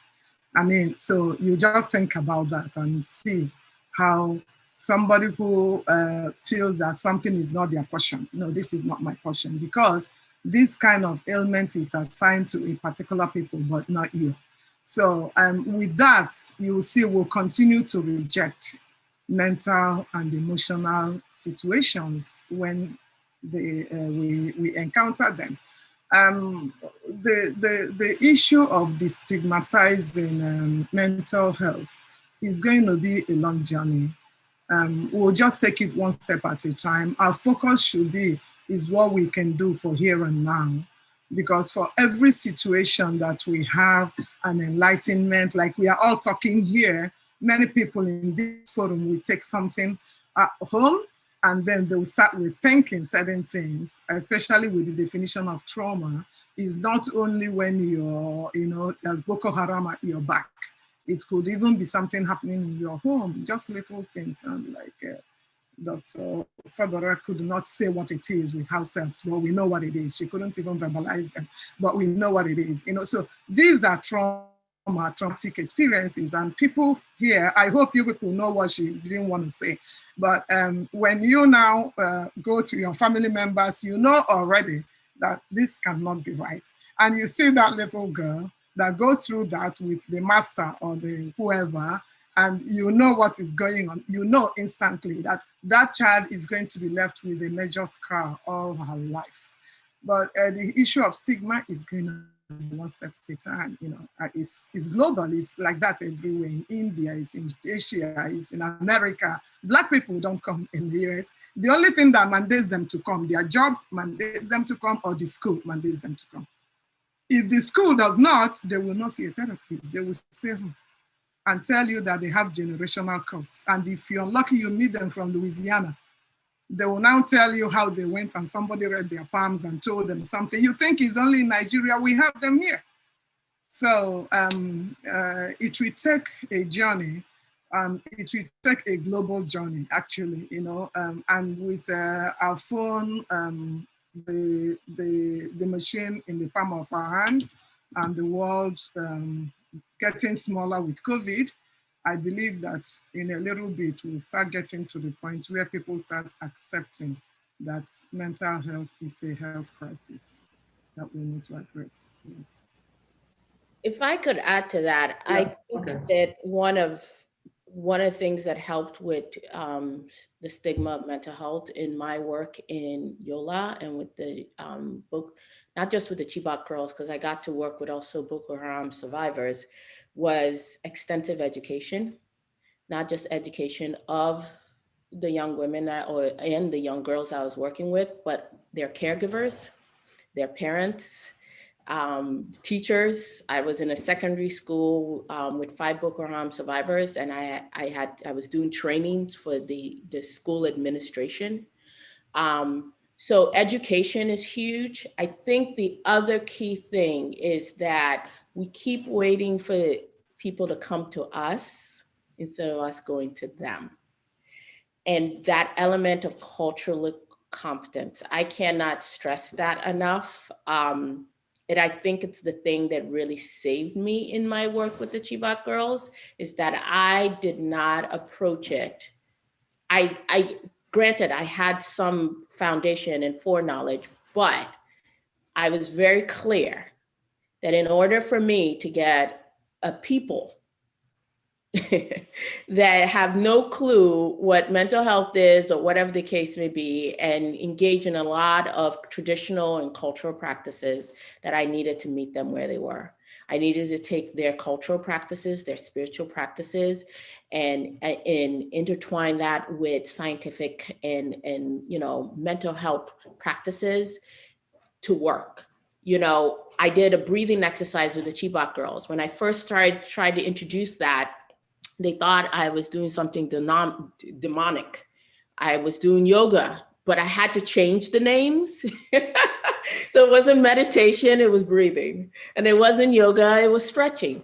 I mean, so you just think about that and see how somebody who feels that something is not their portion, no, this is not my portion, because this kind of ailment is assigned to a particular people, but not you. So with that, you will see we'll continue to reject mental and emotional situations when we encounter them. The issue of destigmatizing mental health is going to be a long journey. We'll just take it one step at a time. Our focus should be is what we can do for here and now. Because for every situation that we have an enlightenment, like we are all talking here, many people in this forum will take something at home and then they'll start rethinking certain things, especially with the definition of trauma, is not only when you're, you know, there's Boko Haram at your back. It could even be something happening in your home, just little things. And like Dr. Febora could not say what it is with house helps, but we know what it is. She couldn't even verbalize them, but we know what it is. You know, so these are traumatic experiences, and people here, I hope you people know what she didn't want to say, but when you now go to your family members, you know already that this cannot be right. And you see that little girl that goes through that with the master or the whoever, and you know what is going on. You know instantly that that child is going to be left with a major scar all her life. But the issue of stigma is going to be one step at a time. You know, it's global. It's like that everywhere. In India, it's in Asia, it's in America. Black people don't come in the US. The only thing that mandates them to come, their job mandates them to come, or the school mandates them to come. If the school does not, they will not see a therapist. They will stay home and tell you that they have generational curse. And if you're lucky, you meet them from Louisiana, they will now tell you how they went and somebody read their palms and told them something. You think it's only in Nigeria, we have them here. So it will take a journey. It will take a global journey, actually, you know, and with our phone, the machine in the palm of our hand, and the world getting smaller with COVID, I believe that in a little bit, we'll start getting to the point where people start accepting that mental health is a health crisis that we need to address. Yes. If I could add to that, Yeah, I think that one of the things that helped with the stigma of mental health in my work in Yola and with the book, not just with the Chibok girls, because I got to work with also Boko Haram survivors, was extensive education, not just education of the young women and the young girls I was working with, but their caregivers, their parents, teachers. I was in a secondary school with 5 Boko Haram survivors, and I was doing trainings for the school administration. So education is huge. I think the other key thing is that we keep waiting for people to come to us instead of us going to them. And that element of cultural competence, I cannot stress that enough. And I think it's the thing that really saved me in my work with the Chibok girls, is that I did not approach it. Granted, I had some foundation and foreknowledge, but I was very clear that in order for me to get a people that have no clue what mental health is or whatever the case may be, and engage in a lot of traditional and cultural practices, that I needed to meet them where they were. I needed to take their cultural practices, their spiritual practices, and intertwine that with scientific and mental health practices to work. I did a breathing exercise with the Chibok girls. When I first tried to introduce that, they thought I was doing something demonic. I was doing yoga, but I had to change the names. So it wasn't meditation, it was breathing. And it wasn't yoga, it was stretching.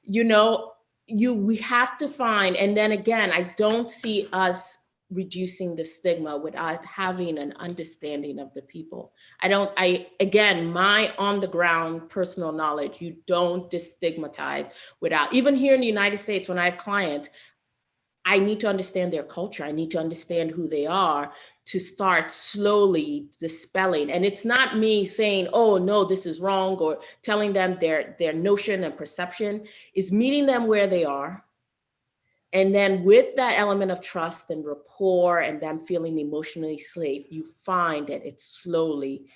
We have to find, and then again, I don't see us reducing the stigma without having an understanding of the people. Again, my on the ground personal knowledge, you don't destigmatize without, even here in the United States, when I have clients, I need to understand their culture. I need to understand who they are to start slowly dispelling. And it's not me saying, oh no, this is wrong, or telling them their notion and perception. Is meeting them where they are. And then with that element of trust and rapport and them feeling emotionally safe, you find that it slowly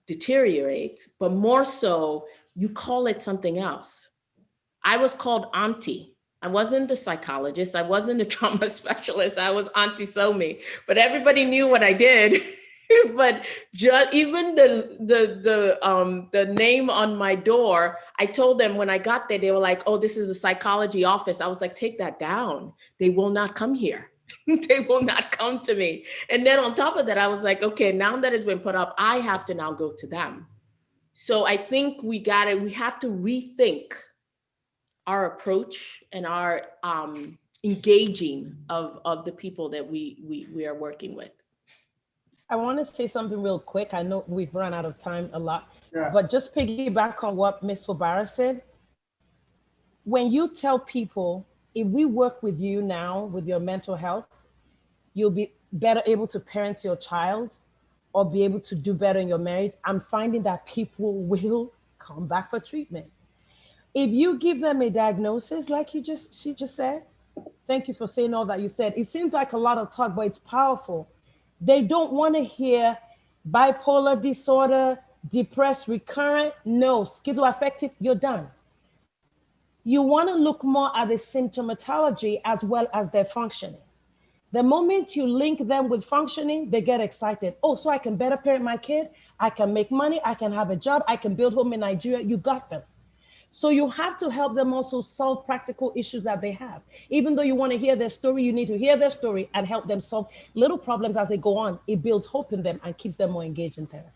deteriorates, but more so, you call it something else. I was called auntie. I wasn't the psychologist. I wasn't the trauma specialist. I was Auntie Somi, but everybody knew what I did. But just even the name on my door, I told them when I got there, they were like, oh, this is a psychology office. I was like, take that down. They will not come here. They will not come to me. And then on top of that, I was like, okay, now that it's been put up, I have to now go to them. So I think we have to rethink our approach and our engaging of the people that we are working with. I want to say something real quick. I know we've run out of time a lot, Yeah. but just piggyback on what Ms. Fubara said. When you tell people, if we work with you now with your mental health, you'll be better able to parent your child or be able to do better in your marriage, I'm finding that people will come back for treatment. If you give them a diagnosis, like she just said, thank you for saying all that you said. It seems like a lot of talk, but it's powerful. They don't want to hear bipolar disorder, depressed, recurrent. No, schizoaffective, you're done. You want to look more at the symptomatology as well as their functioning. The moment you link them with functioning, they get excited. Oh, so I can better parent my kid. I can make money. I can have a job. I can build home in Nigeria. You got them. So you have to help them also solve practical issues that they have. Even though you want to hear their story, you need to hear their story and help them solve little problems as they go on. It builds hope in them and keeps them more engaged in therapy.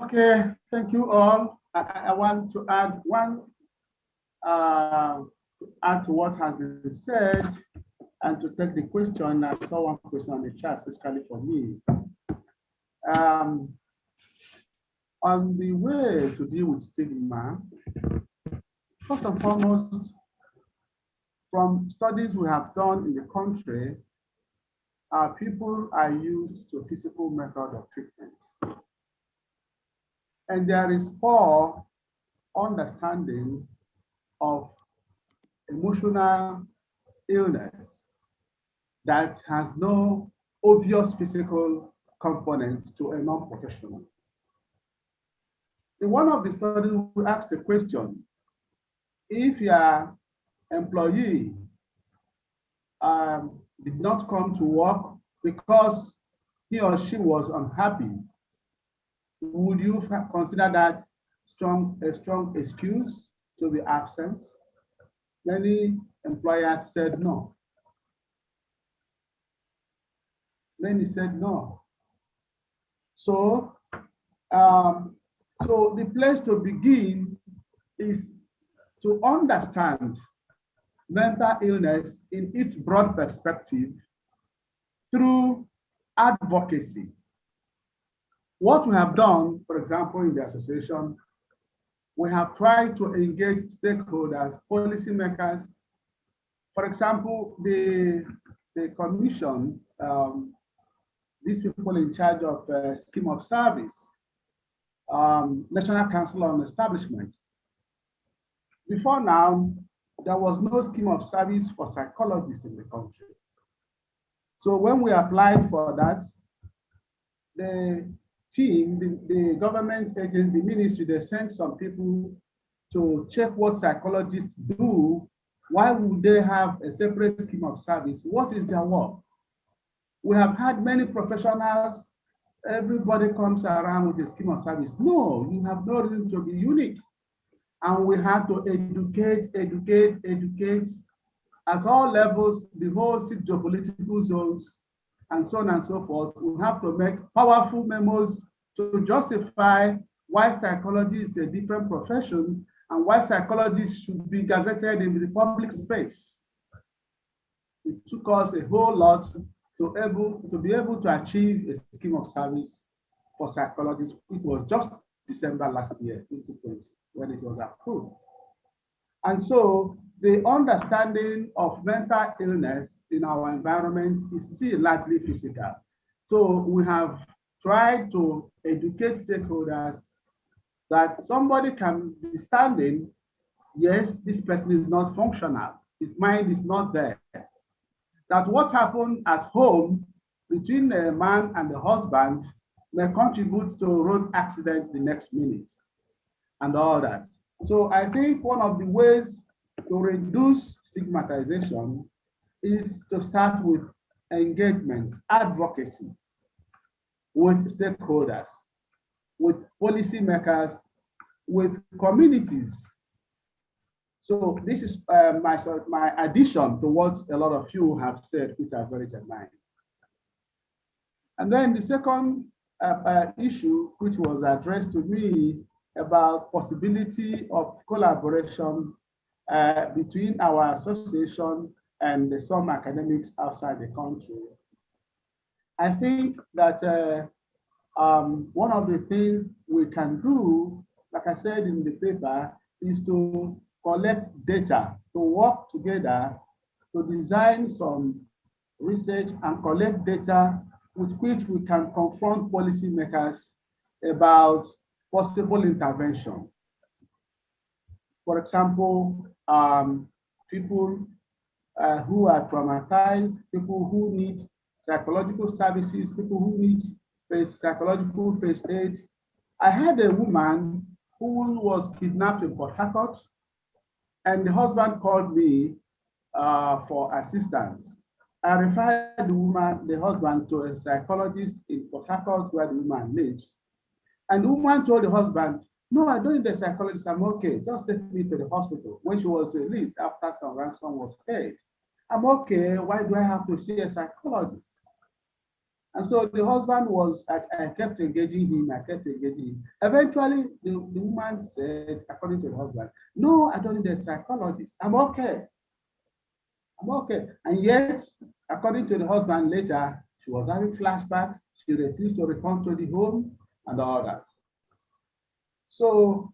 Okay, thank you all. I want to add add to what has been said and to take the question. I saw one question on the chat, especially for me. On the way to deal with stigma, first and foremost, from studies we have done in the country, people are used to physical method of treatment. And there is poor understanding of emotional illness that has no obvious physical component to a non-professional. In one of the studies, we asked the question, if your employee did not come to work because he or she was unhappy, Would you consider that a strong excuse to be absent? Many employers said no. Many said no. So, so the place to begin is to understand mental illness in its broad perspective through advocacy. What we have done, for example, in the association, we have tried to engage stakeholders, policymakers. For example, the commission, these people in charge of scheme of service, National Council on Establishment. Before now, there was no scheme of service for psychologists in the country. So when we applied for that, the team, the government agent, the ministry, they sent some people to check what psychologists do. Why would they have a separate scheme of service? What is their work? We have had many professionals, everybody comes around with a scheme of service. No, you have no reason to be unique. And we have to educate at all levels, the whole six geopolitical zones, and so on and so forth. We have to make powerful memos to justify why psychology is a different profession and why psychologists should be gazetted in the public space. It took us a whole lot to be able to achieve a scheme of service for psychologists. It was just December last year, 2020, when it was approved. And so the understanding of mental illness in our environment is still largely physical. So we have tried to educate stakeholders that somebody can be standing, yes, this person is not functional, his mind is not there. That what happened at home between a man and the husband may contribute to a road accident the next minute and all that. So I think one of the ways to reduce stigmatization is to start with engagement, advocacy with stakeholders, with policymakers, with communities. So this is my addition to what a lot of you have said, which are very germane. And then the second issue, which was addressed to me about possibility of collaboration between our association and some academics outside the country. I think that one of the things we can do, like I said in the paper, is to collect data, to work together, to design some research and collect data with which we can confront policymakers about possible intervention. For example, people who are traumatized, people who need psychological services, people who need psychological first aid. I had a woman who was kidnapped in Port Harcourt, and the husband called me for assistance. I referred the husband to a psychologist in Port Harcourt where the woman lives. And the woman told the husband, no, I don't need a psychologist, I'm okay. Just take me to the hospital. When she was released after some ransom was paid, I'm okay, why do I have to see a psychologist? And so the husband was, I kept engaging him, Eventually, the woman said, according to the husband, no, I don't need a psychologist, I'm okay. I'm okay. And yet, according to the husband later, she was having flashbacks, she refused to return to the home and all that. So,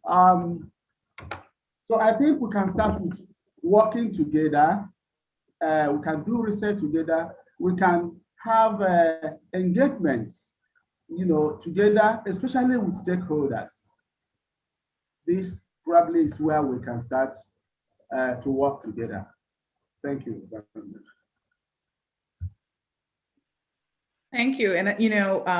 so I think we can start with working together. We can do research together. We can have engagements, together, especially with stakeholders. This probably is where we can start to work together. Thank you very much. Thank you. And,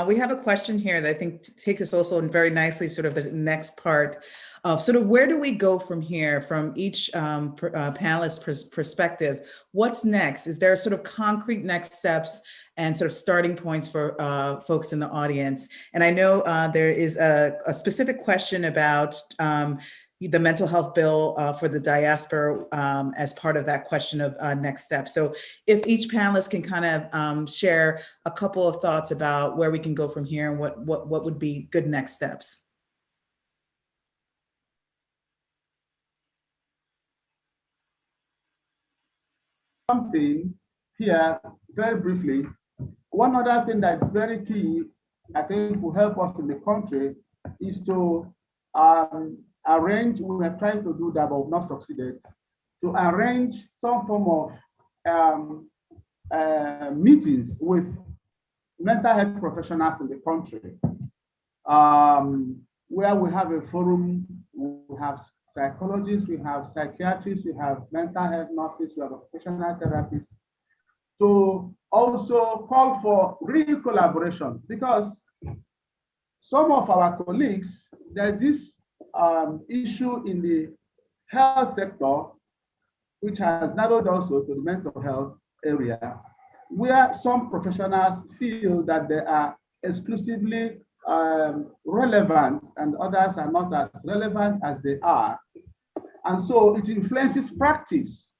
we have a question here that I think takes us also in very nicely, sort of the next part of sort of where do we go from here, from each panelist perspective? What's next? Is there sort of concrete next steps and sort of starting points for folks in the audience? And I know there is a specific question about the mental health bill for the diaspora as part of that question of next steps. So if each panelist can kind of share a couple of thoughts about where we can go from here and what would be good next steps. Something here very briefly. One other thing that's very key, I think will help us in the country is to arrange, we have tried to do that but not succeeded, to arrange some form of meetings with mental health professionals in the country, where we have a forum, we have psychologists, we have psychiatrists, we have mental health nurses, we have occupational therapists, to also call for real collaboration, because some of our colleagues, there's this issue in the health sector, which has narrowed also to the mental health area, where some professionals feel that they are exclusively relevant and others are not as relevant as they are. And so it influences practice.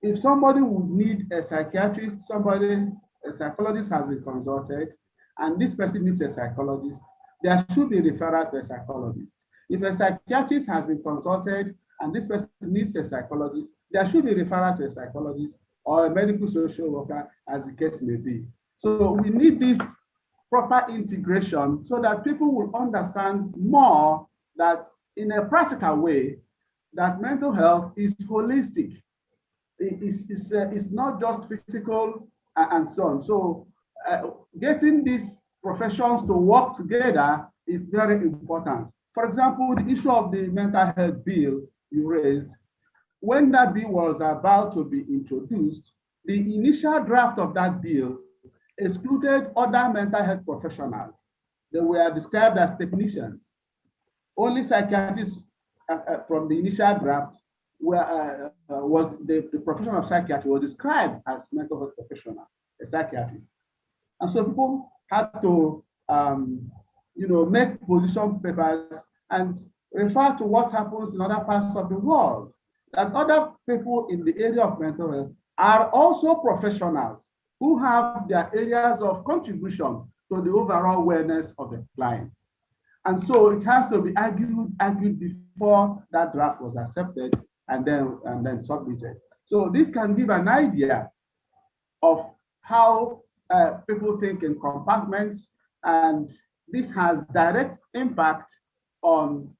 If somebody would need a psychiatrist, a psychologist has been consulted, and this person needs a psychologist, there should be referral to a psychologist. If a psychiatrist has been consulted and this person needs a psychologist, there should be referral to a psychologist or a medical social worker, as the case may be. So we need this proper integration so that people will understand more that in a practical way, that mental health is holistic. It's not just physical and so on. So getting these professions to work together is very important. For example, the issue of the mental health bill you raised, when that bill was about to be introduced, the initial draft of that bill excluded other mental health professionals. They were described as technicians. Only psychiatrists from the initial draft was the profession of psychiatry was described as mental health professional, a psychiatrist. And so people had to make position papers and refer to what happens in other parts of the world, that other people in the area of mental health are also professionals who have their areas of contribution to the overall wellness of the clients. And so it has to be argued before that draft was accepted and then submitted. So this can give an idea of how people think in compartments, and this has direct impact on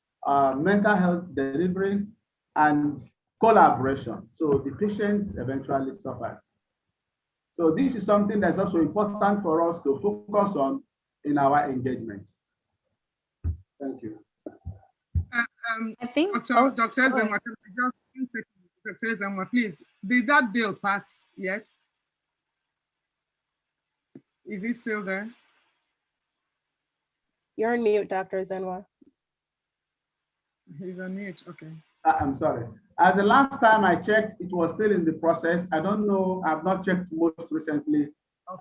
mental health delivery and collaboration. So the patient eventually suffers. So this is something that's also important for us to focus on in our engagement. Thank you. I think Dr. Ezenwa, Dr. Ezenwa, please, did that bill pass yet? Is it still there? You're on mute, Dr. Ezenwa. He's on mute, okay. I'm sorry. As the last time I checked, it was still in the process. I don't know, I've not checked most recently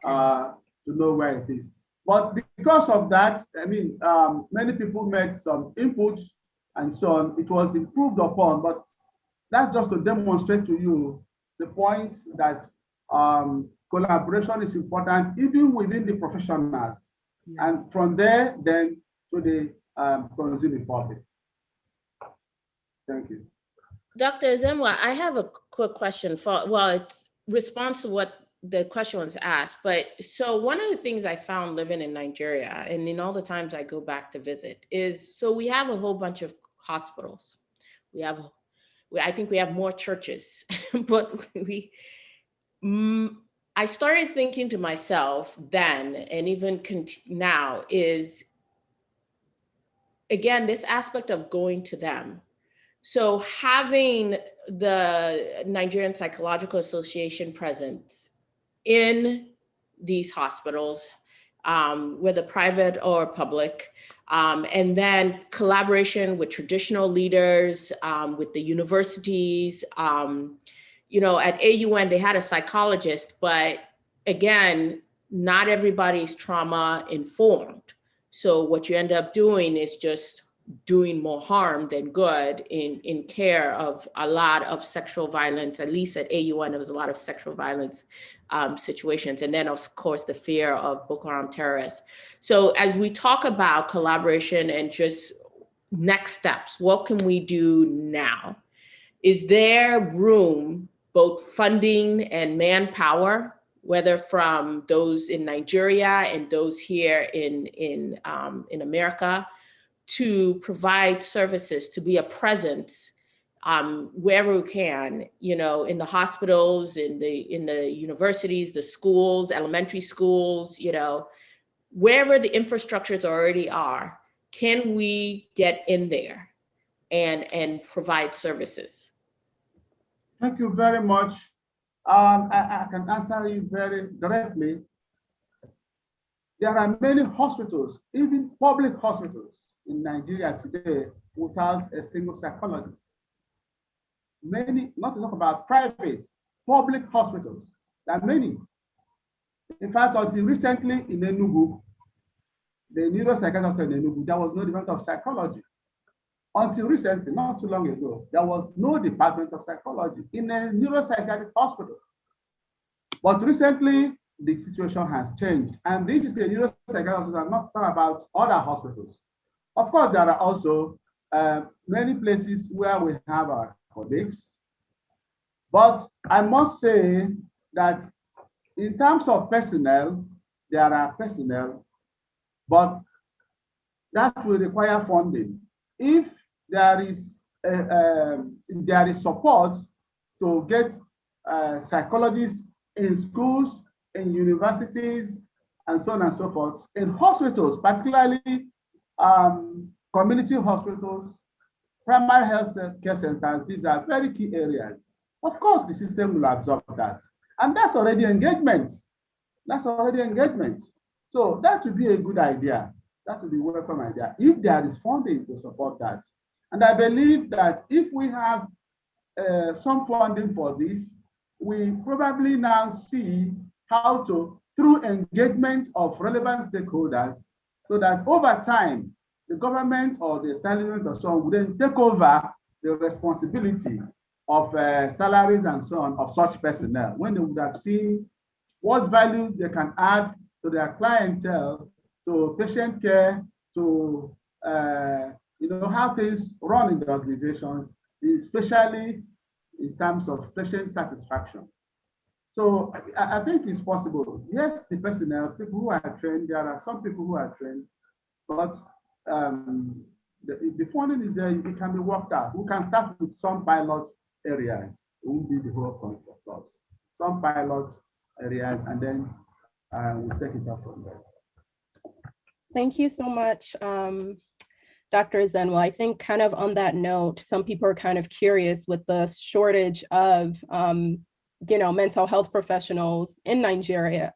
to know where it is. But because of that, I mean, many people made some input and so on. It was improved upon, but that's just to demonstrate to you the point that collaboration is important, even within the professionals. Yes. And from there, then to the consuming public. Thank you. Dr. Ezenwa, I have a quick question it's response to what the question was asked. But so one of the things I found living in Nigeria, and in all the times I go back to visit, is so we have a whole bunch of hospitals. I think we have more churches, but I started thinking to myself then, and even now, is again, this aspect of going to them. So having the Nigerian Psychological Association present in these hospitals, whether private or public. And then collaboration with traditional leaders, with the universities. At AUN, they had a psychologist, but again, not everybody's trauma informed. So what you end up doing is just doing more harm than good in care of a lot of sexual violence. At least at AUN, there was a lot of sexual violence situations. And then of course, the fear of Boko Haram terrorists. So as we talk about collaboration and just next steps, what can we do now? Is there room, both funding and manpower, whether from those in Nigeria and those here in America, to provide services, to be a presence wherever we can, in the hospitals, in the universities, the schools, elementary schools, wherever the infrastructures already are, can we get in there and provide services? Thank you very much. I can answer you very directly. There are many hospitals, even public hospitals in Nigeria today, without a single psychologist. Many, not to talk about private, public hospitals. There are many. In fact, until recently in Enugu, the neuropsychiatrist in Enugu, there was no department of psychology. Until recently, not too long ago, there was no department of psychology in a neuropsychiatric hospital. But recently, the situation has changed. And this is a neuropsychiatric hospital, not about other hospitals. Of course, there are also many places where we have our colleagues. But I must say that in terms of personnel, there are personnel, but that will require funding. If there is support to get psychologists in schools, in universities, and so on and so forth, in hospitals, particularly community hospitals, primary health care centers, these are very key areas. Of course, the system will absorb that. And that's already engagement. That's already engagement. So that would be a good idea. That would be a welcome idea if there is funding to support that. And I believe that if we have some funding for this, we probably now see how to, through engagement of relevant stakeholders, so that over time, the government or the establishment or so on would then take over the responsibility of salaries and so on of such personnel, when they would have seen what value they can add to their clientele, to patient care, to how things run in the organizations, especially in terms of patient satisfaction. So I think it's possible. Yes, the personnel, people who are trained, there are some people who are trained, but the funding is there, it can be worked out. We can start with some pilot areas. It won't be the whole point, of course. Some pilot areas, and then we'll take it up from there. Thank you so much, Dr. Ezenwa. I think kind of on that note, some people are kind of curious with the shortage of mental health professionals in Nigeria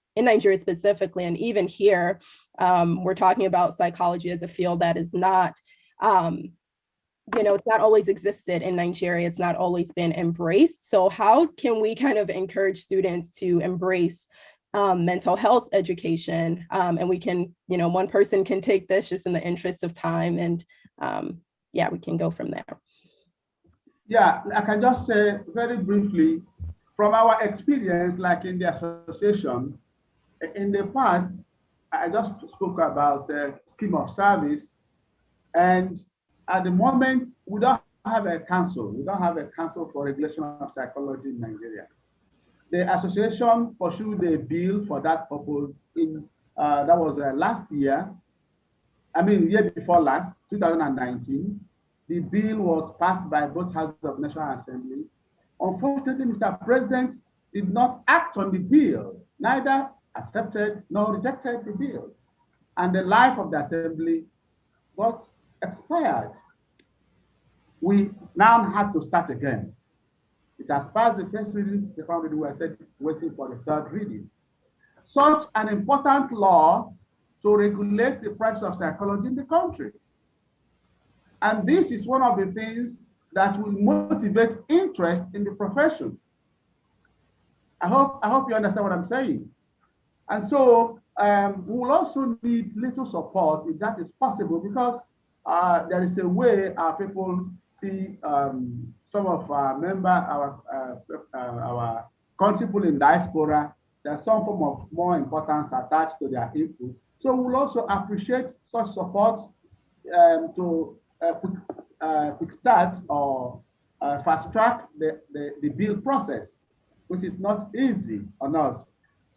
specifically, and even here, we're talking about psychology as a field that is not, it's not always existed in Nigeria. It's not always been embraced. So how can we kind of encourage students to embrace mental health education? And we can, one person can take this just in the interest of time, and we can go from there. Yeah, I can just say very briefly, from our experience, like in the association, in the past, I just spoke about scheme of service, and at the moment, we don't have a council. We don't have a council for regulation of psychology in Nigeria. The association pursued a bill for that purpose that was last year. Year before last, 2019. The bill was passed by both houses of National Assembly. Unfortunately, Mr. President did not act on the bill, neither accepted nor rejected the bill. And the life of the assembly got expired. We now have to start again. It has passed the first reading, second reading, we're waiting for the third reading. Such an important law to regulate the price of psychology in the country. And this is one of the things that will motivate interest in the profession. I hope you understand what I'm saying. And so we will also need little support if that is possible, because there is a way our people see some of our our country people in diaspora. There's some form of more importance attached to their input. So we'll also appreciate such support to kickstart or fast track the bill process, which is not easy on us.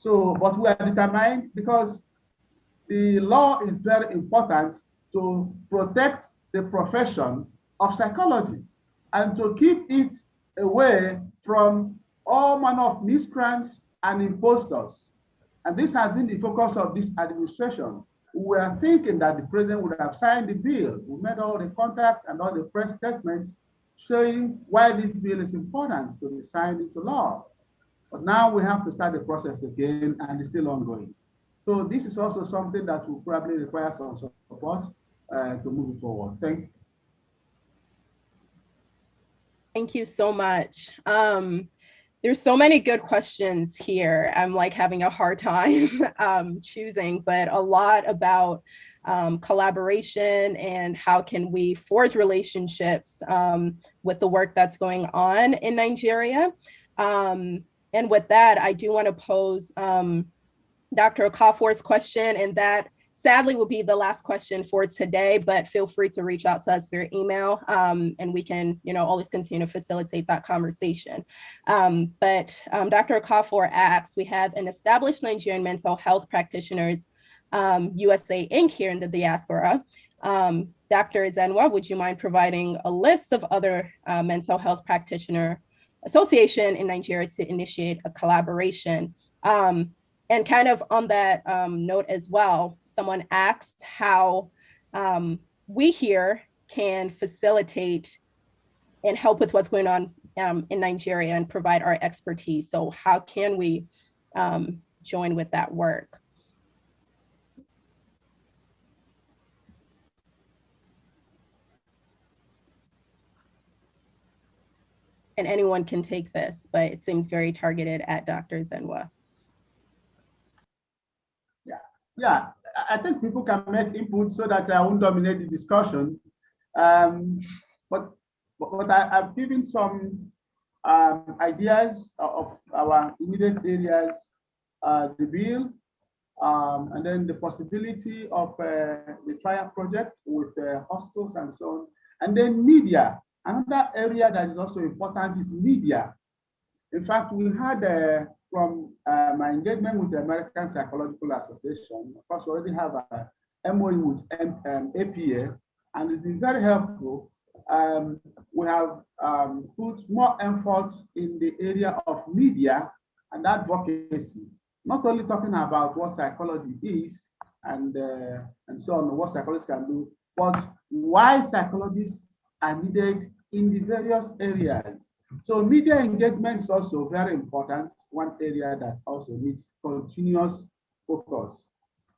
So, but we are determined, because the law is very important to protect the profession of psychology and to keep it away from all manner of miscreants and impostors. And this has been the focus of this administration. We are thinking that the president would have signed the bill. We made all the contacts and all the press statements showing why this bill is important to be signed into law. But now we have to start the process again, and it's still ongoing. So this is also something that will probably require some support to move it forward. Thank you. Thank you so much. There's so many good questions here. I'm like having a hard time choosing, but a lot about collaboration and how can we forge relationships with the work that's going on in Nigeria. And with that, I do want to pose Dr. Okafor's question, and that sadly will be the last question for today, but feel free to reach out to us via email and we can, always continue to facilitate that conversation. But Dr. Okafor asks, we have an established Nigerian mental health practitioners USA Inc. here in the diaspora. Dr. Ezenwa, would you mind providing a list of other mental health practitioner association in Nigeria to initiate a collaboration? And kind of on that note as well, someone asked how we here can facilitate and help with what's going on in Nigeria and provide our expertise. So how can we join with that work? And anyone can take this, but it seems very targeted at Dr. Ezenwa. Yeah, I think people can make input so that I won't dominate the discussion. But I've given some ideas of our immediate areas, the bill, and then the possibility of the trial project with hospitals and so on, and then media. Another area that is also important is media. In fact, we had from my engagement with the American Psychological Association, of course, we already have a MOU with APA, and it's been very helpful. We have put more effort in the area of media and advocacy, not only talking about what psychology is and so on, what psychologists can do, but why psychologists are needed in the various areas. So media engagement is also very important, one area that also needs continuous focus,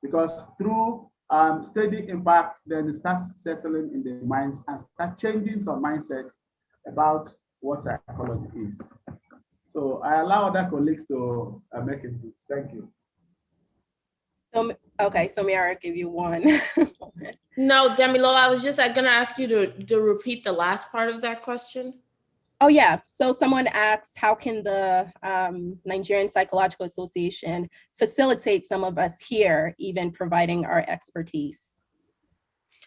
because through steady impact, then it starts settling in the minds and start changing some mindsets about what psychology is. So I allow other colleagues to make input. Thank you. So, okay, so Miara, I'll give you one. No, Demilola, I was just gonna ask you to repeat the last part of that question. Oh yeah, so someone asked, how can the Nigerian Psychological Association facilitate some of us here, even providing our expertise?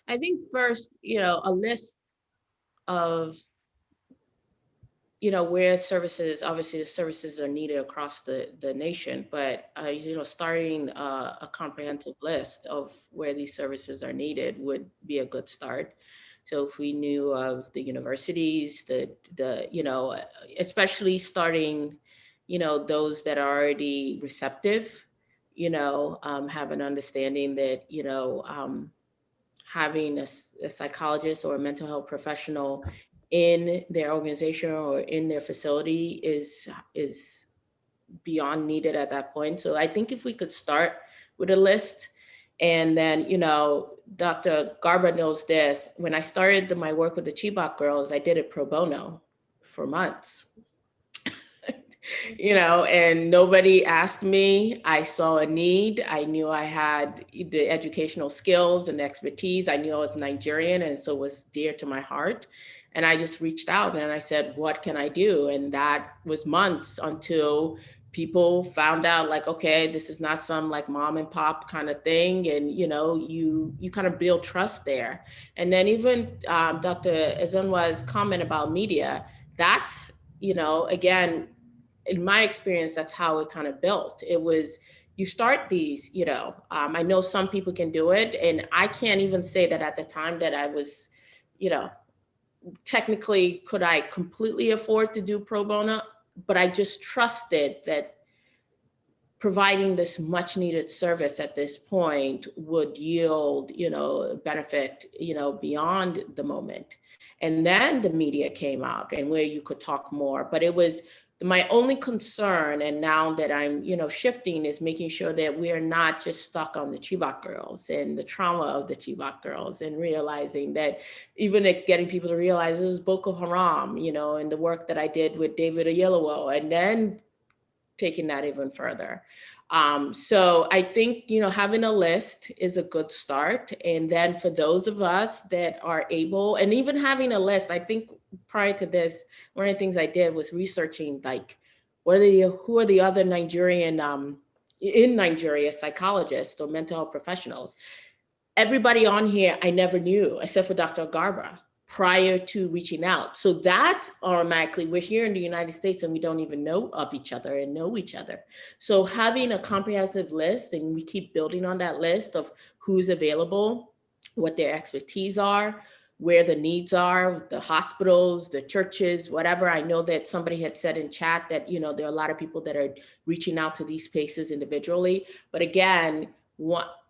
I think first, a list of, where services, obviously the services are needed across the nation, but, starting a comprehensive list of where these services are needed would be a good start. So if we knew of the universities, especially starting, those that are already receptive, have an understanding that, having a psychologist or a mental health professional in their organization or in their facility is beyond needed at that point. So I think if we could start with a list And then, you know, Dr. Garba knows this. When I started my work with the Chibok girls, I did it pro bono for months. You know, and nobody asked me. I saw a need. I knew I had the educational skills and expertise. I knew I was Nigerian, and so it was dear to my heart. And I just reached out and I said, what can I do? And that was months until people found out, like, okay, this is not some like mom and pop kind of thing. And, you know, you kind of build trust there. And then even Dr. Ezenwa's comment about media, that's, you know, again, in my experience, that's how it kind of built. It was, you start these, you know, I know some people can do it, and I can't even say that at the time that I was, you know, technically, could I completely afford to do pro bono? But I just trusted that providing this much needed service at this point would yield, you know, benefit, you know, beyond the moment. And then the media came out and where you could talk more, but it was my only concern. And now that I'm, you know, shifting, is making sure that we are not just stuck on the Chibok girls and the trauma of the Chibok girls, and realizing that even getting people to realize it was Boko Haram, you know, and the work that I did with David Oyelowo, and then taking that even further. So I think, you know, having a list is a good start. And then for those of us that are able, and even having a list, I think prior to this, one of the things I did was researching, like, who are the other Nigerian, in Nigeria, psychologists or mental health professionals. Everybody on here I never knew, except for Dr. Garba, prior to reaching out. So that's automatically, we're here in the United States and we don't even know of each other and know each other. So having a comprehensive list, and we keep building on that list of who's available, what their expertise are, where the needs are, the hospitals, the churches, whatever. I know that somebody had said in chat that, you know, there are a lot of people that are reaching out to these spaces individually. But again,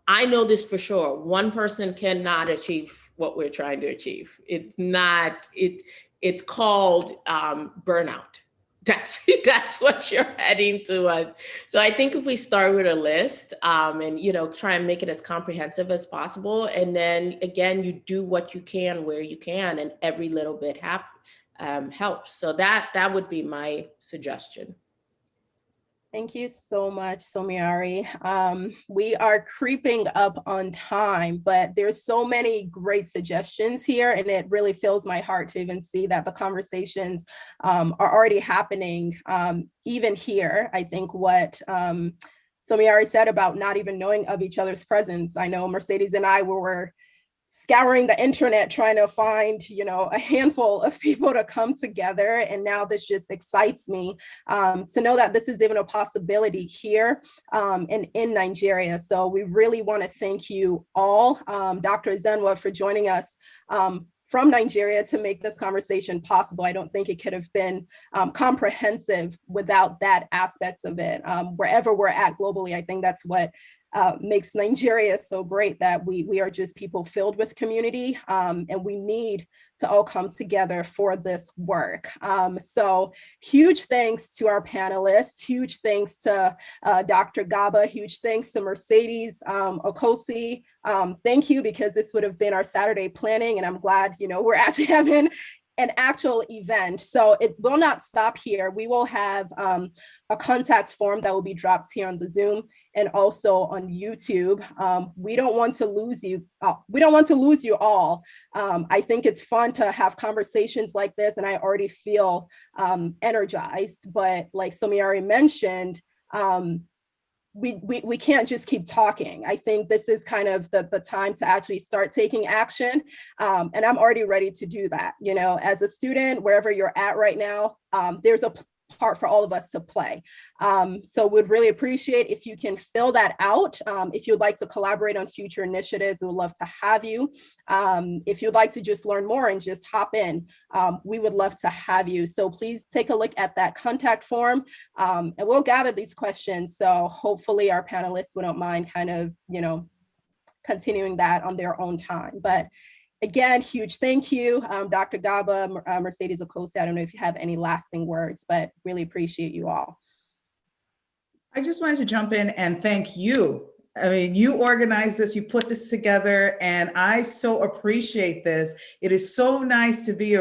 I know this for sure, one person cannot achieve what we're trying to achieve. It's not, it's called burnout. That's what you're heading to. So I think if we start with a list and, you know, try and make it as comprehensive as possible. And then again, you do what you can where you can, and every little bit helps. So that would be my suggestion. Thank you so much, Somiari. We are creeping up on time, but there's so many great suggestions here, and it really fills my heart to even see that the conversations are already happening, even here. I think what Somiari said about not even knowing of each other's presence. I know Mercedes and I were scouring the internet trying to find, you know, a handful of people to come together. And now this just excites me to know that this is even a possibility here and in Nigeria. So we really want to thank you all, Dr. Ezenwa, for joining us from Nigeria to make this conversation possible. I don't think it could have been comprehensive without that aspect of it. Wherever we're at globally, I think that's what makes Nigeria so great, that we are just people filled with community, and we need to all come together for this work. So huge thanks to our panelists, huge thanks to Dr. Gaba, huge thanks to Mercedes Okosi. Thank you, because this would have been our Saturday planning, and I'm glad, you know, we're actually having an actual event. So it will not stop here. We will have a contact form that will be dropped here on the Zoom and also on YouTube. We don't want to lose you. We don't want to lose you all. I think it's fun to have conversations like this, and I already feel energized. But like Somiari mentioned, we can't just keep talking. I think this is kind of the time to actually start taking action. And I'm already ready to do that. You know, as a student, wherever you're at right now, there's a part for all of us to play. So would really appreciate if you can fill that out. If you'd like to collaborate on future initiatives, we would love to have you. If you'd like to just learn more and just hop in, we would love to have you. So please take a look at that contact form, and we'll gather these questions. So hopefully our panelists wouldn't mind kind of, you know, continuing that on their own time. But again, huge thank you, Dr. Gaba, Mercedes Okosi. I don't know if you have any lasting words, but really appreciate you all. I just wanted to jump in and thank you, I mean, you organized this, you put this together, and I so appreciate this. It is so nice to be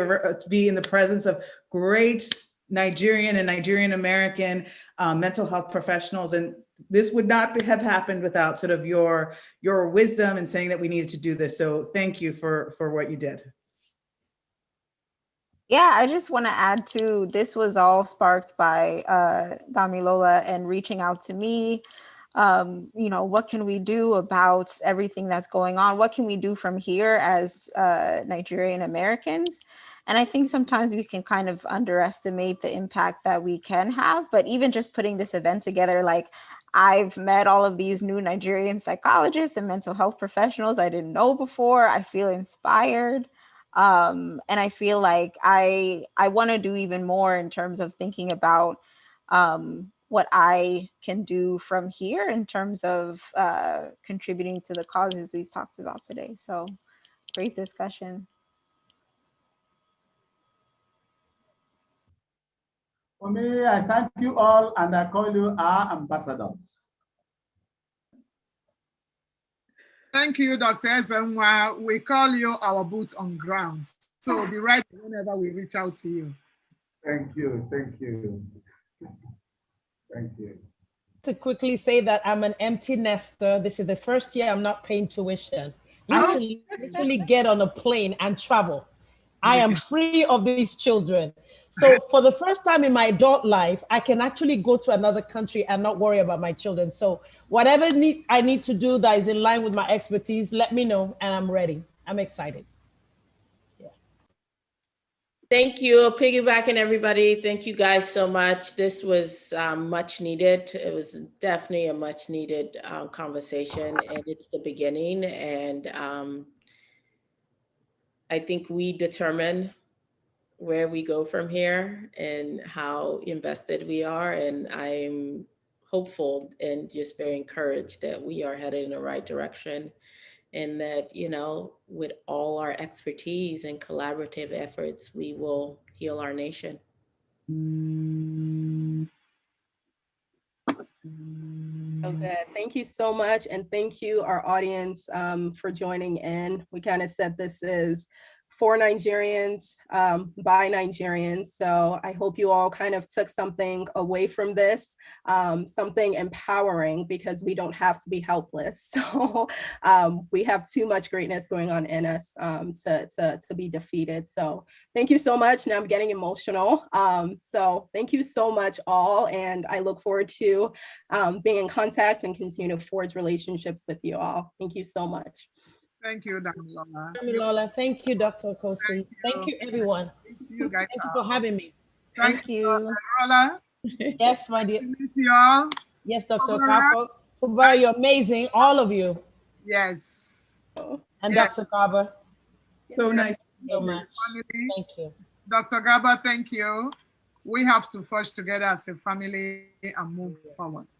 in the presence of great Nigerian and Nigerian American mental health professionals. And this would not have happened without sort of your wisdom and saying that we needed to do this. So thank you for what you did. Yeah, I just want to add too, this was all sparked by Damilola and reaching out to me. You know, what can we do about everything that's going on? What can we do from here as Nigerian Americans? And I think sometimes we can kind of underestimate the impact that we can have, but even just putting this event together, like I've met all of these new Nigerian psychologists and mental health professionals I didn't know before. I feel inspired. And I feel like I want to do even more in terms of thinking about what I can do from here in terms of contributing to the causes we've talked about today. So great discussion. For me, I thank you all and I call you our ambassadors. Thank you, Dr. Ezenwa. We call you our boots on ground. So be ready whenever we reach out to you. Thank you, thank you. Thank you. To quickly say that I'm an empty nester. This is the first year I'm not paying tuition. I can literally get on a plane and travel. I am free of these children. So for the first time in my adult life, I can actually go to another country and not worry about my children. So whatever I need to do that is in line with my expertise, let me know and I'm ready. I'm excited. Yeah. Thank you. Piggybacking everybody. Thank you guys so much. This was much needed. It was definitely a much needed conversation, and it's the beginning. And I think we determine where we go from here and how invested we are. And I'm hopeful and just very encouraged that we are headed in the right direction, and that, you know, with all our expertise and collaborative efforts, we will heal our nation. So good. Thank you so much. And thank you, our audience, for joining in. We kind of said this is for Nigerians, by Nigerians. So I hope you all kind of took something away from this, something empowering, because we don't have to be helpless. So we have too much greatness going on in us to be defeated. So thank you so much. Now I'm getting emotional. So thank you so much all. And I look forward to being in contact and continue to forge relationships with you all. Thank you so much. Thank you, Damilola. Damilola, thank you, Dr. Kosi. Thank you, everyone. Thank you guys. Thank you for having me. Thank you. Damilola. Yes, my dear. Nice to meet you all. Yes, Dr. Fubara. Okafor. Fubara, you're amazing, all of you. Yes. And Yes. Dr. Garber, So nice. so much. Family. Thank you. Dr. Gaba, thank you. We have to forge together as a family and move forward.